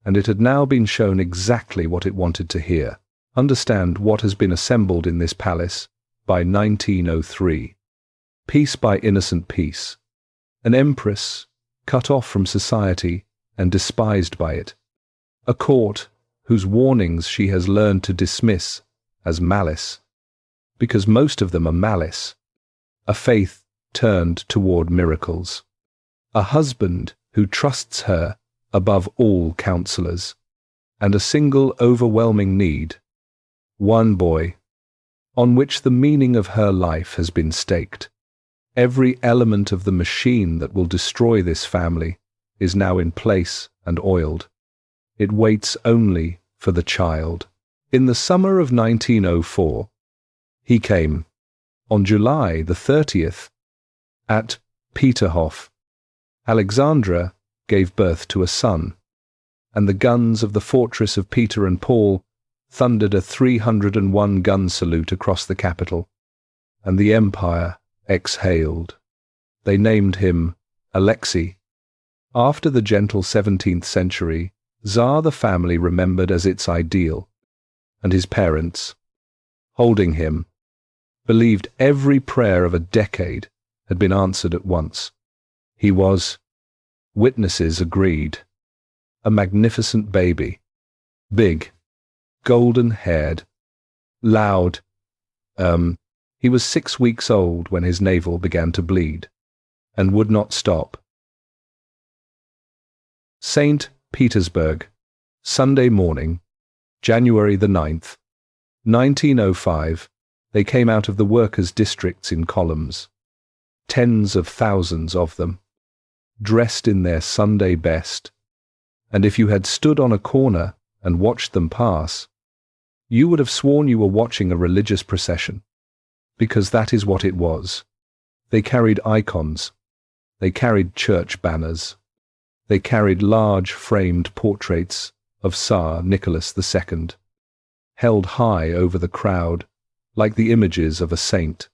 and it had now been shown exactly what it wanted to hear. Understand what has been assembled in this palace by 1903. Peace by innocent peace. An empress cut off from society and despised by it. A court whose warnings she has learned to dismiss as malice, because most of them are malice. A faith turned toward miracles. a husband who trusts her above all counselors, and a single overwhelming need, one boy, on which the meaning of her life has been staked. Every element of the machine that will destroy this family is now in place and oiled. It waits only for the child. In the summer of 1904, he came, on July the 30th, at Peterhof. Alexandra gave birth to a son, and the guns of the fortress of Peter and Paul thundered a 301-gun salute across the capital, and the empire exhaled. They named him Alexei. After the gentle 17th century, Tsar the family remembered as its ideal, and his parents, holding him, believed every prayer of a decade had been answered at once. He was, witnesses agreed, a magnificent baby, big, golden-haired, loud. He was 6 weeks old when his navel began to bleed, and would not stop. St. Petersburg, Sunday morning, January the 9th, 1905, they came out of the workers' districts in columns, tens of thousands of them, dressed in their Sunday best, and if you had stood on a corner and watched them pass, you would have sworn you were watching a religious procession, because that is what it was. They carried icons, they carried church banners, they carried large framed portraits of Tsar Nicholas II, held high over the crowd like the images of a saint,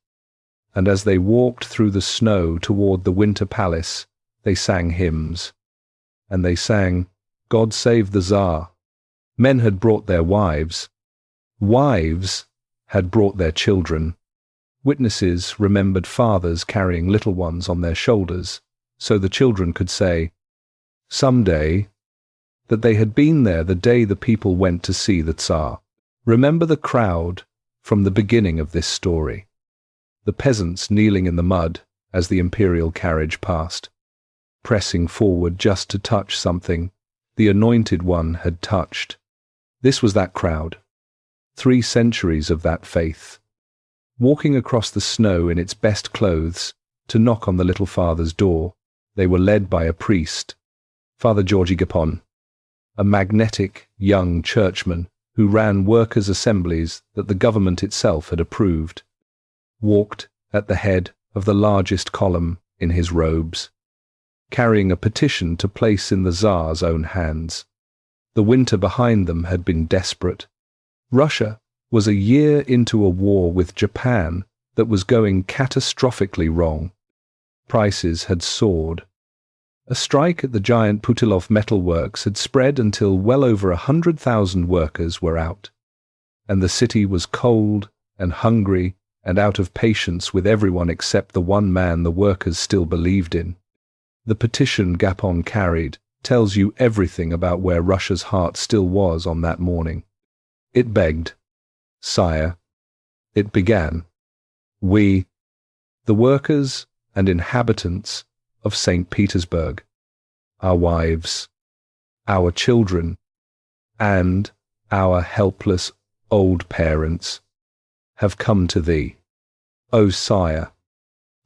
and as they walked through the snow toward the Winter Palace, they sang hymns, and they sang, "God Save the Tsar." Men had brought their wives. Wives had brought their children. Witnesses remembered fathers carrying little ones on their shoulders, so the children could say, someday, that they had been there the day the people went to see the Tsar. Remember the crowd from the beginning of this story. The peasants kneeling in the mud as the imperial carriage passed, pressing forward just to touch something the Anointed One had touched. This was that crowd, 3 centuries of that faith, walking across the snow in its best clothes to knock on the little father's door. They were led by a priest, Father Georgy Gapon, a magnetic young churchman who ran workers' assemblies that the government itself had approved, walked at the head of the largest column in his robes, carrying a petition to place in the Tsar's own hands. The winter behind them had been desperate. Russia was a year into a war with Japan that was going catastrophically wrong. Prices had soared. A strike at the giant Putilov metalworks had spread until well over 100,000 workers were out, and the city was cold and hungry and out of patience with everyone except the one man the workers still believed in. The petition Gapon carried tells you everything about where Russia's heart still was on that morning. It begged, "Sire," it began, "we, the workers and inhabitants of St. Petersburg, our wives, our children, and our helpless old parents, have come to thee, O Sire,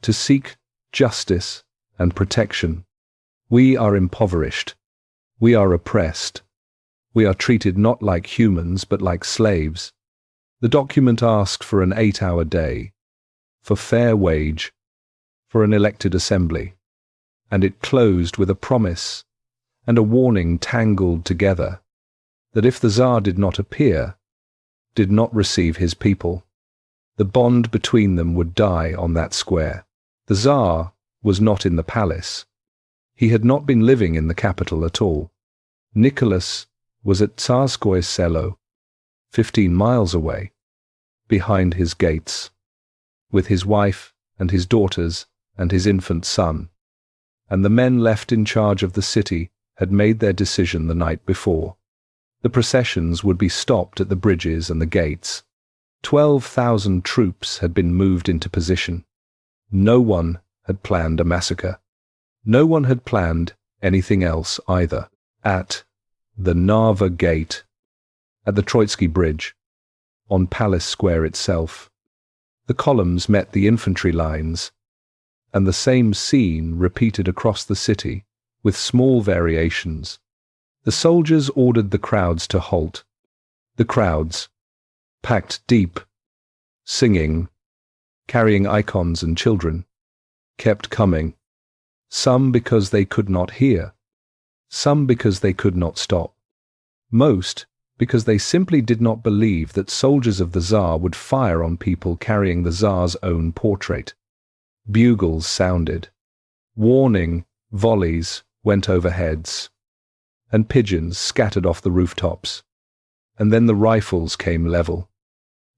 to seek justice and protection. We are impoverished. We are oppressed. We are treated not like humans but like slaves. The document asked for an 8-hour day, for fair wage, for an elected assembly, and it closed with a promise and a warning tangled together that if the Tsar did not appear, did not receive his people, the bond between them would die on that square. The Tsar was not in the palace. He had not been living in the capital at all. Nicholas was at Tsarskoye Selo, 15 miles away, behind his gates, with his wife and his daughters and his infant son, and the men left in charge of the city had made their decision the night before. The processions would be stopped at the bridges and the gates. 12,000 troops had been moved into position. No one had planned a massacre. No one had planned anything else either. At the Narva Gate, at the Troitsky Bridge, on Palace Square itself, the columns met the infantry lines, and the same scene repeated across the city with small variations. The soldiers ordered the crowds to halt. The crowds, packed deep, singing, carrying icons and children, kept coming, some because they could not hear, some because they could not stop, most because they simply did not believe that soldiers of the Tsar would fire on people carrying the Tsar's own portrait. Bugles sounded, warning volleys went over heads, and pigeons scattered off the rooftops, and then the rifles came level,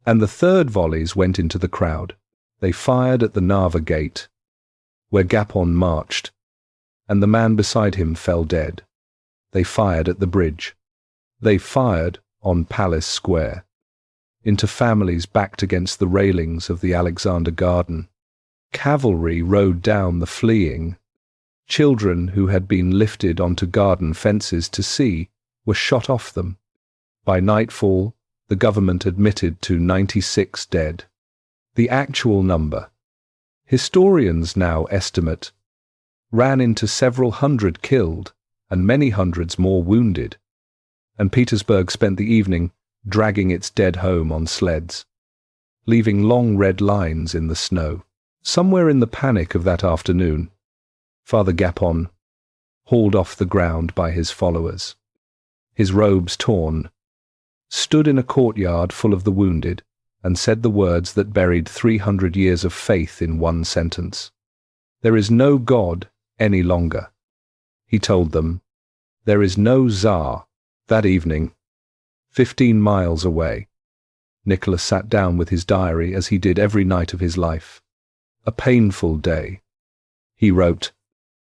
and the third volleys went into the crowd. They fired at the Narva Gate, where Gapon marched, and the man beside him fell dead. They fired at the bridge. They fired on Palace Square, into families backed against the railings of the Alexander Garden. Cavalry rode down the fleeing. Children who had been lifted onto garden fences to see were shot off them. By nightfall, the government admitted to 96 dead. The actual number, historians now estimate, ran into several hundred killed and many hundreds more wounded, and Petersburg spent the evening dragging its dead home on sleds, leaving long red lines in the snow. Somewhere in the panic of that afternoon, Father Gapon, hauled off the ground by his followers, his robes torn, stood in a courtyard full of the wounded and said the words that buried 300 years of faith in one sentence. There is no God any longer. He told them, there is no Tsar. That evening, 15 miles away, Nicholas sat down with his diary as he did every night of his life. A painful day. He wrote,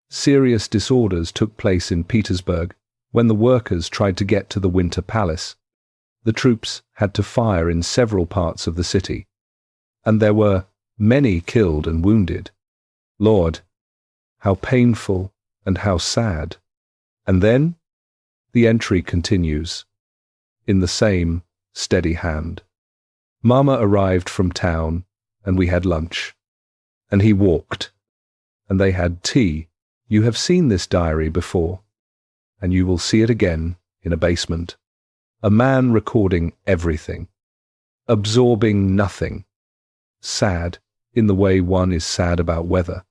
serious disorders took place in Petersburg when the workers tried to get to the Winter Palace. The troops had to fire in several parts of the city, and there were many killed and wounded. Lord, how painful and how sad. And then the entry continues, in the same steady hand. Mama arrived from town, and we had lunch. And he walked, and they had tea. You have seen this diary before, and you will see it again in a basement. A man recording everything, absorbing nothing, sad in the way one is sad about weather.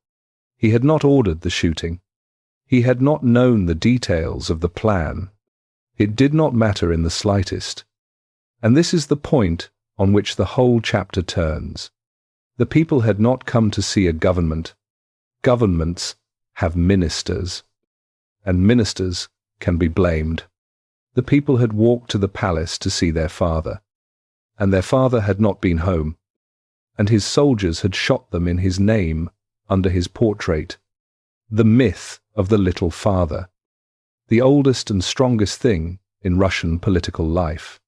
He had not ordered the shooting. He had not known the details of the plan. It did not matter in the slightest. And this is the point on which the whole chapter turns. The people had not come to see a government. Governments have ministers, and ministers can be blamed. The people had walked to the palace to see their father, and their father had not been home, and his soldiers had shot them in his name under his portrait. The myth of the little father, the oldest and strongest thing in Russian political life,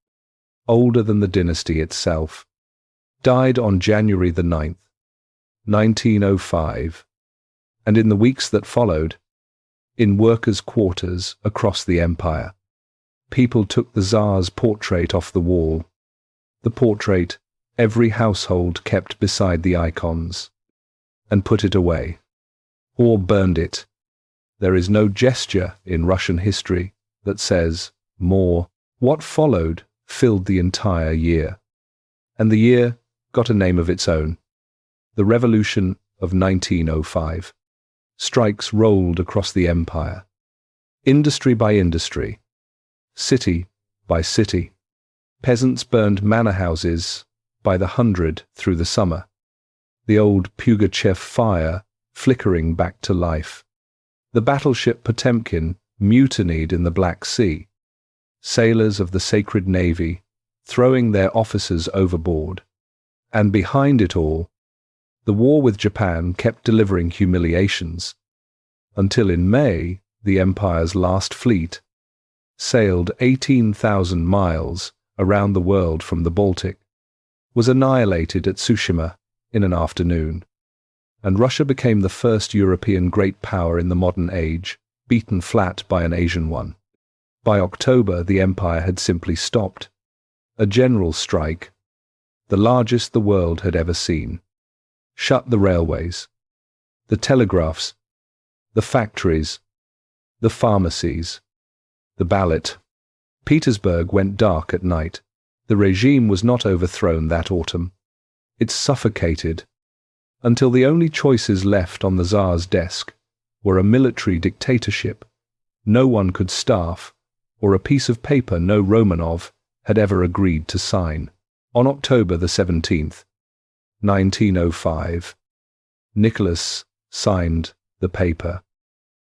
older than the dynasty itself, died on January the 9th, 1905, and in the weeks that followed, in workers' quarters across the empire, people took the Tsar's portrait off the wall, the portrait every household kept beside the icons, and put it away, or burned it. There is no gesture in Russian history that says more. What followed filled the entire year, and the year got a name of its own, the Revolution of 1905. Strikes rolled across the empire, industry by industry, city by city. Peasants burned manor houses by the hundred through the summer, the old Pugachev fire flickering back to life. The battleship Potemkin mutinied in the Black Sea, sailors of the Sacred Navy throwing their officers overboard. And behind it all, the war with Japan kept delivering humiliations, until in May, the Empire's last fleet sailed 18,000 miles around the world from the Baltic, was annihilated at Tsushima in an afternoon, and Russia became the first European great power in the modern age, beaten flat by an Asian one. By October, the empire had simply stopped. A general strike, the largest the world had ever seen, shut the railways, the telegraphs, the factories, the pharmacies, the ballot. Petersburg went dark at night. The regime was not overthrown that autumn. It suffocated, until the only choices left on the Tsar's desk were a military dictatorship no one could staff, or a piece of paper no Romanov had ever agreed to sign. On October the 17th, 1905, Nicholas signed the paper.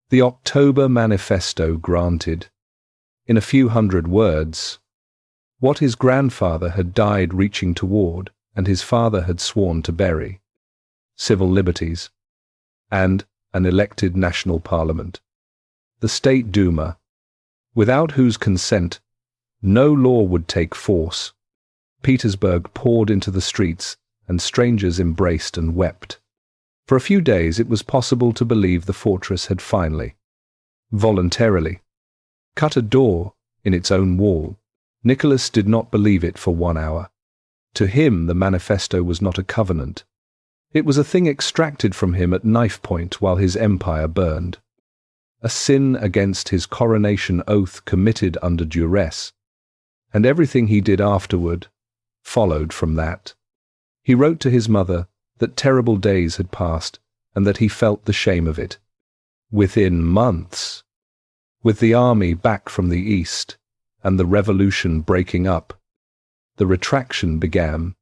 The October Manifesto granted, in a few hundred words, what his grandfather had died reaching toward and his father had sworn to bury: civil liberties, and an elected national parliament. The State Duma, without whose consent no law would take force. Petersburg poured into the streets, and strangers embraced and wept. For a few days it was possible to believe the fortress had finally, voluntarily, cut a door in its own wall. Nicholas did not believe it for 1 hour. To him the manifesto was not a covenant. It was a thing extracted from him at knife point while his empire burned. A sin against his coronation oath committed under duress, and everything he did afterward followed from that. He wrote to his mother that terrible days had passed and that he felt the shame of it. Within months, with the army back from the east and the revolution breaking up, the retraction began.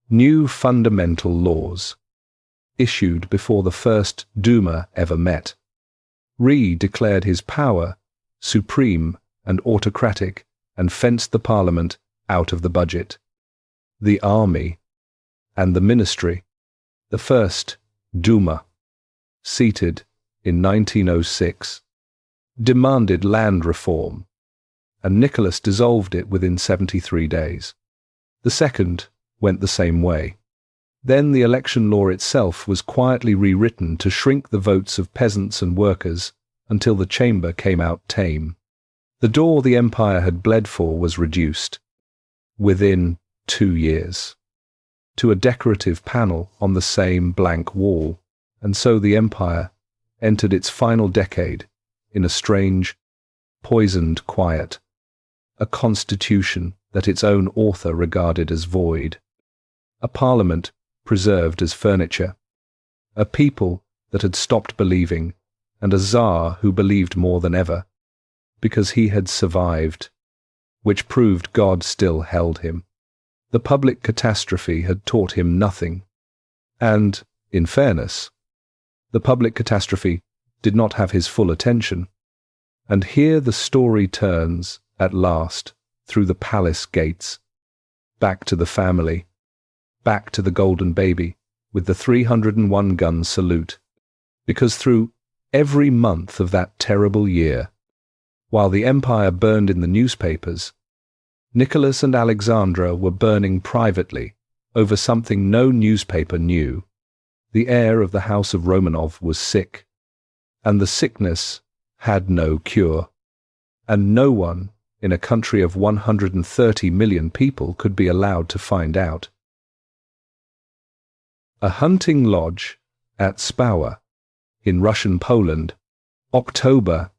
New fundamental laws, issued before the first Duma ever met, declared his power supreme and autocratic and fenced the parliament out of the budget. The army and the ministry, the first Duma, seated in 1906, demanded land reform, and Nicholas dissolved it within 73 days. The second went the same way. Then the election law itself was quietly rewritten to shrink the votes of peasants and workers until the chamber came out tame. The door the empire had bled for was reduced, within 2 years, to a decorative panel on the same blank wall, and so the empire entered its final decade in a strange, poisoned quiet, a constitution that its author author regarded as void, a parliament preserved as furniture, a people that had stopped believing, and a Tsar who believed more than ever, because he had survived, which proved God still held him. The public catastrophe had taught him nothing, and, in fairness, the public catastrophe did not have his full attention. And here the story turns, at last, through the palace gates, back to the family, back to the golden baby with the 301-gun salute, because through every month of that terrible year, while the empire burned in the newspapers, Nicholas and Alexandra were burning privately over something no newspaper knew. The heir of the house of Romanov was sick, and the sickness had no cure, and no one in a country of 130 million people could be allowed to find out. A hunting lodge at Spawa, in Russian Poland, October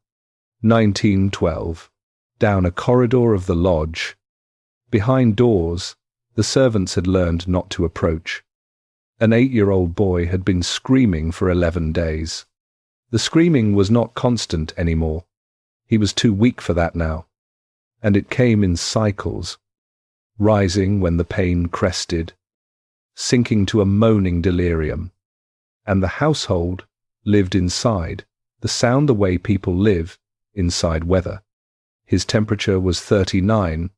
1912. Down a corridor of the lodge, behind doors the servants had learned not to approach. An 8-year-old boy had been screaming for 11 days. The screaming was not constant anymore. He was too weak for that now, and it came in cycles, rising when the pain crested, sinking to a moaning delirium. And the household lived inside, the sound the way people live inside weather. His temperature was 39,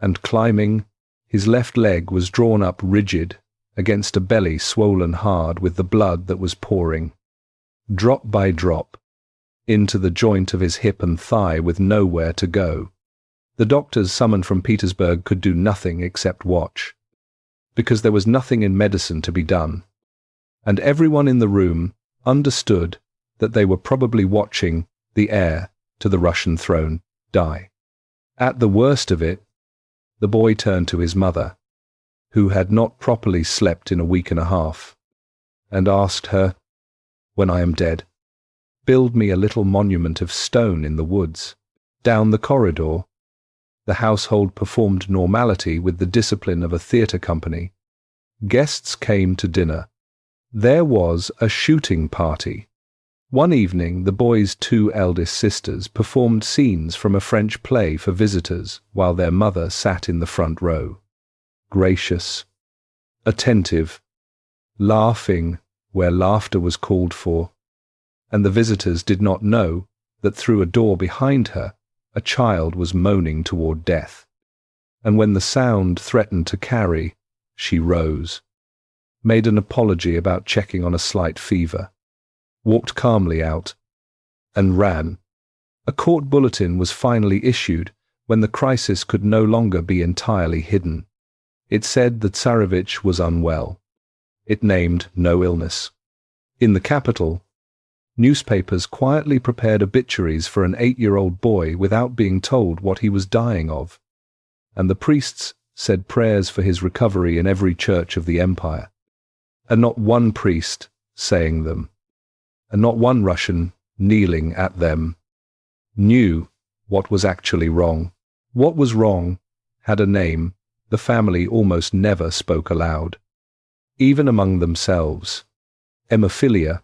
and climbing, his left leg was drawn up rigid against a belly swollen hard with the blood that was pouring, drop by drop, into the joint of his hip and thigh with nowhere to go. The doctors summoned from Petersburg could do nothing except watch, because there was nothing in medicine to be done. and everyone in the room understood that they were probably watching the heir to the Russian throne die. At the worst of it, the boy turned to his mother, who had not properly slept in a week and a half, and asked her, "When I am dead, build me a little monument of stone in the woods." Down the corridor, the household performed normality with the discipline of a theatre company. Guests came to dinner. There was a shooting party. One evening, the boy's two eldest sisters performed scenes from a French play for visitors while their mother sat in the front row, gracious, attentive, laughing where laughter was called for, and the visitors did not know that through a door behind her a child was moaning toward death, and when the sound threatened to carry, she rose, made an apology about checking on a slight fever, walked calmly out, and ran. A court bulletin was finally issued when the crisis could no longer be entirely hidden. It said the Tsarevich was unwell. It named no illness. In the capital, newspapers quietly prepared obituaries for an 8-year-old boy without being told what he was dying of, and the priests said prayers for his recovery in every church of the empire, and not one priest saying them, and not one Russian kneeling at them, knew what was actually wrong. What was wrong had a name the family almost never spoke aloud. Even among themselves, hemophilia,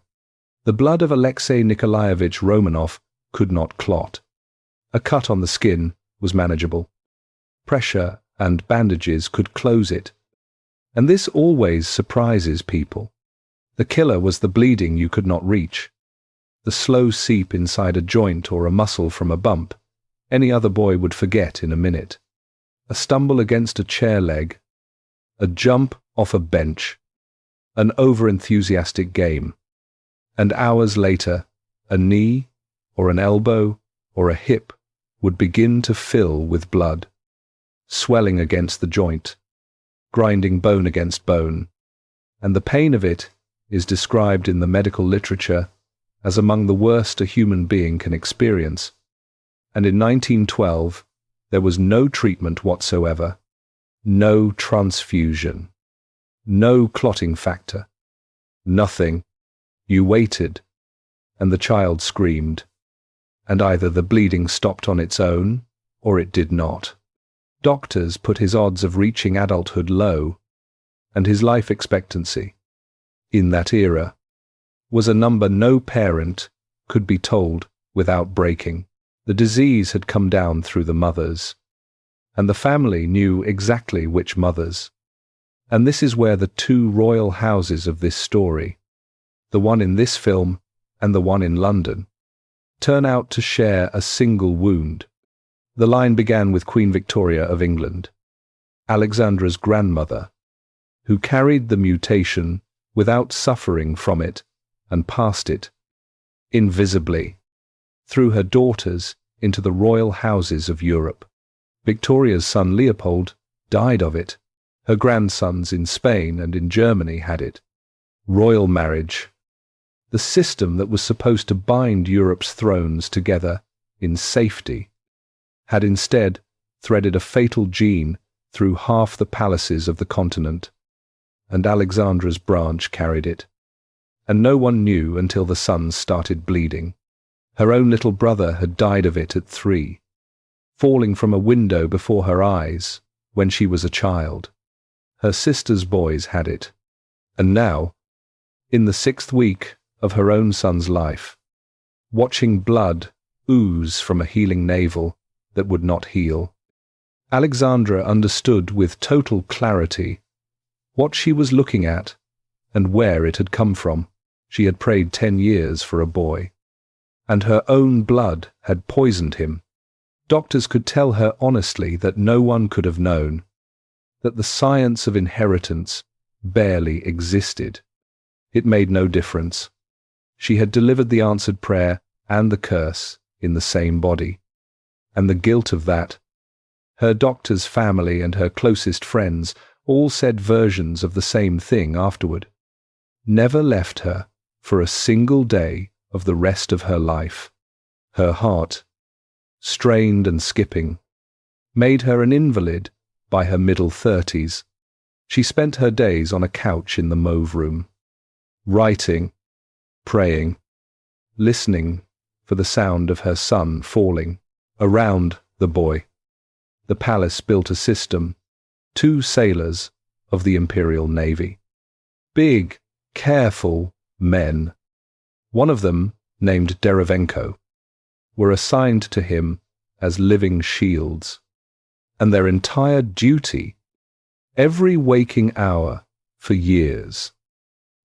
the blood of Alexei Nikolaevich Romanov, could not clot. A cut on the skin was manageable. Pressure and bandages could close it. And this always surprises people. The killer was the bleeding you could not reach, the slow seep inside a joint or a muscle from a bump any other boy would forget in a minute, a stumble against a chair leg, a jump off a bench, an over-enthusiastic game, and hours later a knee or an elbow or a hip would begin to fill with blood, swelling against the joint, grinding bone against bone, and the pain of it is described in the medical literature as among the worst a human being can experience. And in 1912, there was no treatment whatsoever, no transfusion, no clotting factor, nothing. You waited, and the child screamed, and either the bleeding stopped on its own, or it did not. Doctors put his odds of reaching adulthood low, and his life expectancy, in that era, was a number no parent could be told without breaking. The disease had come down through the mothers, and the family knew exactly which mothers. And this is where the two royal houses of this story, the one in this film and the one in London, turn out to share a single wound. The line began with Queen Victoria of England, Alexandra's grandmother, who carried the mutation without suffering from it and passed it, invisibly, through her daughters into the royal houses of Europe. Victoria's son Leopold died of it. Her grandsons in Spain and in Germany had it. Royal marriage, the system that was supposed to bind Europe's thrones together in safety, had instead threaded a fatal gene through half the palaces of the continent, and Alexandra's branch carried it. And no one knew until the sons started bleeding. Her own little brother had died of it at 3, falling from a window before her eyes when she was a child. Her sister's boys had it. And now, in the 6th week of her own son's life, watching blood ooze from a healing navel that would not heal, Alexandra understood with total clarity what she was looking at and where it had come from. She had prayed 10 years for a boy, and her own blood had poisoned him. Doctors could tell her honestly that no one could have known, that the science of inheritance barely existed. It made no difference. She had delivered the answered prayer and the curse in the same body, and the guilt of that. Her doctor's family and her closest friends all said versions of the same thing afterward. never left her for a single day of the rest of her life. Her heart, strained and skipping, made her an invalid by her middle 30s. She spent her days on a couch in the mauve room, writing, praying, listening for the sound of her son falling. Around the boy, the palace built a system, 2 sailors of the Imperial Navy. Big, careful men, one of them named Derivenko, were assigned to him as living shields, and their entire duty, every waking hour for years,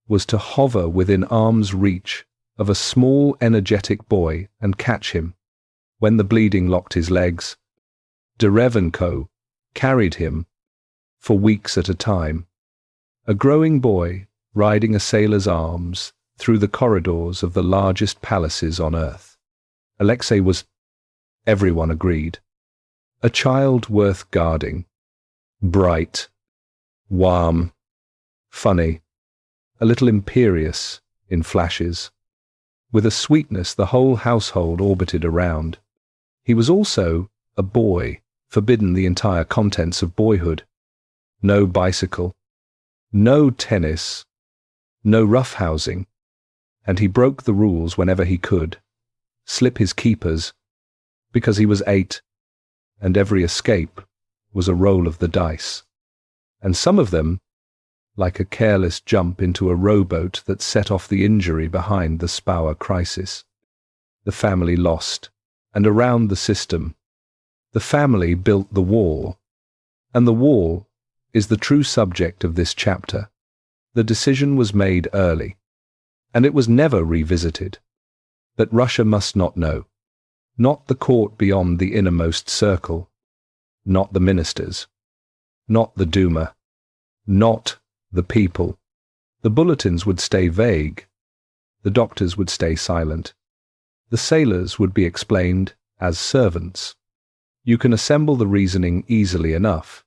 was to hover within arm's reach of a small, energetic boy and catch him. When the bleeding locked his legs, Derivenko carried him for weeks at a time, a growing boy riding a sailor's arms through the corridors of the largest palaces on earth. Alexei was, everyone agreed, a child worth guarding, bright, warm, funny, a little imperious in flashes, with a sweetness the whole household orbited around. He was also a boy, forbidden the entire contents of boyhood. No bicycle, no tennis, no roughhousing, and he broke the rules whenever he could, slip his keepers, because he was 8, and every escape was a roll of the dice. And some of them, like a careless jump into a rowboat that set off the injury behind the Spaur crisis. The family lost, and around the system, the family built the wall, and the wall is the true subject of this chapter. The decision was made early, and it was never revisited, that Russia must not know, not the court beyond the innermost circle, not the ministers, not the Duma, not the people. The bulletins would stay vague, the doctors would stay silent, the sailors would be explained as servants. You can assemble the reasoning easily enough,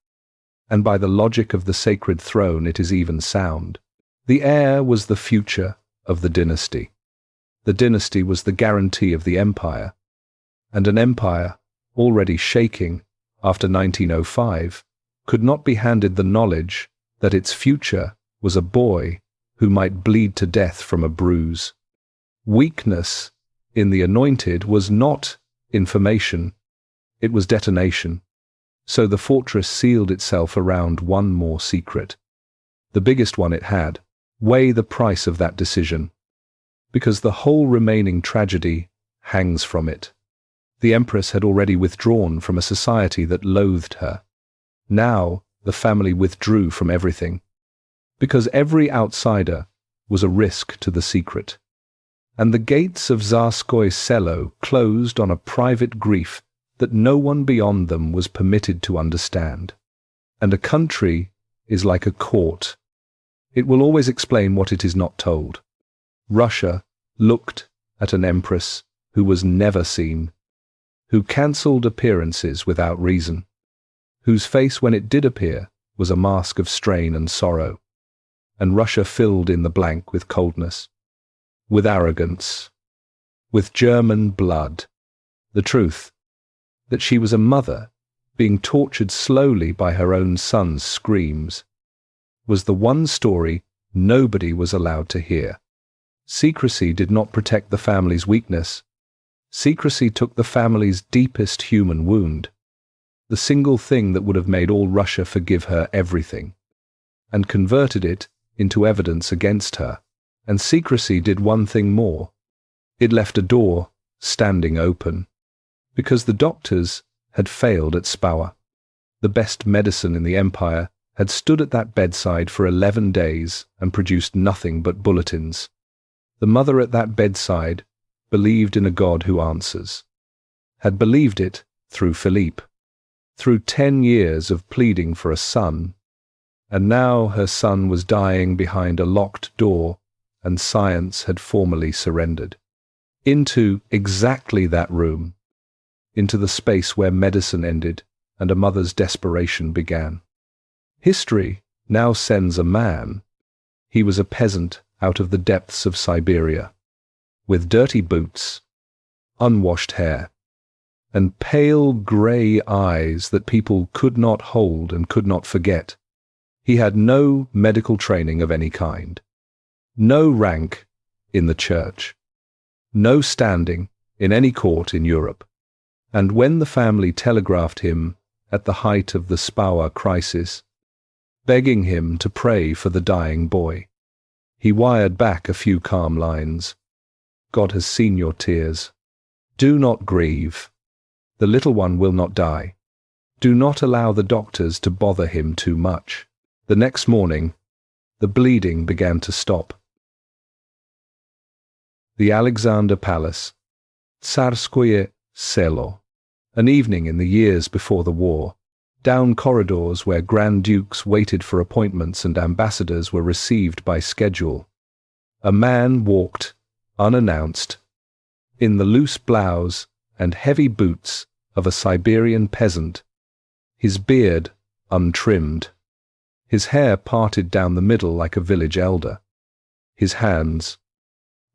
and by the logic of the sacred throne it is even sound. The heir was the future of the dynasty. The dynasty was the guarantee of the empire, and an empire already shaking after 1905 could not be handed the knowledge that its future was a boy who might bleed to death from a bruise. Weakness in the anointed was not information, it was detonation. So the fortress sealed itself around one more secret, the biggest one it had. Weigh the price of that decision, because the whole remaining tragedy hangs from it. The Empress had already withdrawn from a society that loathed her. Now the family withdrew from everything, because every outsider was a risk to the secret. And the gates of Tsarskoye Selo closed on a private grief that no one beyond them was permitted to understand. And a country is like a court. It will always explain what it is not told. Russia looked at an empress who was never seen, who cancelled appearances without reason, whose face when it did appear was a mask of strain and sorrow, and Russia filled in the blank with coldness, with arrogance, with German blood. The truth, that she was a mother being tortured slowly by her own son's screams, was the one story nobody was allowed to hear. Secrecy did not protect the family's weakness. Secrecy took the family's deepest human wound, the single thing that would have made all Russia forgive her everything, and converted it into evidence against her. And secrecy did one thing more. It left a door standing open, because the doctors had failed at Spaur. The best medicine in the empire had stood at that bedside for 11 days and produced nothing but bulletins. The mother at that bedside believed in a God who answers, had believed it through Philippe, through 10 years of pleading for a son, and now her son was dying behind a locked door, and science had formally surrendered. Into exactly that room, into the space where medicine ended and a mother's desperation began. History now sends a man. He was a peasant out of the depths of Siberia, with dirty boots, unwashed hair, and pale grey eyes that people could not hold and could not forget. He had no medical training of any kind, no rank in the church, no standing in any court in Europe. And when the family telegraphed him at the height of the Spawa crisis, begging him to pray for the dying boy, he wired back a few calm lines. God has seen your tears. Do not grieve. The little one will not die. Do not allow the doctors to bother him too much. The next morning, the bleeding began to stop. The Alexander Palace, Tsarskoye Selo, an evening in the years before the war, down corridors where Grand Dukes waited for appointments and ambassadors were received by schedule. A man walked, unannounced, in the loose blouse and heavy boots of a Siberian peasant, his beard untrimmed, his hair parted down the middle like a village elder, his hands,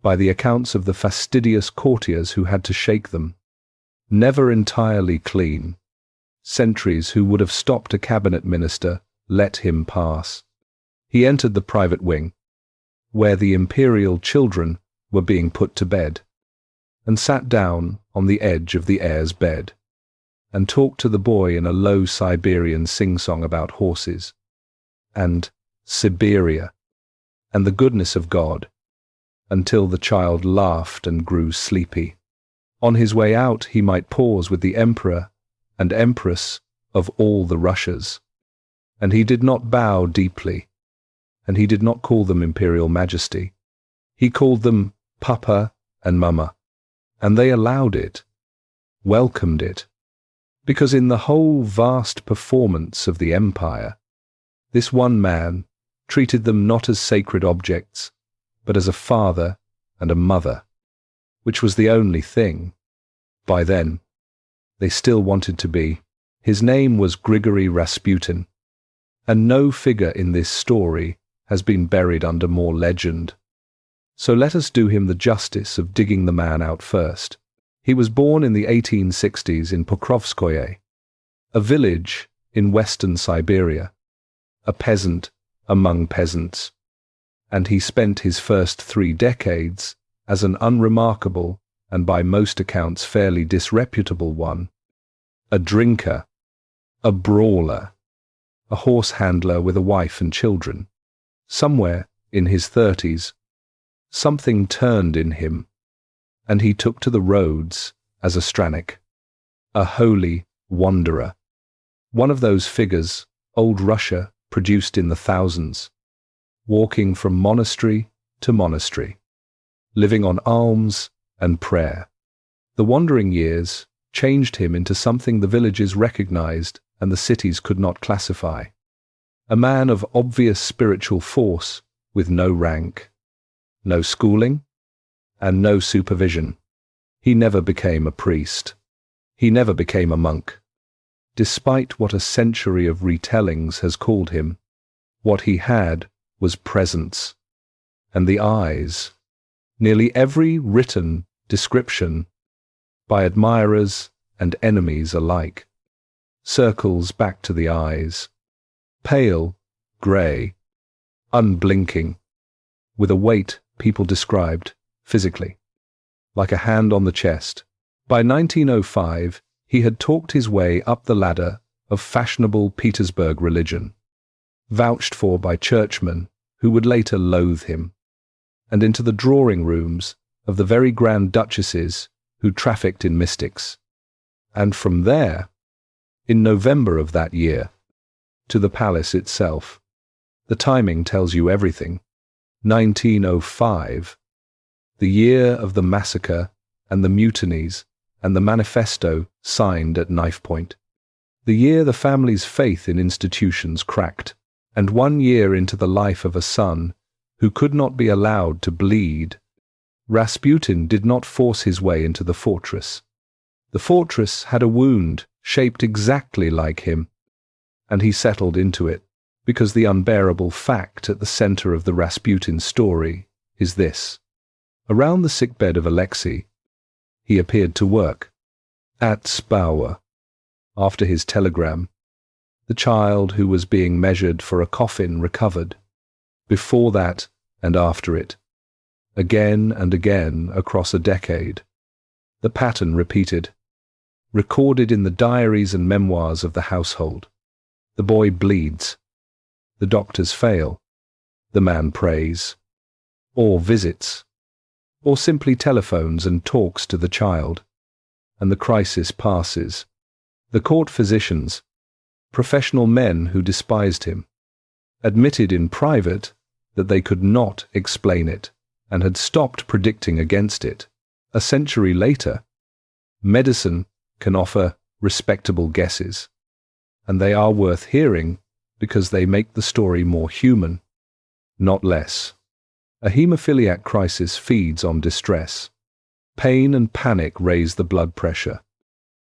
by the accounts of the fastidious courtiers who had to shake them, never entirely clean. Sentries who would have stopped a cabinet minister let him pass. He entered the private wing, where the imperial children were being put to bed, and sat down on the edge of the heir's bed, and talked to the boy in a low Siberian sing-song about horses, and Siberia, and the goodness of God, until the child laughed and grew sleepy. On his way out he might pause with the Emperor and Empress of all the Russias, and he did not bow deeply, and he did not call them Imperial Majesty. He called them Papa and Mama, and they allowed it, welcomed it, because in the whole vast performance of the empire, this one man treated them not as sacred objects, but as a father and a mother, which was the only thing. By then, they still wanted to be. His name was Grigory Rasputin, and no figure in this story has been buried under more legend. So let us do him the justice of digging the man out first. He was born in the 1860s in Pokrovskoye, a village in western Siberia, a peasant among peasants, and he spent his first 3 decades as an unremarkable and by most accounts fairly disreputable one, a drinker, a brawler, a horse handler with a wife and children. Somewhere in his 30s, something turned in him, and he took to the roads as a Stranik, a holy wanderer, one of those figures old Russia produced in the thousands, walking from monastery to monastery, living on alms and prayer. The wandering years changed him into something the villages recognized and the cities could not classify, a man of obvious spiritual force with no rank, no schooling, and no supervision. He never became a priest. He never became a monk. Despite what a century of retellings has called him, what he had was presence, and the eyes. Nearly every written description, by admirers and enemies alike, circles back to the eyes, pale, grey, unblinking, with a weight people described physically, like a hand on the chest. By 1905, he had talked his way up the ladder of fashionable Petersburg religion, vouched for by churchmen who would later loathe him, and into the drawing rooms of the very grand duchesses who trafficked in mystics, and from there, in November of that year, to the palace itself. The timing tells you everything. 1905, the year of the massacre and the mutinies and the manifesto signed at knife point. The year the family's faith in institutions cracked, and 1 year into the life of a son who could not be allowed to bleed. Rasputin did not force his way into the fortress. The fortress had a wound shaped exactly like him, and he settled into it, because the unbearable fact at the center of the Rasputin story is this. Around the sickbed of Alexei, he appeared to work. At Spauer, after his telegram, the child who was being measured for a coffin recovered. Before that and after it, again and again across a decade, the pattern repeated, recorded in the diaries and memoirs of the household. The boy bleeds. The doctors fail. The man prays, or visits, or simply telephones and talks to the child, and the crisis passes. The court physicians, professional men who despised him, admitted in private that they could not explain it and had stopped predicting against it. A century later, medicine can offer respectable guesses, and they are worth hearing because they make the story more human, not less. A hemophiliac crisis feeds on distress. Pain and panic raise the blood pressure,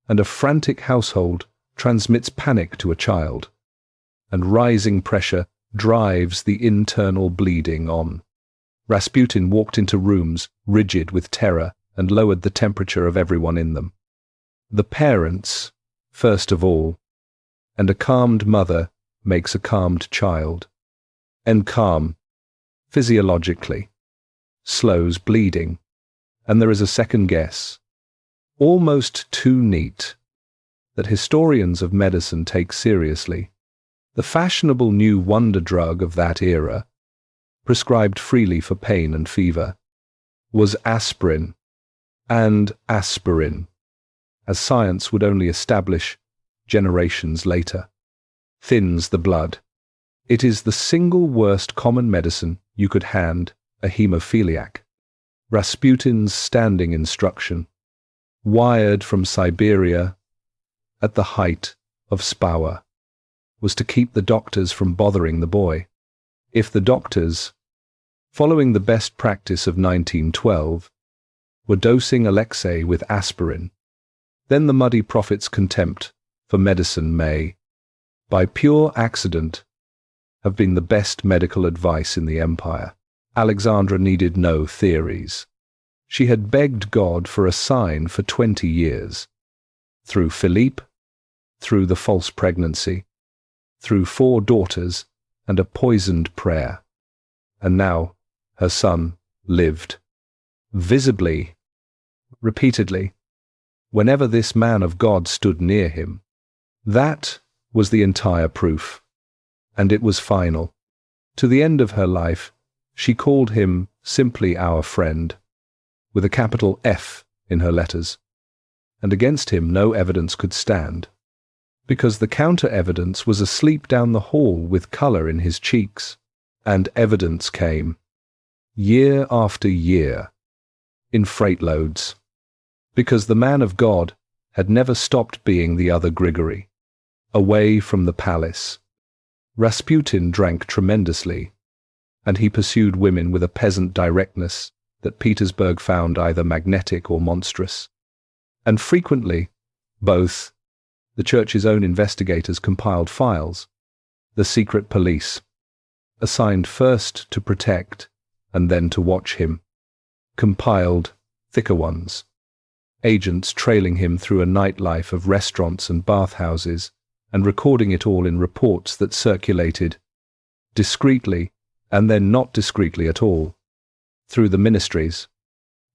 and a frantic household transmits panic to a child, and rising pressure drives the internal bleeding on. Rasputin walked into rooms rigid with terror and lowered the temperature of everyone in them. The parents, first of all, and a calmed mother makes a calmed child. And calm, physiologically, slows bleeding, and there is a second guess, almost too neat, that historians of medicine take seriously. The fashionable new wonder drug of that era, prescribed freely for pain and fever, was aspirin, and aspirin, as science would only establish generations later, thins the blood. It is the single worst common medicine you could hand a hemophiliac. Rasputin's standing instruction, wired from Siberia at the height of Spauer, was to keep the doctors from bothering the boy. If the doctors, following the best practice of 1912, were dosing Alexei with aspirin, then the muddy prophet's contempt for medicine may, by pure accident, have been the best medical advice in the empire. Alexandra needed no theories. She had begged God for a sign for 20 years. Through Philippe, through the false pregnancy, through 4 daughters and a poisoned prayer. And now her son lived. Visibly, repeatedly, whenever this man of God stood near him. That was the entire proof. And it was final. To the end of her life, she called him simply our friend, with a capital F in her letters. And against him no evidence could stand, because the counter-evidence was asleep down the hall with colour in his cheeks. And evidence came, year after year, in freight loads, because the man of God had never stopped being the other Grigory, away from the palace. Rasputin drank tremendously, and he pursued women with a peasant directness that Petersburg found either magnetic or monstrous. And frequently, both, the church's own investigators compiled files, the secret police, assigned first to protect and then to watch him, compiled thicker ones, agents trailing him through a nightlife of restaurants and bathhouses and recording it all in reports that circulated, discreetly and then not discreetly at all, through the ministries.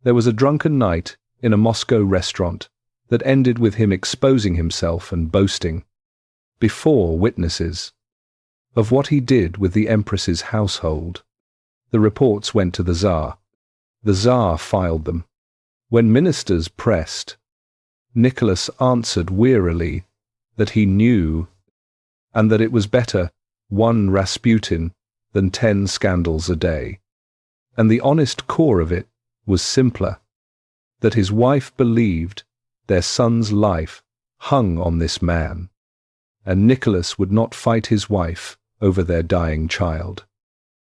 There was a drunken night in a Moscow restaurant that ended with him exposing himself and boasting, before witnesses, of what he did with the Empress's household. The reports went to the Tsar. The Tsar filed them. When ministers pressed, Nicholas answered wearily that he knew, and that it was better 1 Rasputin than 10 scandals a day. And the honest core of it was simpler, that his wife believed their son's life hung on this man, and Nicholas would not fight his wife over their dying child.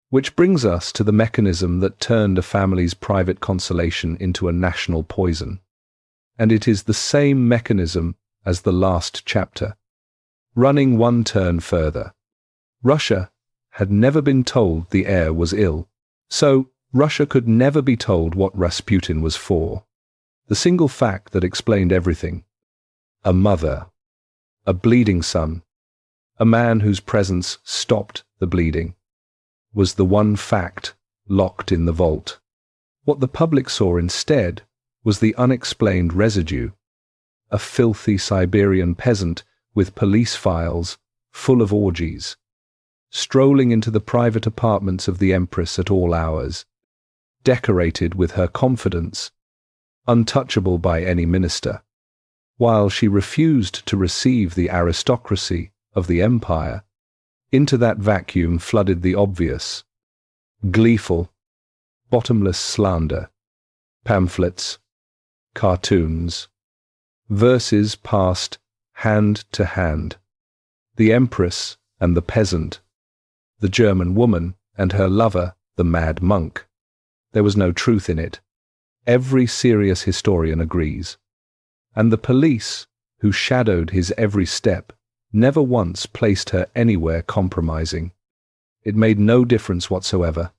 Which brings us to the mechanism that turned a family's private consolation into a national poison. And it is the same mechanism as the last chapter, running one turn further. Russia had never been told the heir was ill, so Russia could never be told what Rasputin was for. The single fact that explained everything: a mother, a bleeding son, a man whose presence stopped the bleeding, was the one fact locked in the vault. What the public saw instead was the unexplained residue: a filthy Siberian peasant with police files full of orgies, strolling into the private apartments of the Empress at all hours, decorated with her confidence, untouchable by any minister, while she refused to receive the aristocracy of the empire. Into that vacuum flooded the obvious, gleeful, bottomless slander, pamphlets, cartoons, verses passed hand to hand. The Empress and the peasant, the German woman and her lover, the mad monk. There was no truth in it. Every serious historian agrees. And the police, who shadowed his every step, never once placed her anywhere compromising. It made no difference whatsoever.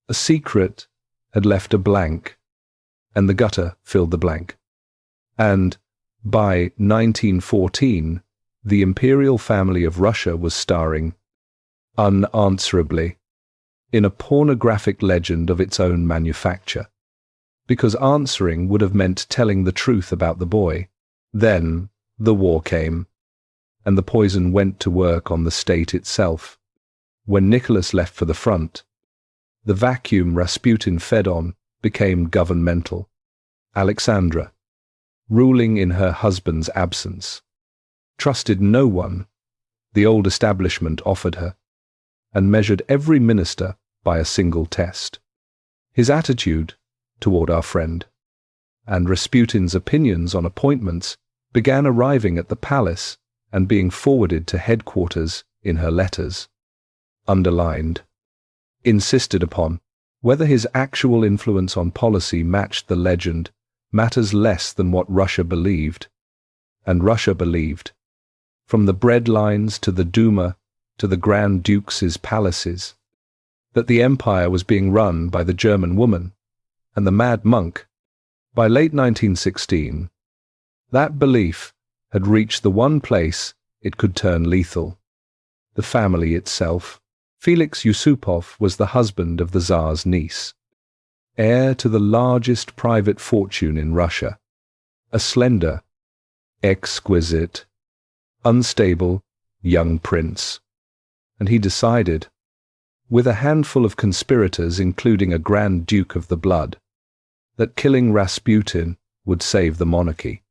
A secret had left a blank, and the gutter filled the blank. And by 1914, the imperial family of Russia was starring, unanswerably, in a pornographic legend of its own manufacture. Because answering would have meant telling the truth about the boy. Then the war came, and the poison went to work on the state itself. When Nicholas left for the front, the vacuum Rasputin fed on became governmental. Alexandra, ruling in her husband's absence, trusted no one the old establishment offered her, and measured every minister by a single test: his attitude toward our friend. And Rasputin's opinions on appointments began arriving at the palace and being forwarded to headquarters in her letters, underlined, insisted upon. Whether his actual influence on policy matched the legend matters less than what Russia believed. And Russia believed, from the bread lines to the Duma to the Grand Dukes' palaces, that the empire was being run by the German woman and the mad monk. By late 1916, that belief had reached the one place it could turn lethal: the family itself. Felix Yusupov was the husband of the Tsar's niece, heir to the largest private fortune in Russia, a slender, exquisite, unstable young prince. And he decided, with a handful of conspirators including a Grand Duke of the blood, that killing Rasputin would save the monarchy.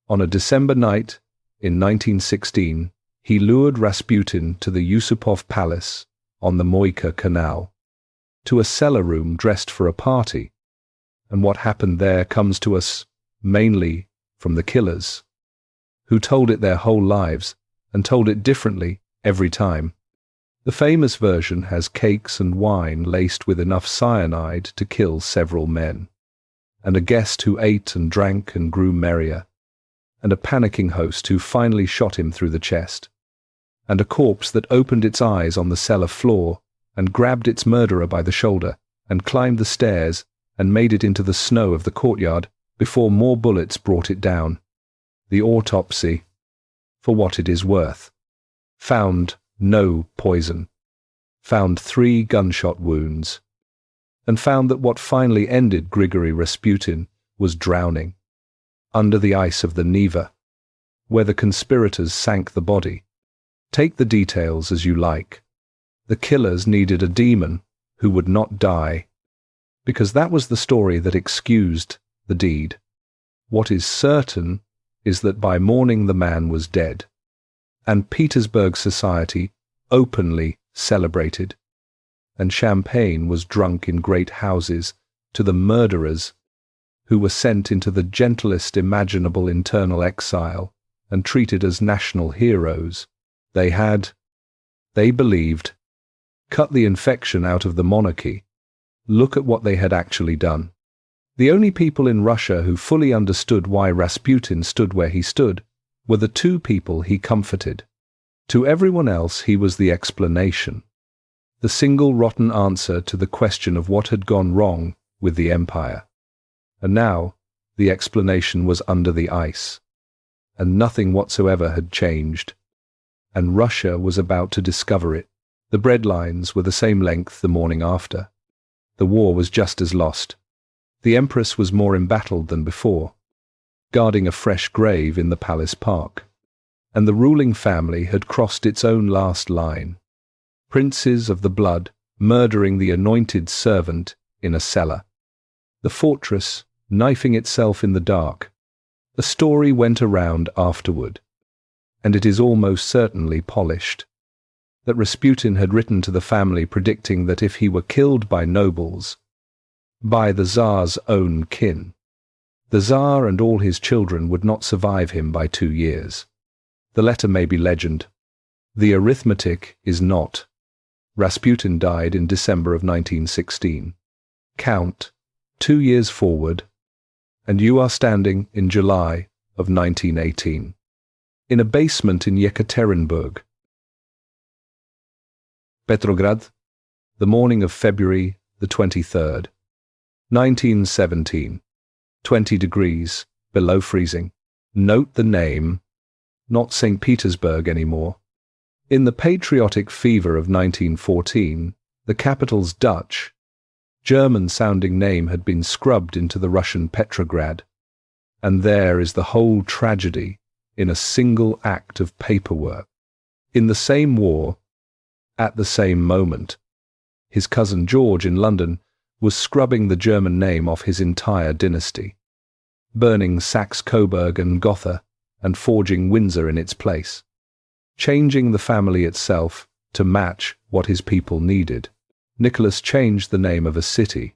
On a December night in 1916, he lured Rasputin to the Yusupov Palace on the Moika Canal, to a cellar room dressed for a party. And what happened there comes to us mainly from the killers, who told it their whole lives and told it differently every time. The famous version has cakes and wine laced with enough cyanide to kill several men, and a guest who ate and drank and grew merrier, and a panicking host who finally shot him through the chest, and a corpse that opened its eyes on the cellar floor and grabbed its murderer by the shoulder and climbed the stairs and made it into the snow of the courtyard before more bullets brought it down. The autopsy, for what it is worth, found no poison, found 3 gunshot wounds, and found that what finally ended Grigory Rasputin was drowning under the ice of the Neva, where the conspirators sank the body. Take the details as you like. The killers needed a demon who would not die, because that was the story that excused the deed. What is certain is that by morning the man was dead, and Petersburg society openly celebrated, and champagne was drunk in great houses to the murderers who were sent into the gentlest imaginable internal exile and treated as national heroes. They believed, cut the infection out of the monarchy. Look at what they had actually done. The only people in Russia who fully understood why Rasputin stood where he stood were the 2 people he comforted. To everyone else he was the explanation, the single rotten answer to the question of what had gone wrong with the empire. And now the explanation was under the ice, and nothing whatsoever had changed. And Russia was about to discover it. The bread lines were the same length the morning after. The war was just as lost. The Empress was more embattled than before, guarding a fresh grave in the palace park. And the ruling family had crossed its own last line. Princes of the blood murdering the anointed servant in a cellar. The fortress knifing itself in the dark. A story went around afterward, and it is almost certainly polished, that Rasputin had written to the family predicting that if he were killed by nobles, by the Tsar's own kin, the Tsar and all his children would not survive him by 2 years. The letter may be legend. The arithmetic is not. Rasputin died in December of 1916. Count 2 years forward, and you are standing in July of 1918, in a basement in Yekaterinburg. Petrograd, the morning of February the 23rd, 1917, 20 degrees below freezing. Note the name, not St. Petersburg anymore. In the patriotic fever of 1914, the capital's Dutch, German-sounding name had been scrubbed into the Russian Petrograd, and there is the whole tragedy in a single act of paperwork. In the same war, at the same moment, his cousin George in London was scrubbing the German name off his entire dynasty, burning Saxe-Coburg and Gotha and forging Windsor in its place, changing the family itself to match what his people needed. Nicholas changed the name of a city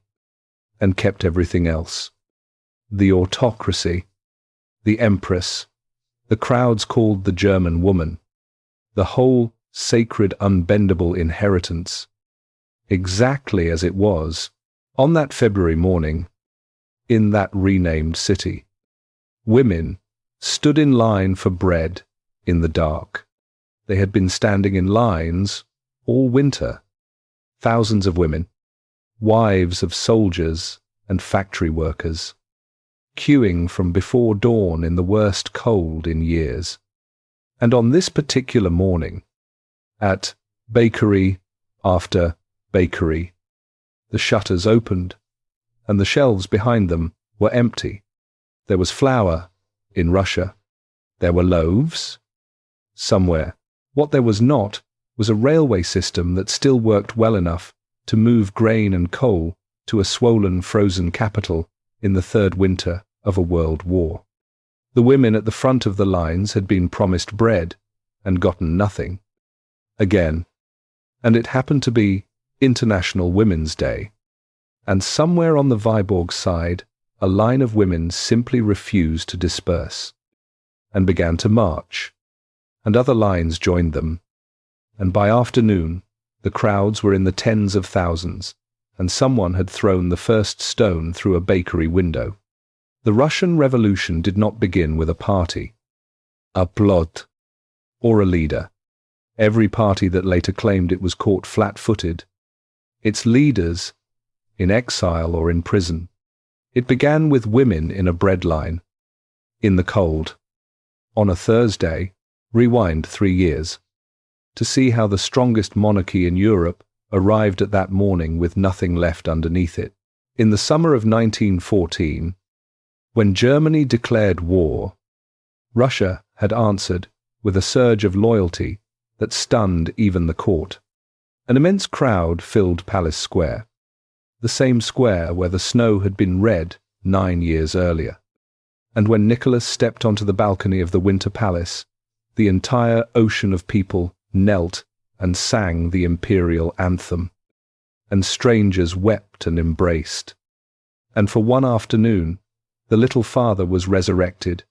and kept everything else. The autocracy, the Empress, the crowds called the German woman, the whole sacred unbendable inheritance, exactly as it was on that February morning in that renamed city. Women stood in line for bread in the dark. They had been standing in lines all winter. Thousands of women, wives of soldiers and factory workers, queuing from before dawn in the worst cold in years. And on this particular morning, at bakery after bakery, the shutters opened, and the shelves behind them were empty. There was flour in Russia. There were loaves somewhere. What there was not was a railway system that still worked well enough to move grain and coal to a swollen, frozen capital in the third winter of a world war. The women at the front of the lines had been promised bread and gotten nothing. Again, and it happened to be International Women's Day, and somewhere on the Viborg side a line of women simply refused to disperse and began to march, and other lines joined them, and by afternoon the crowds were in the tens of thousands, and someone had thrown the first stone through a bakery window. The Russian Revolution did not begin with a party, a plot, or a leader. Every party that later claimed it was caught flat-footed. Its leaders in exile or in prison. It began with women in a bread line, in the cold, on a Thursday. Rewind 3 years, to see how the strongest monarchy in Europe arrived at that morning with nothing left underneath it. In the summer of 1914, when Germany declared war, Russia had answered with a surge of loyalty that stunned even the court. An immense crowd filled Palace Square, the same square where the snow had been red 9 years earlier. And when Nicholas stepped onto the balcony of the Winter Palace, the entire ocean of people knelt and sang the imperial anthem, and strangers wept and embraced. And for one afternoon, the little father was resurrected,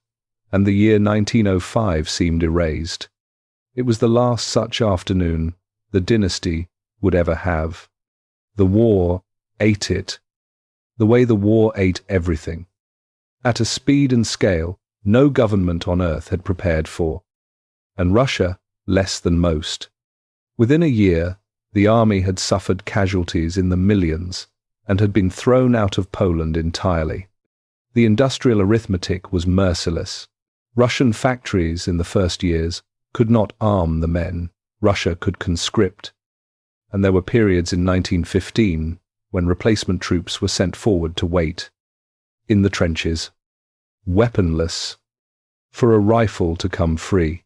and the year 1905 seemed erased. It was the last such afternoon the dynasty would ever have. The war ate it, the way the war ate everything, at a speed and scale no government on earth had prepared for. And Russia less than most. Within a year, The army had suffered casualties in the millions and had been thrown out of Poland entirely. The industrial arithmetic was merciless. Russian factories in the first years could not arm the men. Russia could conscript. And there were periods in 1915 when replacement troops were sent forward to wait in the trenches, weaponless, for a rifle to come free,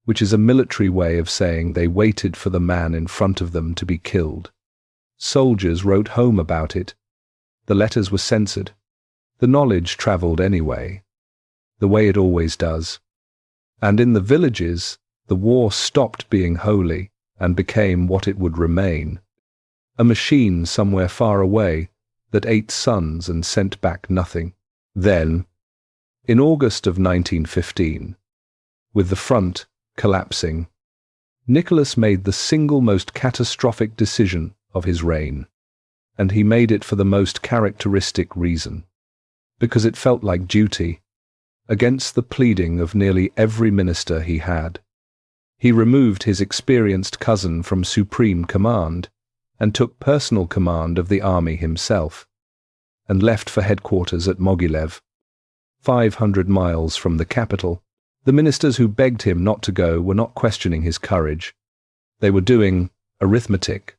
which is a military way of saying they waited for the man in front of them to be killed. Soldiers wrote home about it. The letters were censored. The knowledge travelled anyway, the way it always does. And in the villages, the war stopped being holy and became what it would remain, a machine somewhere far away that ate sons and sent back nothing. Then, in August of 1915, with the front collapsing, Nicholas made the single most catastrophic decision of his reign, and he made it for the most characteristic reason, because it felt like duty, against the pleading of nearly every minister he had. He removed his experienced cousin from supreme command and took personal command of the army himself, and left for headquarters at Mogilev, 500 miles from the capital. The ministers who begged him not to go were not questioning his courage. They were doing arithmetic.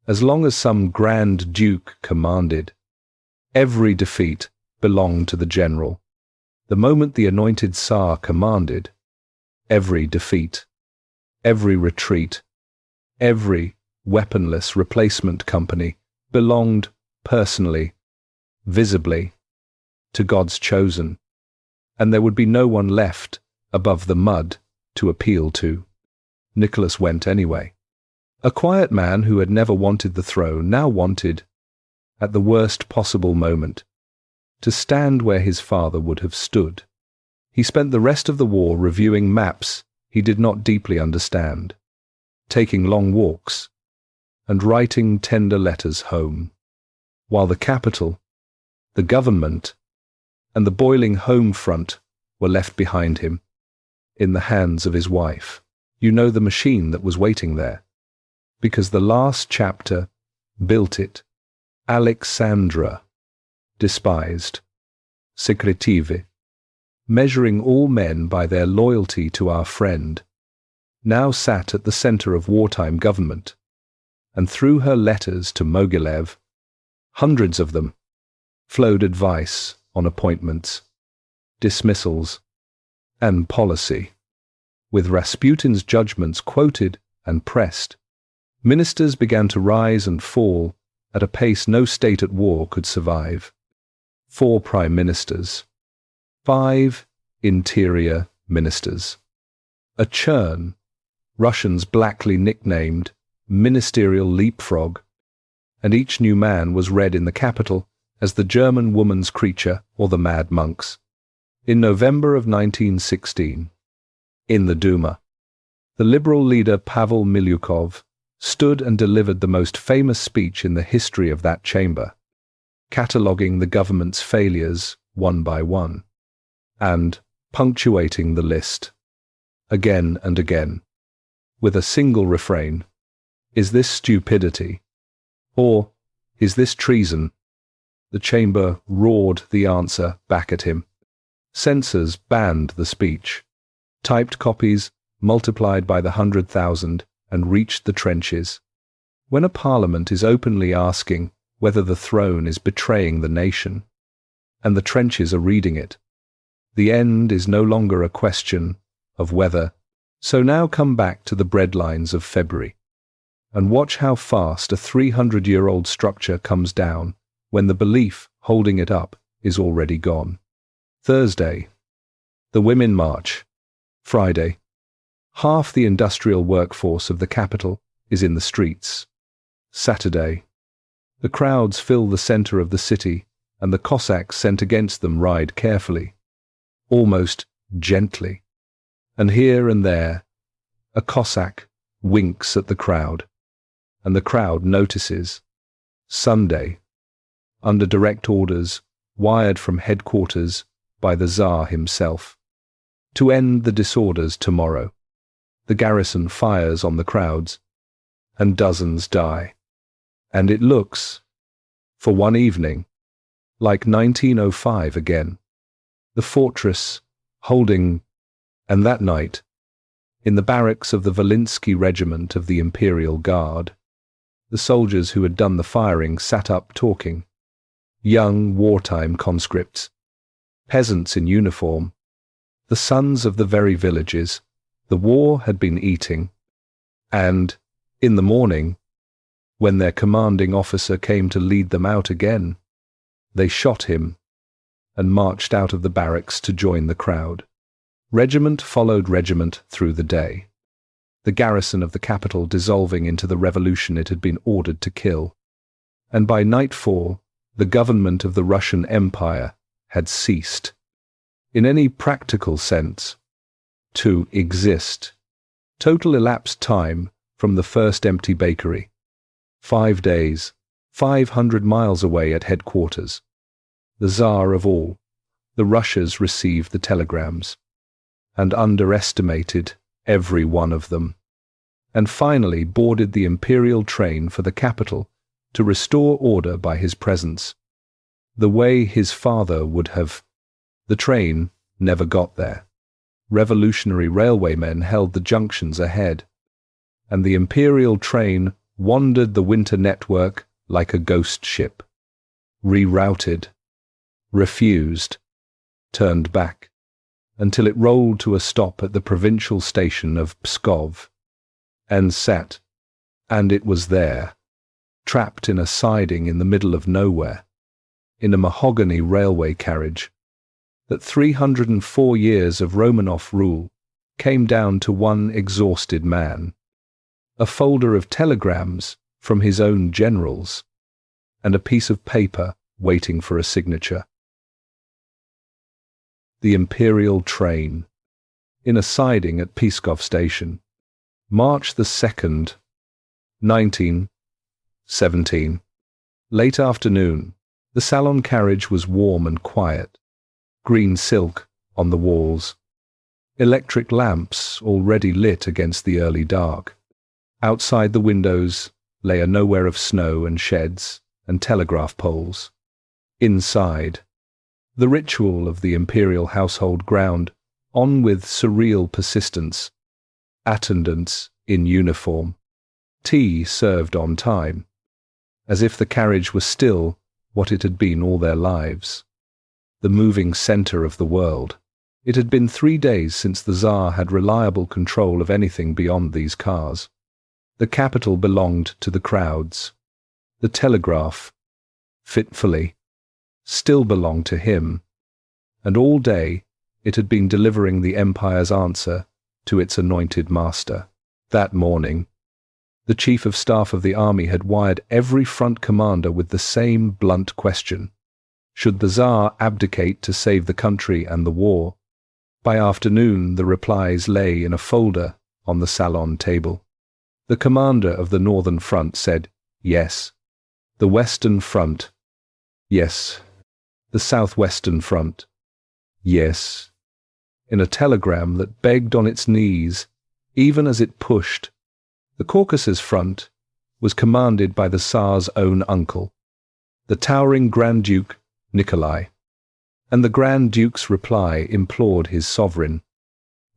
As long as some Grand Duke commanded, every defeat belonged to the general. The moment the anointed Tsar commanded, every defeat, every retreat, every weaponless replacement company belonged personally, visibly, to God's chosen, and there would be no one left above the mud to appeal to. Nicholas went anyway. A quiet man who had never wanted the throne now wanted, at the worst possible moment, to stand where his father would have stood. He spent the rest of the war reviewing maps he did not deeply understand, taking long walks, and writing tender letters home, while the capital, the government, and the boiling home front were left behind him, in the hands of his wife. You know the machine that was waiting there, because the last chapter built it. Alexandra, despised, secretive, measuring all men by their loyalty to our friend, now sat at the center of wartime government, and through her letters to Mogilev, hundreds of them, flowed advice on appointments, dismissals, and policy. With Rasputin's judgments quoted and pressed, ministers began to rise and fall at a pace no state at war could survive. 4 prime ministers, 5 interior ministers. A churn, Russians blackly nicknamed ministerial leapfrog, and each new man was read in the capital as the German woman's creature or the mad monks. In November of 1916, in the Duma, the liberal leader Pavel Milyukov stood and delivered the most famous speech in the history of that chamber, cataloguing the government's failures one by one, and punctuating the list, again and again, with a single refrain: "Is this stupidity? Or is this treason?" The chamber roared the answer back at him. Censors banned the speech. Typed copies multiplied by the 100,000 and reached the trenches. When a parliament is openly asking whether the throne is betraying the nation, and the trenches are reading it, the end is no longer a question of whether. So now come back to the breadlines of February, and watch how fast a 300-year-old structure comes down when the belief holding it up is already gone. Thursday, the Women March. Friday, half the industrial workforce of the capital is in the streets. Saturday, the crowds fill the center of the city, and the Cossacks sent against them ride carefully, almost gently, and here and there a Cossack winks at the crowd, and the crowd notices. Sunday, under direct orders wired from headquarters by the Tsar himself, to end the disorders tomorrow, the garrison fires on the crowds, and dozens die. And it looks, for one evening, like 1905 again. The fortress, holding, and that night, in the barracks of the Volinsky regiment of the Imperial Guard, the soldiers who had done the firing sat up talking. Young wartime conscripts, peasants in uniform, the sons of the very villages the war had been eating, and, in the morning, when their commanding officer came to lead them out again, they shot him and marched out of the barracks to join the crowd. Regiment followed regiment through the day, the garrison of the capital dissolving into the revolution it had been ordered to kill, and by nightfall the government of the Russian Empire had ceased, in any practical sense, to exist. Total elapsed time from the first empty bakery. 5 days, 500 miles away at headquarters. The Tsar of all, the Russias received the telegrams, and underestimated every one of them, and finally boarded the imperial train for the capital to restore order by his presence. The way his father would have. The train never got there. Revolutionary railwaymen held the junctions ahead, and the imperial train wandered the winter network like a ghost ship, rerouted, refused, turned back, until it rolled to a stop at the provincial station of Pskov, and sat, and it was there, trapped in a siding in the middle of nowhere, in a mahogany railway carriage, that 304 years of Romanov rule came down to one exhausted man, a folder of telegrams from his own generals, and a piece of paper waiting for a signature. The imperial train, in a siding at Pskov station, March the 2nd, 1917. Late afternoon, the salon carriage was warm and quiet. Green silk on the walls, electric lamps already lit against the early dark. Outside the windows lay a nowhere of snow and sheds and telegraph poles. Inside, the ritual of the imperial household ground on with surreal persistence. Attendants in uniform. Tea served on time, as if the carriage were still what it had been all their lives. The moving centre of the world. It had been 3 days since the Tsar had reliable control of anything beyond these cars. The capital belonged to the crowds. The telegraph, fitfully, still belonged to him, and all day it had been delivering the empire's answer to its anointed master. That morning, the chief of staff of the army had wired every front commander with the same blunt question. Should the Tsar abdicate to save the country and the war? By afternoon, the replies lay in a folder on the salon table. The commander of the Northern Front said, yes. The Western Front, yes. The Southwestern Front, yes. In a telegram that begged on its knees, even as it pushed, the Caucasus Front was commanded by the Tsar's own uncle, the towering Grand Duke Nikolai, and the Grand Duke's reply implored his sovereign,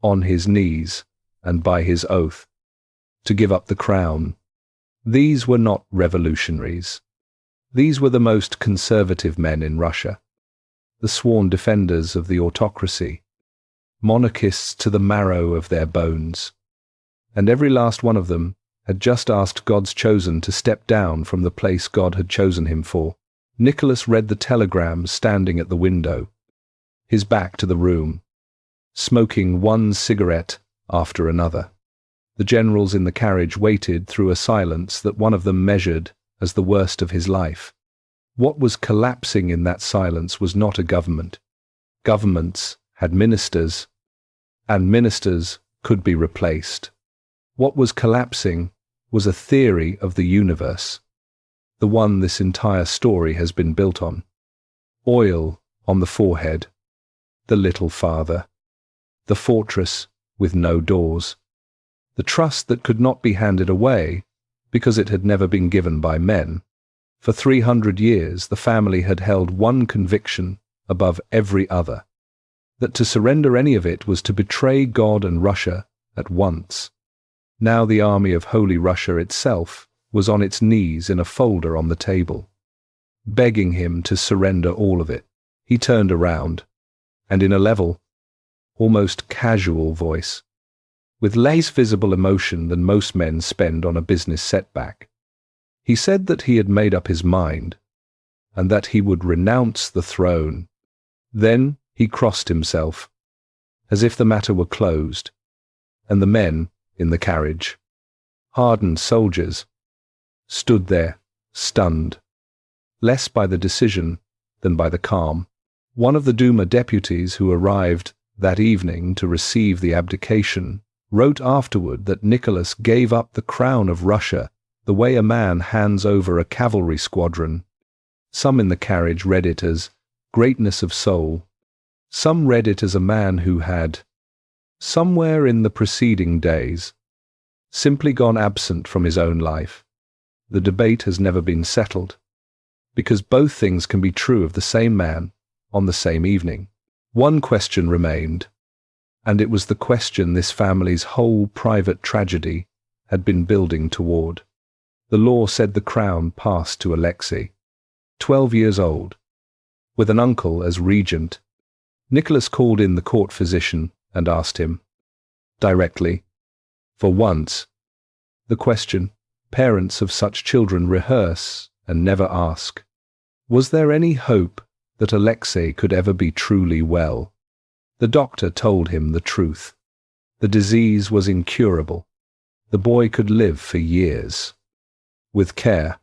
on his knees and by his oath, to give up the crown. These were not revolutionaries. These were the most conservative men in Russia, the sworn defenders of the autocracy, monarchists to the marrow of their bones, and every last one of them had just asked God's chosen to step down from the place God had chosen him for. Nicholas read the telegram standing at the window, his back to the room, smoking one cigarette after another. The generals in the carriage waited through a silence that one of them measured as the worst of his life. What was collapsing in that silence was not a government. Governments had ministers, and ministers could be replaced. What was collapsing was a theory of the universe, the one this entire story has been built on. Oil on the forehead, the little father, the fortress with no doors, the trust that could not be handed away because it had never been given by men. For 300 years, the family had held one conviction above every other, that to surrender any of it was to betray God and Russia at once. Now the army of Holy Russia itself was on its knees in a folder on the table, begging him to surrender all of it. He turned around, and in a level, almost casual voice, with less visible emotion than most men spend on a business setback, he said that he had made up his mind, and that he would renounce the throne. Then he crossed himself, as if the matter were closed, and the men in the carriage, hardened soldiers, stood there, stunned, less by the decision than by the calm. One of the Duma deputies who arrived that evening to receive the abdication wrote afterward that Nicholas gave up the crown of Russia the way a man hands over a cavalry squadron. Some in the carriage read it as greatness of soul. Some read it as a man who had, somewhere in the preceding days, simply gone absent from his own life. The debate has never been settled, because both things can be true of the same man on the same evening. One question remained, and it was the question this family's whole private tragedy had been building toward. The law said the crown passed to Alexei, 12 years old, with an uncle as regent. Nicholas called in the court physician and asked him, directly, for once, the question parents of such children rehearse and never ask. Was there any hope that Alexei could ever be truly well? The doctor told him the truth. The disease was incurable. The boy could live for years. With care,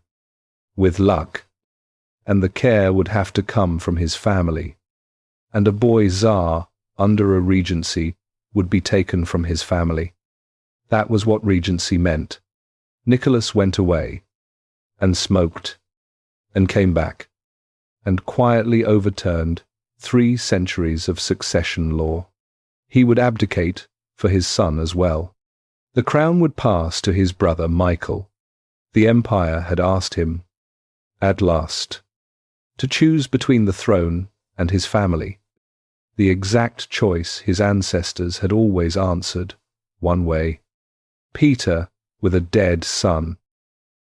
with luck, and the care would have to come from his family, and a boy Tsar under a regency would be taken from his family. That was what regency meant. Nicholas went away, and smoked, and came back, and quietly overturned 3 centuries of succession law. He would abdicate for his son as well. The crown would pass to his brother Michael. The empire had asked him, at last, to choose between the throne and his family. The exact choice his ancestors had always answered, one way. Peter with a dead son.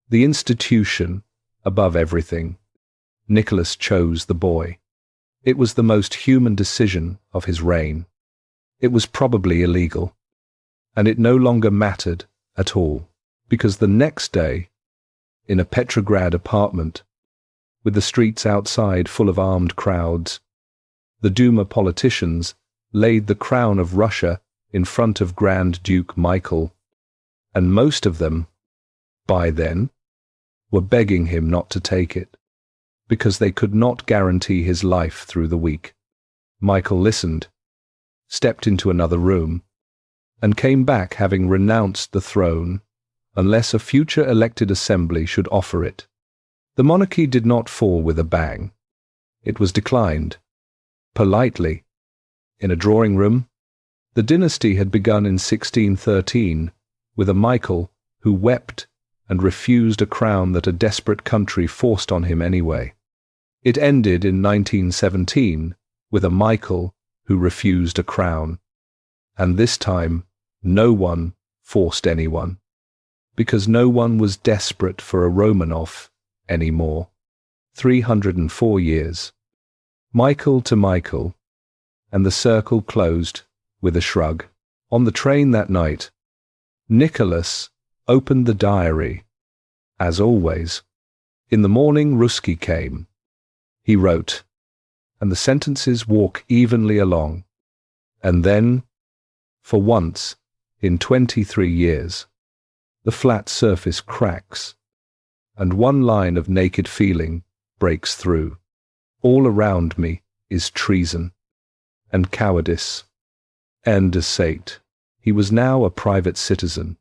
The institution above everything. Nicholas chose the boy. It was the most human decision of his reign. It was probably illegal, and it no longer mattered at all, because the next day, in a Petrograd apartment, with the streets outside full of armed crowds, the Duma politicians laid the crown of Russia in front of Grand Duke Michael, and most of them, by then, were begging him not to take it, because they could not guarantee his life through the week. Michael listened, stepped into another room, and came back having renounced the throne unless a future elected assembly should offer it. The monarchy did not fall with a bang. It was declined, politely, in a drawing room. The dynasty had begun in 1613 with a Michael who wept and refused a crown that a desperate country forced on him anyway. It ended in 1917 with a Michael who refused a crown. And this time, no one forced anyone, because no one was desperate for a Romanov anymore. 304 years. Michael to Michael, and the circle closed with a shrug. On the train that night, Nicholas opened the diary, as always. In the morning Ruski came. He wrote, and the sentences walk evenly along. And then, for once, in 23 years, the flat surface cracks, and one line of naked feeling breaks through. All around me is treason, and cowardice, and deceit. He was now a private citizen,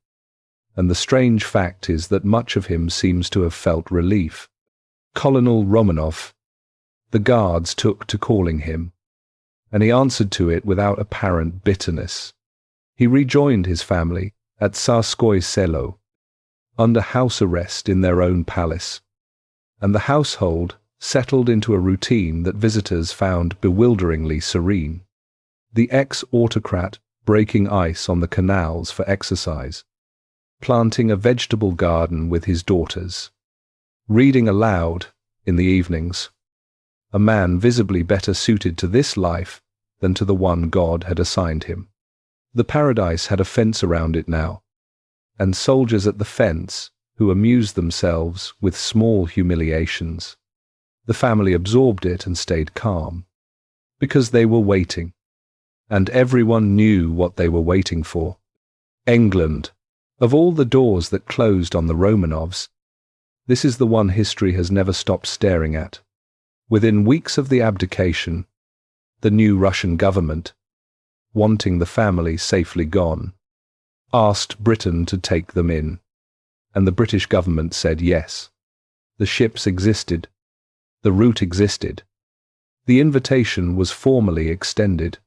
and the strange fact is that much of him seems to have felt relief. Colonel Romanov, the guards took to calling him, and he answered to it without apparent bitterness. He rejoined his family at Tsarskoye Selo, under house arrest in their own palace, and the household settled into a routine that visitors found bewilderingly serene. The ex-autocrat breaking ice on the canals for exercise, planting a vegetable garden with his daughters, reading aloud in the evenings, a man visibly better suited to this life than to the one God had assigned him. The paradise had a fence around it now, and soldiers at the fence who amused themselves with small humiliations. The family absorbed it and stayed calm, because they were waiting, and everyone knew what they were waiting for. England, of all the doors that closed on the Romanovs, this is the one history has never stopped staring at. Within weeks of the abdication, the new Russian government, wanting the family safely gone, asked Britain to take them in, and the British government said yes. The ships existed, the route existed, the invitation was formally extended,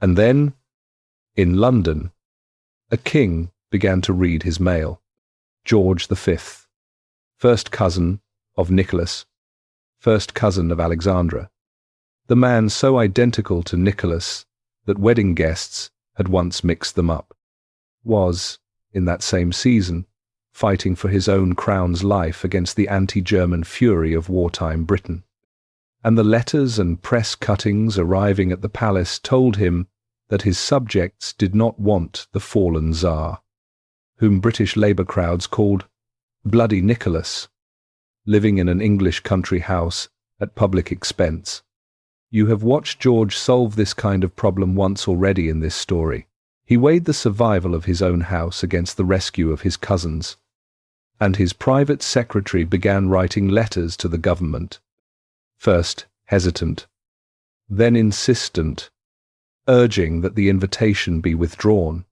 and then, in London, a king began to read his mail. George V, first cousin of Nicholas, first cousin of Alexandra, the man so identical to Nicholas that wedding guests had once mixed them up, was, in that same season, fighting for his own crown's life against the anti-German fury of wartime Britain. And the letters and press cuttings arriving at the palace told him that his subjects did not want the fallen Tsar, whom British Labour crowds called Bloody Nicholas, living in an English country house at public expense. You have watched George solve this kind of problem once already in this story. He weighed the survival of his own house against the rescue of his cousins, and his private secretary began writing letters to the government, first hesitant, then insistent, urging that the invitation be withdrawn.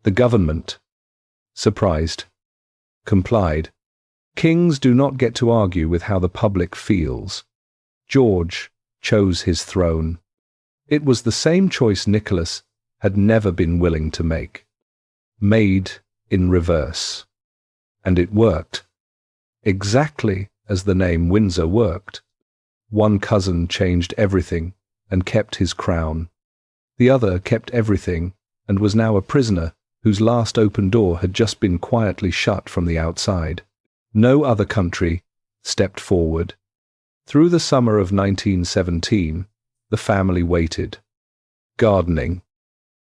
The government, surprised, complied. Kings do not get to argue with how the public feels. George chose his throne. It was the same choice Nicholas had never been willing to make. Made in reverse. And it worked. Exactly as the name Windsor worked. One cousin changed everything and kept his crown. The other kept everything and was now a prisoner whose last open door had just been quietly shut from the outside. No other country stepped forward. Through the summer of 1917, the family waited, gardening,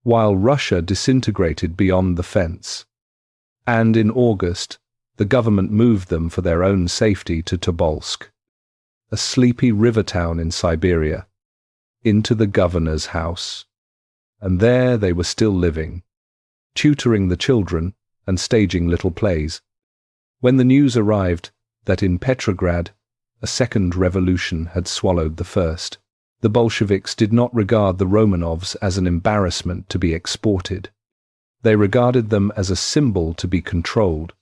while Russia disintegrated beyond the fence. And in August, the government moved them for their own safety to Tobolsk, a sleepy river town in Siberia, into the governor's house. And there they were still living, tutoring the children and staging little plays. When the news arrived that in Petrograd a second revolution had swallowed the first, the Bolsheviks did not regard the Romanovs as an embarrassment to be exported. They regarded them as a symbol to be controlled.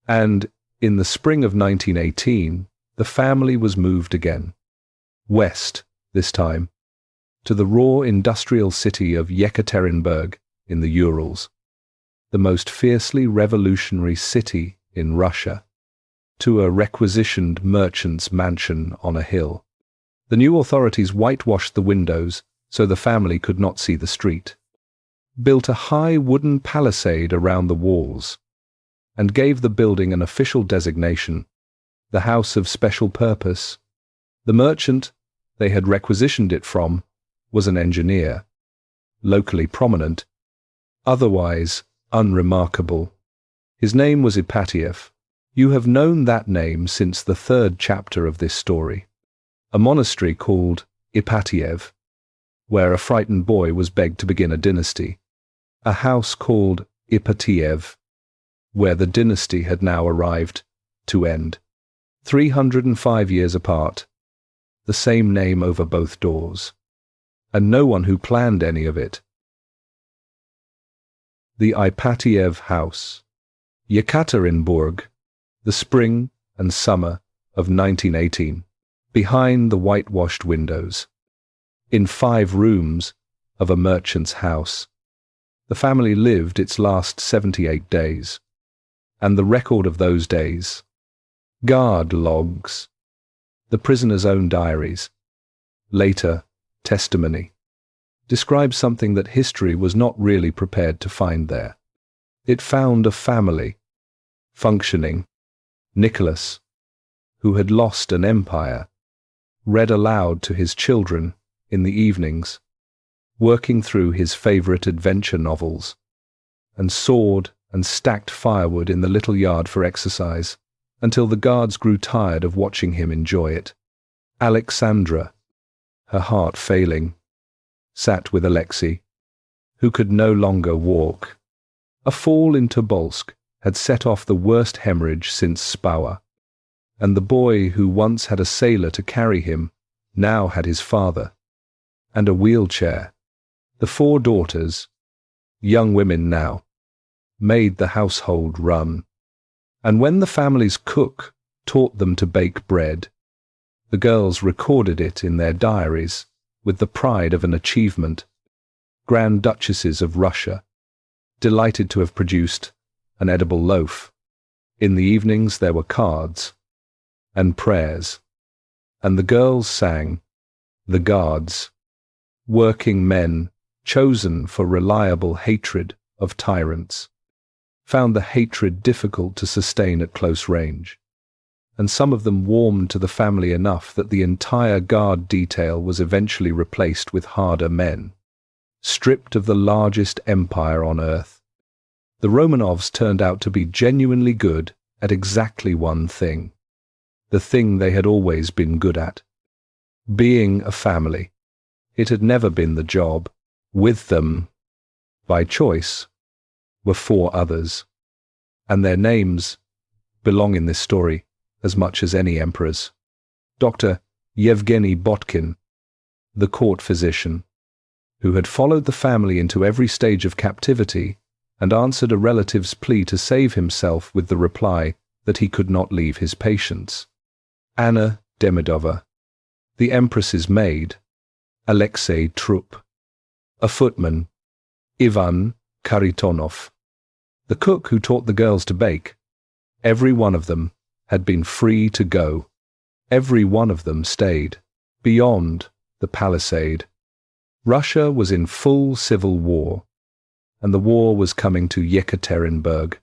And in the spring of 1918, the family was moved again. West, this time, to the raw industrial city of Yekaterinburg in the Urals, the most fiercely revolutionary city in Russia, to a requisitioned merchant's mansion on a hill. The new authorities whitewashed the windows so the family could not see the street, built a high wooden palisade around the walls, and gave the building an official designation, the House of Special Purpose. The merchant they had requisitioned it from was an engineer, locally prominent, otherwise unremarkable. His name was Ipatiev. You have known that name since the third chapter of this story. A monastery called Ipatiev, where a frightened boy was begged to begin a dynasty. A house called Ipatiev, where the dynasty had now arrived to end. 305 years apart, the same name over both doors, and no one who planned any of it. The Ipatiev House, Yekaterinburg, the spring and summer of 1918, behind the whitewashed windows, in 5 rooms of a merchant's house. The family lived its last 78 days. And the record of those days, guard logs, the prisoner's own diaries, later testimony, describes something that history was not really prepared to find there. It found a family, functioning. Nicholas, who had lost an empire, read aloud to his children in the evenings, working through his favorite adventure novels, and sawed and stacked firewood in the little yard for exercise, until the guards grew tired of watching him enjoy it. Alexandra, her heart failing, sat with Alexei, who could no longer walk. A fall in Tobolsk had set off the worst hemorrhage since Spawa, and the boy who once had a sailor to carry him now had his father, and a wheelchair. The 4 daughters, young women now, made the household run, and when the family's cook taught them to bake bread, the girls recorded it in their diaries with the pride of an achievement. Grand Duchesses of Russia, delighted to have produced an edible loaf. In the evenings there were cards and prayers, and the girls sang the guards, working men chosen for reliable hatred of tyrants, found the hatred difficult to sustain at close range, and some of them warmed to the family enough that the entire guard detail was eventually replaced with harder men. Stripped of the largest empire on earth, the Romanovs turned out to be genuinely good at exactly one thing, the thing they had always been good at, being a family. It had never been the job. With them, by choice, were 4 others, and their names belong in this story as much as any emperor's. Dr. Yevgeny Botkin, the court physician, who had followed the family into every stage of captivity and answered a relative's plea to save himself with the reply that he could not leave his patients. Anna Demidova, the Empress's maid, Alexei Trupp, a footman, Ivan Karitonov, the cook who taught the girls to bake. Every one of them had been free to go. Every one of them stayed, beyond the palisade. Russia was in full civil war, and the war was coming to Yekaterinburg.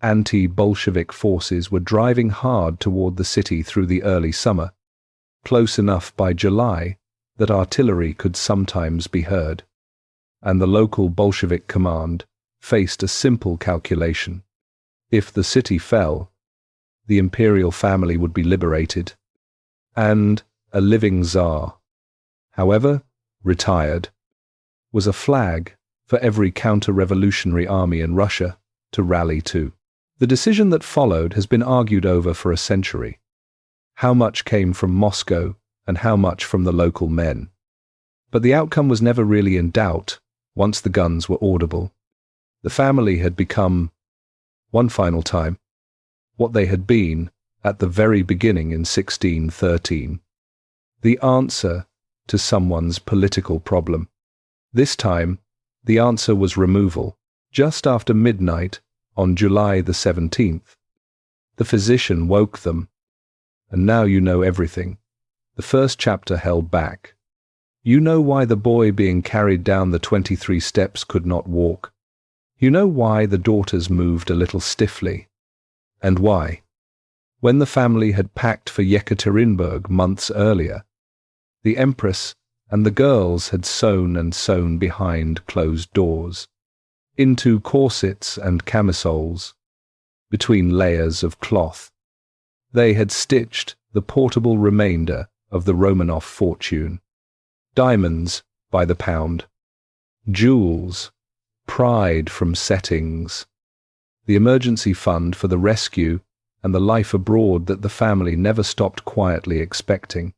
Anti-Bolshevik forces were driving hard toward the city through the early summer, close enough by July that artillery could sometimes be heard, and the local Bolshevik command faced a simple calculation. If the city fell, the imperial family would be liberated, and a living Tsar, however retired, was a flag for every counter-revolutionary army in Russia to rally to. The decision that followed has been argued over for a century. How much came from Moscow and how much from the local men? But the outcome was never really in doubt once the guns were audible. The family had become, one final time, what they had been at the very beginning in 1613. The answer to someone's political problem. This time, the answer was removal. Just after midnight on July the 17th, the physician woke them. And now you know everything. The first chapter held back. You know why the boy being carried down the 23 steps could not walk. You know why the daughters moved a little stiffly. And why, when the family had packed for Yekaterinburg months earlier, the Empress and the girls had sewn behind closed doors, into corsets and camisoles, between layers of cloth. They had stitched the portable remainder of the Romanov fortune. Diamonds by the pound, jewels, pride from settings, the emergency fund for the rescue and the life abroad that the family never stopped quietly expecting.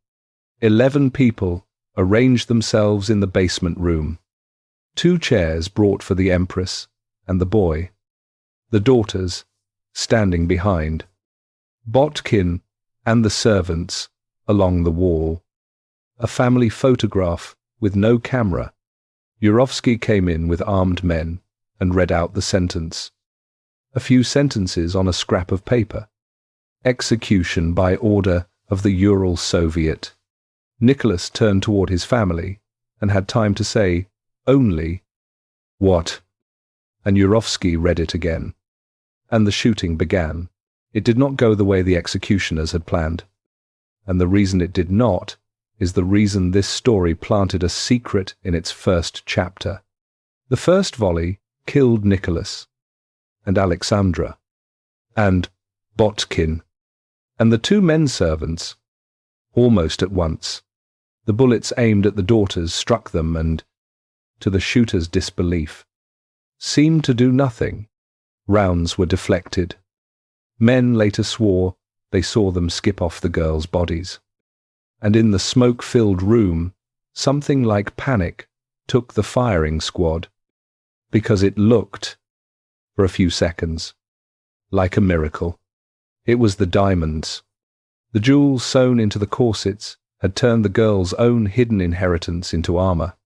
11 people arranged themselves in the basement room. 2 chairs brought for the Empress and the boy, the daughters standing behind, Botkin and the servants along the wall. A family photograph with no camera. Yurovsky came in with armed men and read out the sentence. A few sentences on a scrap of paper. Execution by order of the Ural Soviet. Nicholas turned toward his family and had time to say, only, "What?" And Yurovsky read it again. And the shooting began. It did not go the way the executioners had planned. And the reason it did not is the reason this story planted a secret in its first chapter. The first volley killed Nicholas, and Alexandra, and Botkin, and the two men servants, almost at once. The bullets aimed at the daughters struck them and, to the shooter's disbelief, seemed to do nothing. Rounds were deflected. Men later swore they saw them skip off the girls' bodies. And in the smoke-filled room, something like panic took the firing squad, because it looked, for a few seconds, like a miracle. It was the diamonds. The jewels sewn into the corsets had turned the girls' own hidden inheritance into armor,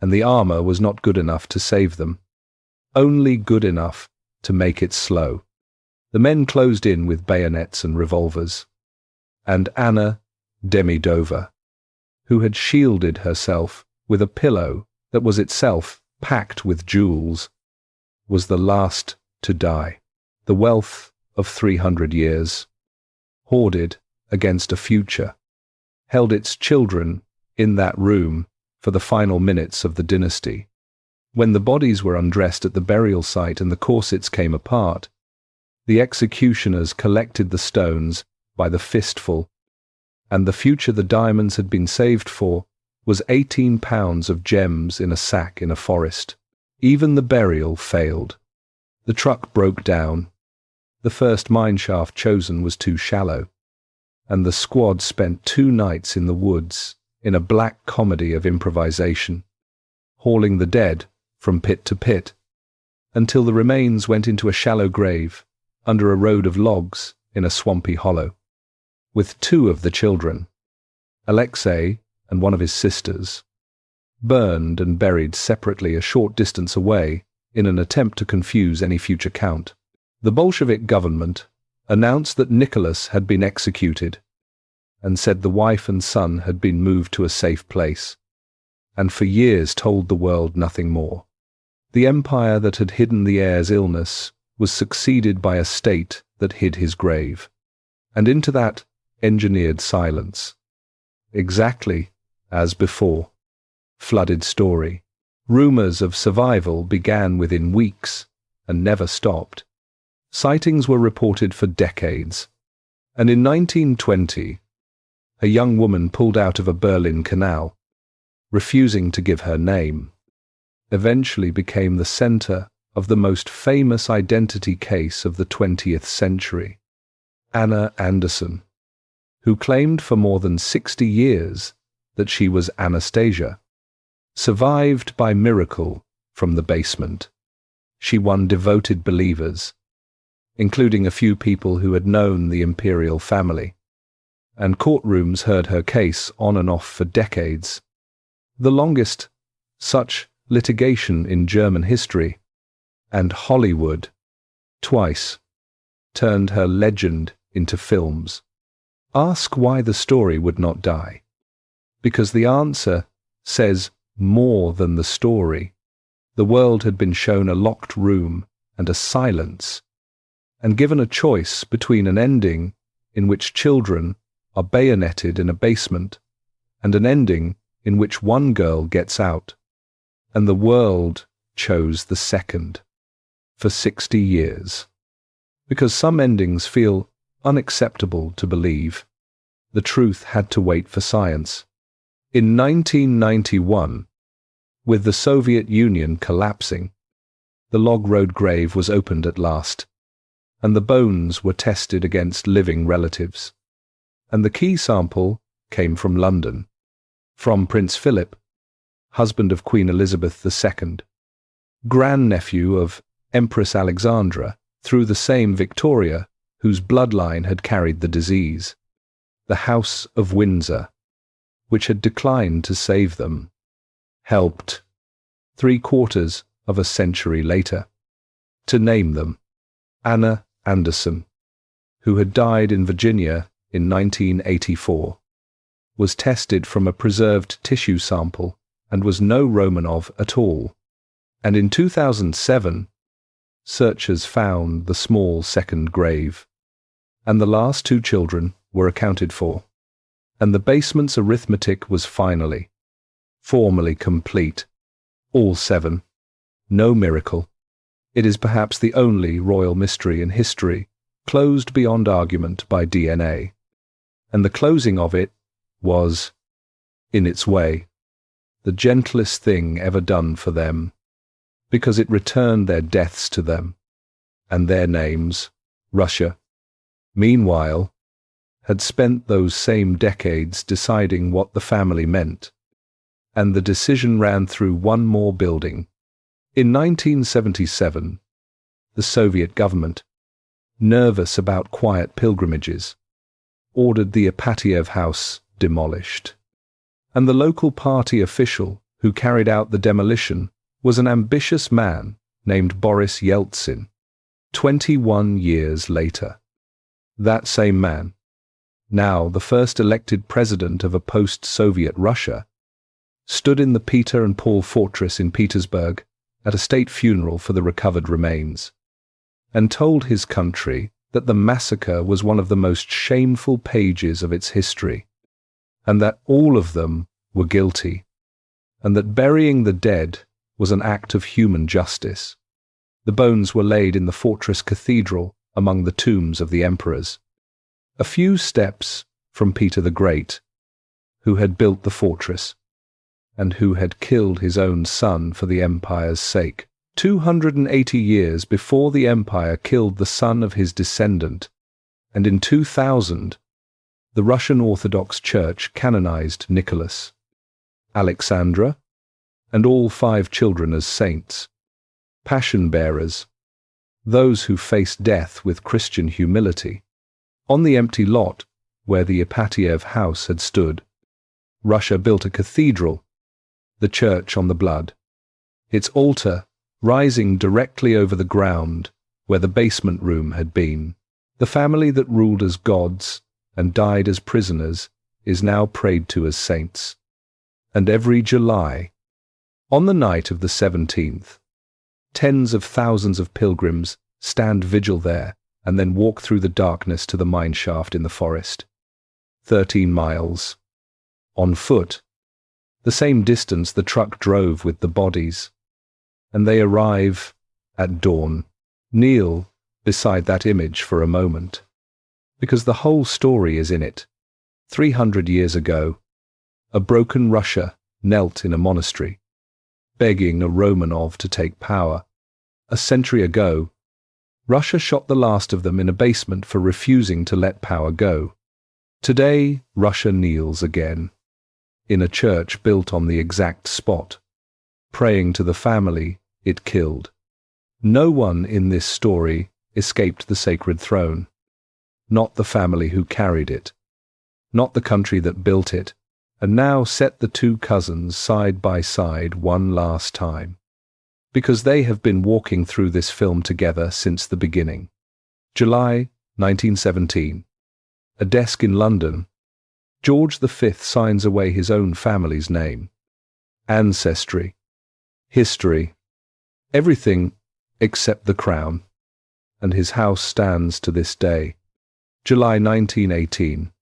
and the armor was not good enough to save them, only good enough to make it slow. The men closed in with bayonets and revolvers, and Anna Demidova, who had shielded herself with a pillow that was itself packed with jewels, was the last to die. The wealth of 300 years, hoarded against a future, held its children in that room for the final minutes of the dynasty. When the bodies were undressed at the burial site and the corsets came apart, the executioners collected the stones by the fistful, and the future the diamonds had been saved for was 18 pounds of gems in a sack in a forest. Even the burial failed. The truck broke down. The first mineshaft chosen was too shallow, and the squad spent 2 nights in the woods in a black comedy of improvisation, hauling the dead from pit to pit, until the remains went into a shallow grave under a road of logs in a swampy hollow, with 2 of the children, Alexei and one of his sisters, burned and buried separately a short distance away in an attempt to confuse any future count. The Bolshevik government announced that Nicholas had been executed and said the wife and son had been moved to a safe place, and for years told the world nothing more. The empire that had hidden the heir's illness was succeeded by a state that hid his grave, and into that engineered silence, exactly as before. Flooded story. Rumors of survival began within weeks and never stopped. Sightings were reported for decades, and in 1920, a young woman pulled out of a Berlin canal, refusing to give her name, eventually became the center of the most famous identity case of the 20th century, Anna Anderson, who claimed for more than 60 years that she was Anastasia. Survived by miracle from the basement, she won devoted believers, including a few people who had known the imperial family, and courtrooms heard her case on and off for decades, the longest such litigation in German history, and Hollywood, twice, turned her legend into films. Ask why the story would not die, because the answer says more than the story. The world had been shown a locked room and a silence, and given a choice between an ending in which children are bayoneted in a basement and an ending in which one girl gets out, and the world chose the second for 60 years. Because some endings feel unacceptable to believe, the truth had to wait for science. In 1991, with the Soviet Union collapsing, the log road grave was opened at last, and the bones were tested against living relatives. And the key sample came from London, from Prince Philip, husband of Queen Elizabeth II, grandnephew of Empress Alexandra, through the same Victoria whose bloodline had carried the disease, the House of Windsor, which had declined to save them, helped, 3/4 of a century later, to name them. Anna Anderson, who had died in Virginia in 1984, was tested from a preserved tissue sample and was no Romanov at all. And in 2007, searchers found the small second grave, and the last two children were accounted for, and the basement's arithmetic was formally complete. All 7. No miracle. It is perhaps the only royal mystery in history closed beyond argument by DNA. And the closing of it was, in its way, the gentlest thing ever done for them, because it returned their deaths to them, and their names, Russia, meanwhile, had spent those same decades deciding what the family meant, and the decision ran through one more building. In 1977, the Soviet government, nervous about quiet pilgrimages, ordered the Yekaterinburg house demolished. And the local party official who carried out the demolition was an ambitious man named Boris Yeltsin, 21 years later. That same man, now the first elected president of a post-Soviet Russia, stood in the Peter and Paul fortress in Petersburg at a state funeral for the recovered remains, and told his country that the massacre was one of the most shameful pages of its history, and that all of them were guilty, and that burying the dead was an act of human justice. The bones were laid in the fortress cathedral among the tombs of the emperors, a few steps from Peter the Great, who had built the fortress, and who had killed his own son for the empire's sake, 280 years before the empire killed the son of his descendant, and in 2000, the Russian Orthodox Church canonized Nicholas, Alexandra, and all 5 children as saints, passion-bearers, those who faced death with Christian humility. On the empty lot where the Yekaterinburg house had stood, Russia built a cathedral, the church on the blood, its altar rising directly over the ground where the basement room had been. The family that ruled as gods and died as prisoners is now prayed to as saints. And every July, on the night of the 17th, tens of thousands of pilgrims stand vigil there and then walk through the darkness to the mine shaft in the forest. 13 miles. On foot, the same distance the truck drove with the bodies, and they arrive at dawn. Kneel beside that image for a moment, because the whole story is in it. 300 years ago, a broken Russia knelt in a monastery, begging a Romanov to take power. A century ago, Russia shot the last of them in a basement for refusing to let power go. Today, Russia kneels again, in a church built on the exact spot, praying to the family it killed. No one in this story escaped the sacred throne. Not the family who carried it, not the country that built it, and now set the 2 cousins side by side one last time, because they have been walking through this film together since the beginning. July 1917. A desk in London. George V signs away his own family's name. Ancestry. History. Everything except the crown. And his house stands to this day. July 1918.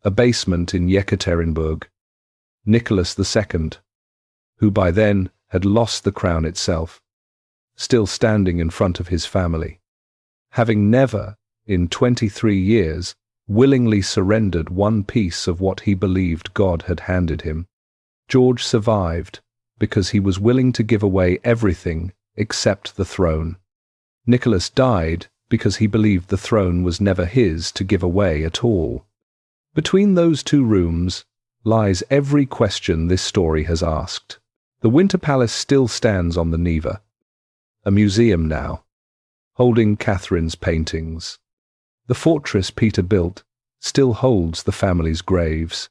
A basement in Yekaterinburg. Nicholas II, who by then had lost the crown itself, still standing in front of his family, having never, in 23 years, willingly surrendered one piece of what he believed God had handed him. George survived because he was willing to give away everything except the throne. Nicholas died because he believed the throne was never his to give away at all. Between those 2 rooms lies every question this story has asked. The Winter Palace still stands on the Neva, a museum now, holding Catherine's paintings. The fortress Peter built still holds the family's graves.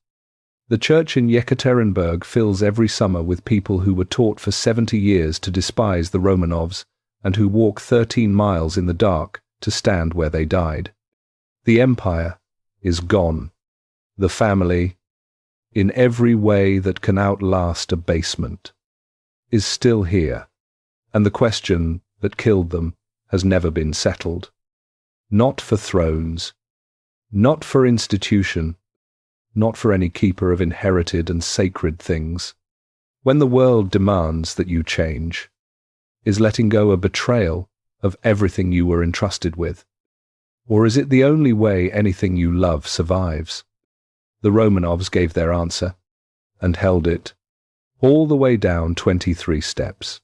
The church in Yekaterinburg fills every summer with people who were taught for 70 years to despise the Romanovs and who walk 13 miles in the dark to stand where they died. The empire is gone. The family, in every way that can outlast abasement, is still here, and the question that killed them has never been settled. Not for thrones, not for institution, not for any keeper of inherited and sacred things. When the world demands that you change, is letting go a betrayal of everything you were entrusted with? Or is it the only way anything you love survives? The Romanovs gave their answer, and held it all the way down 23 steps.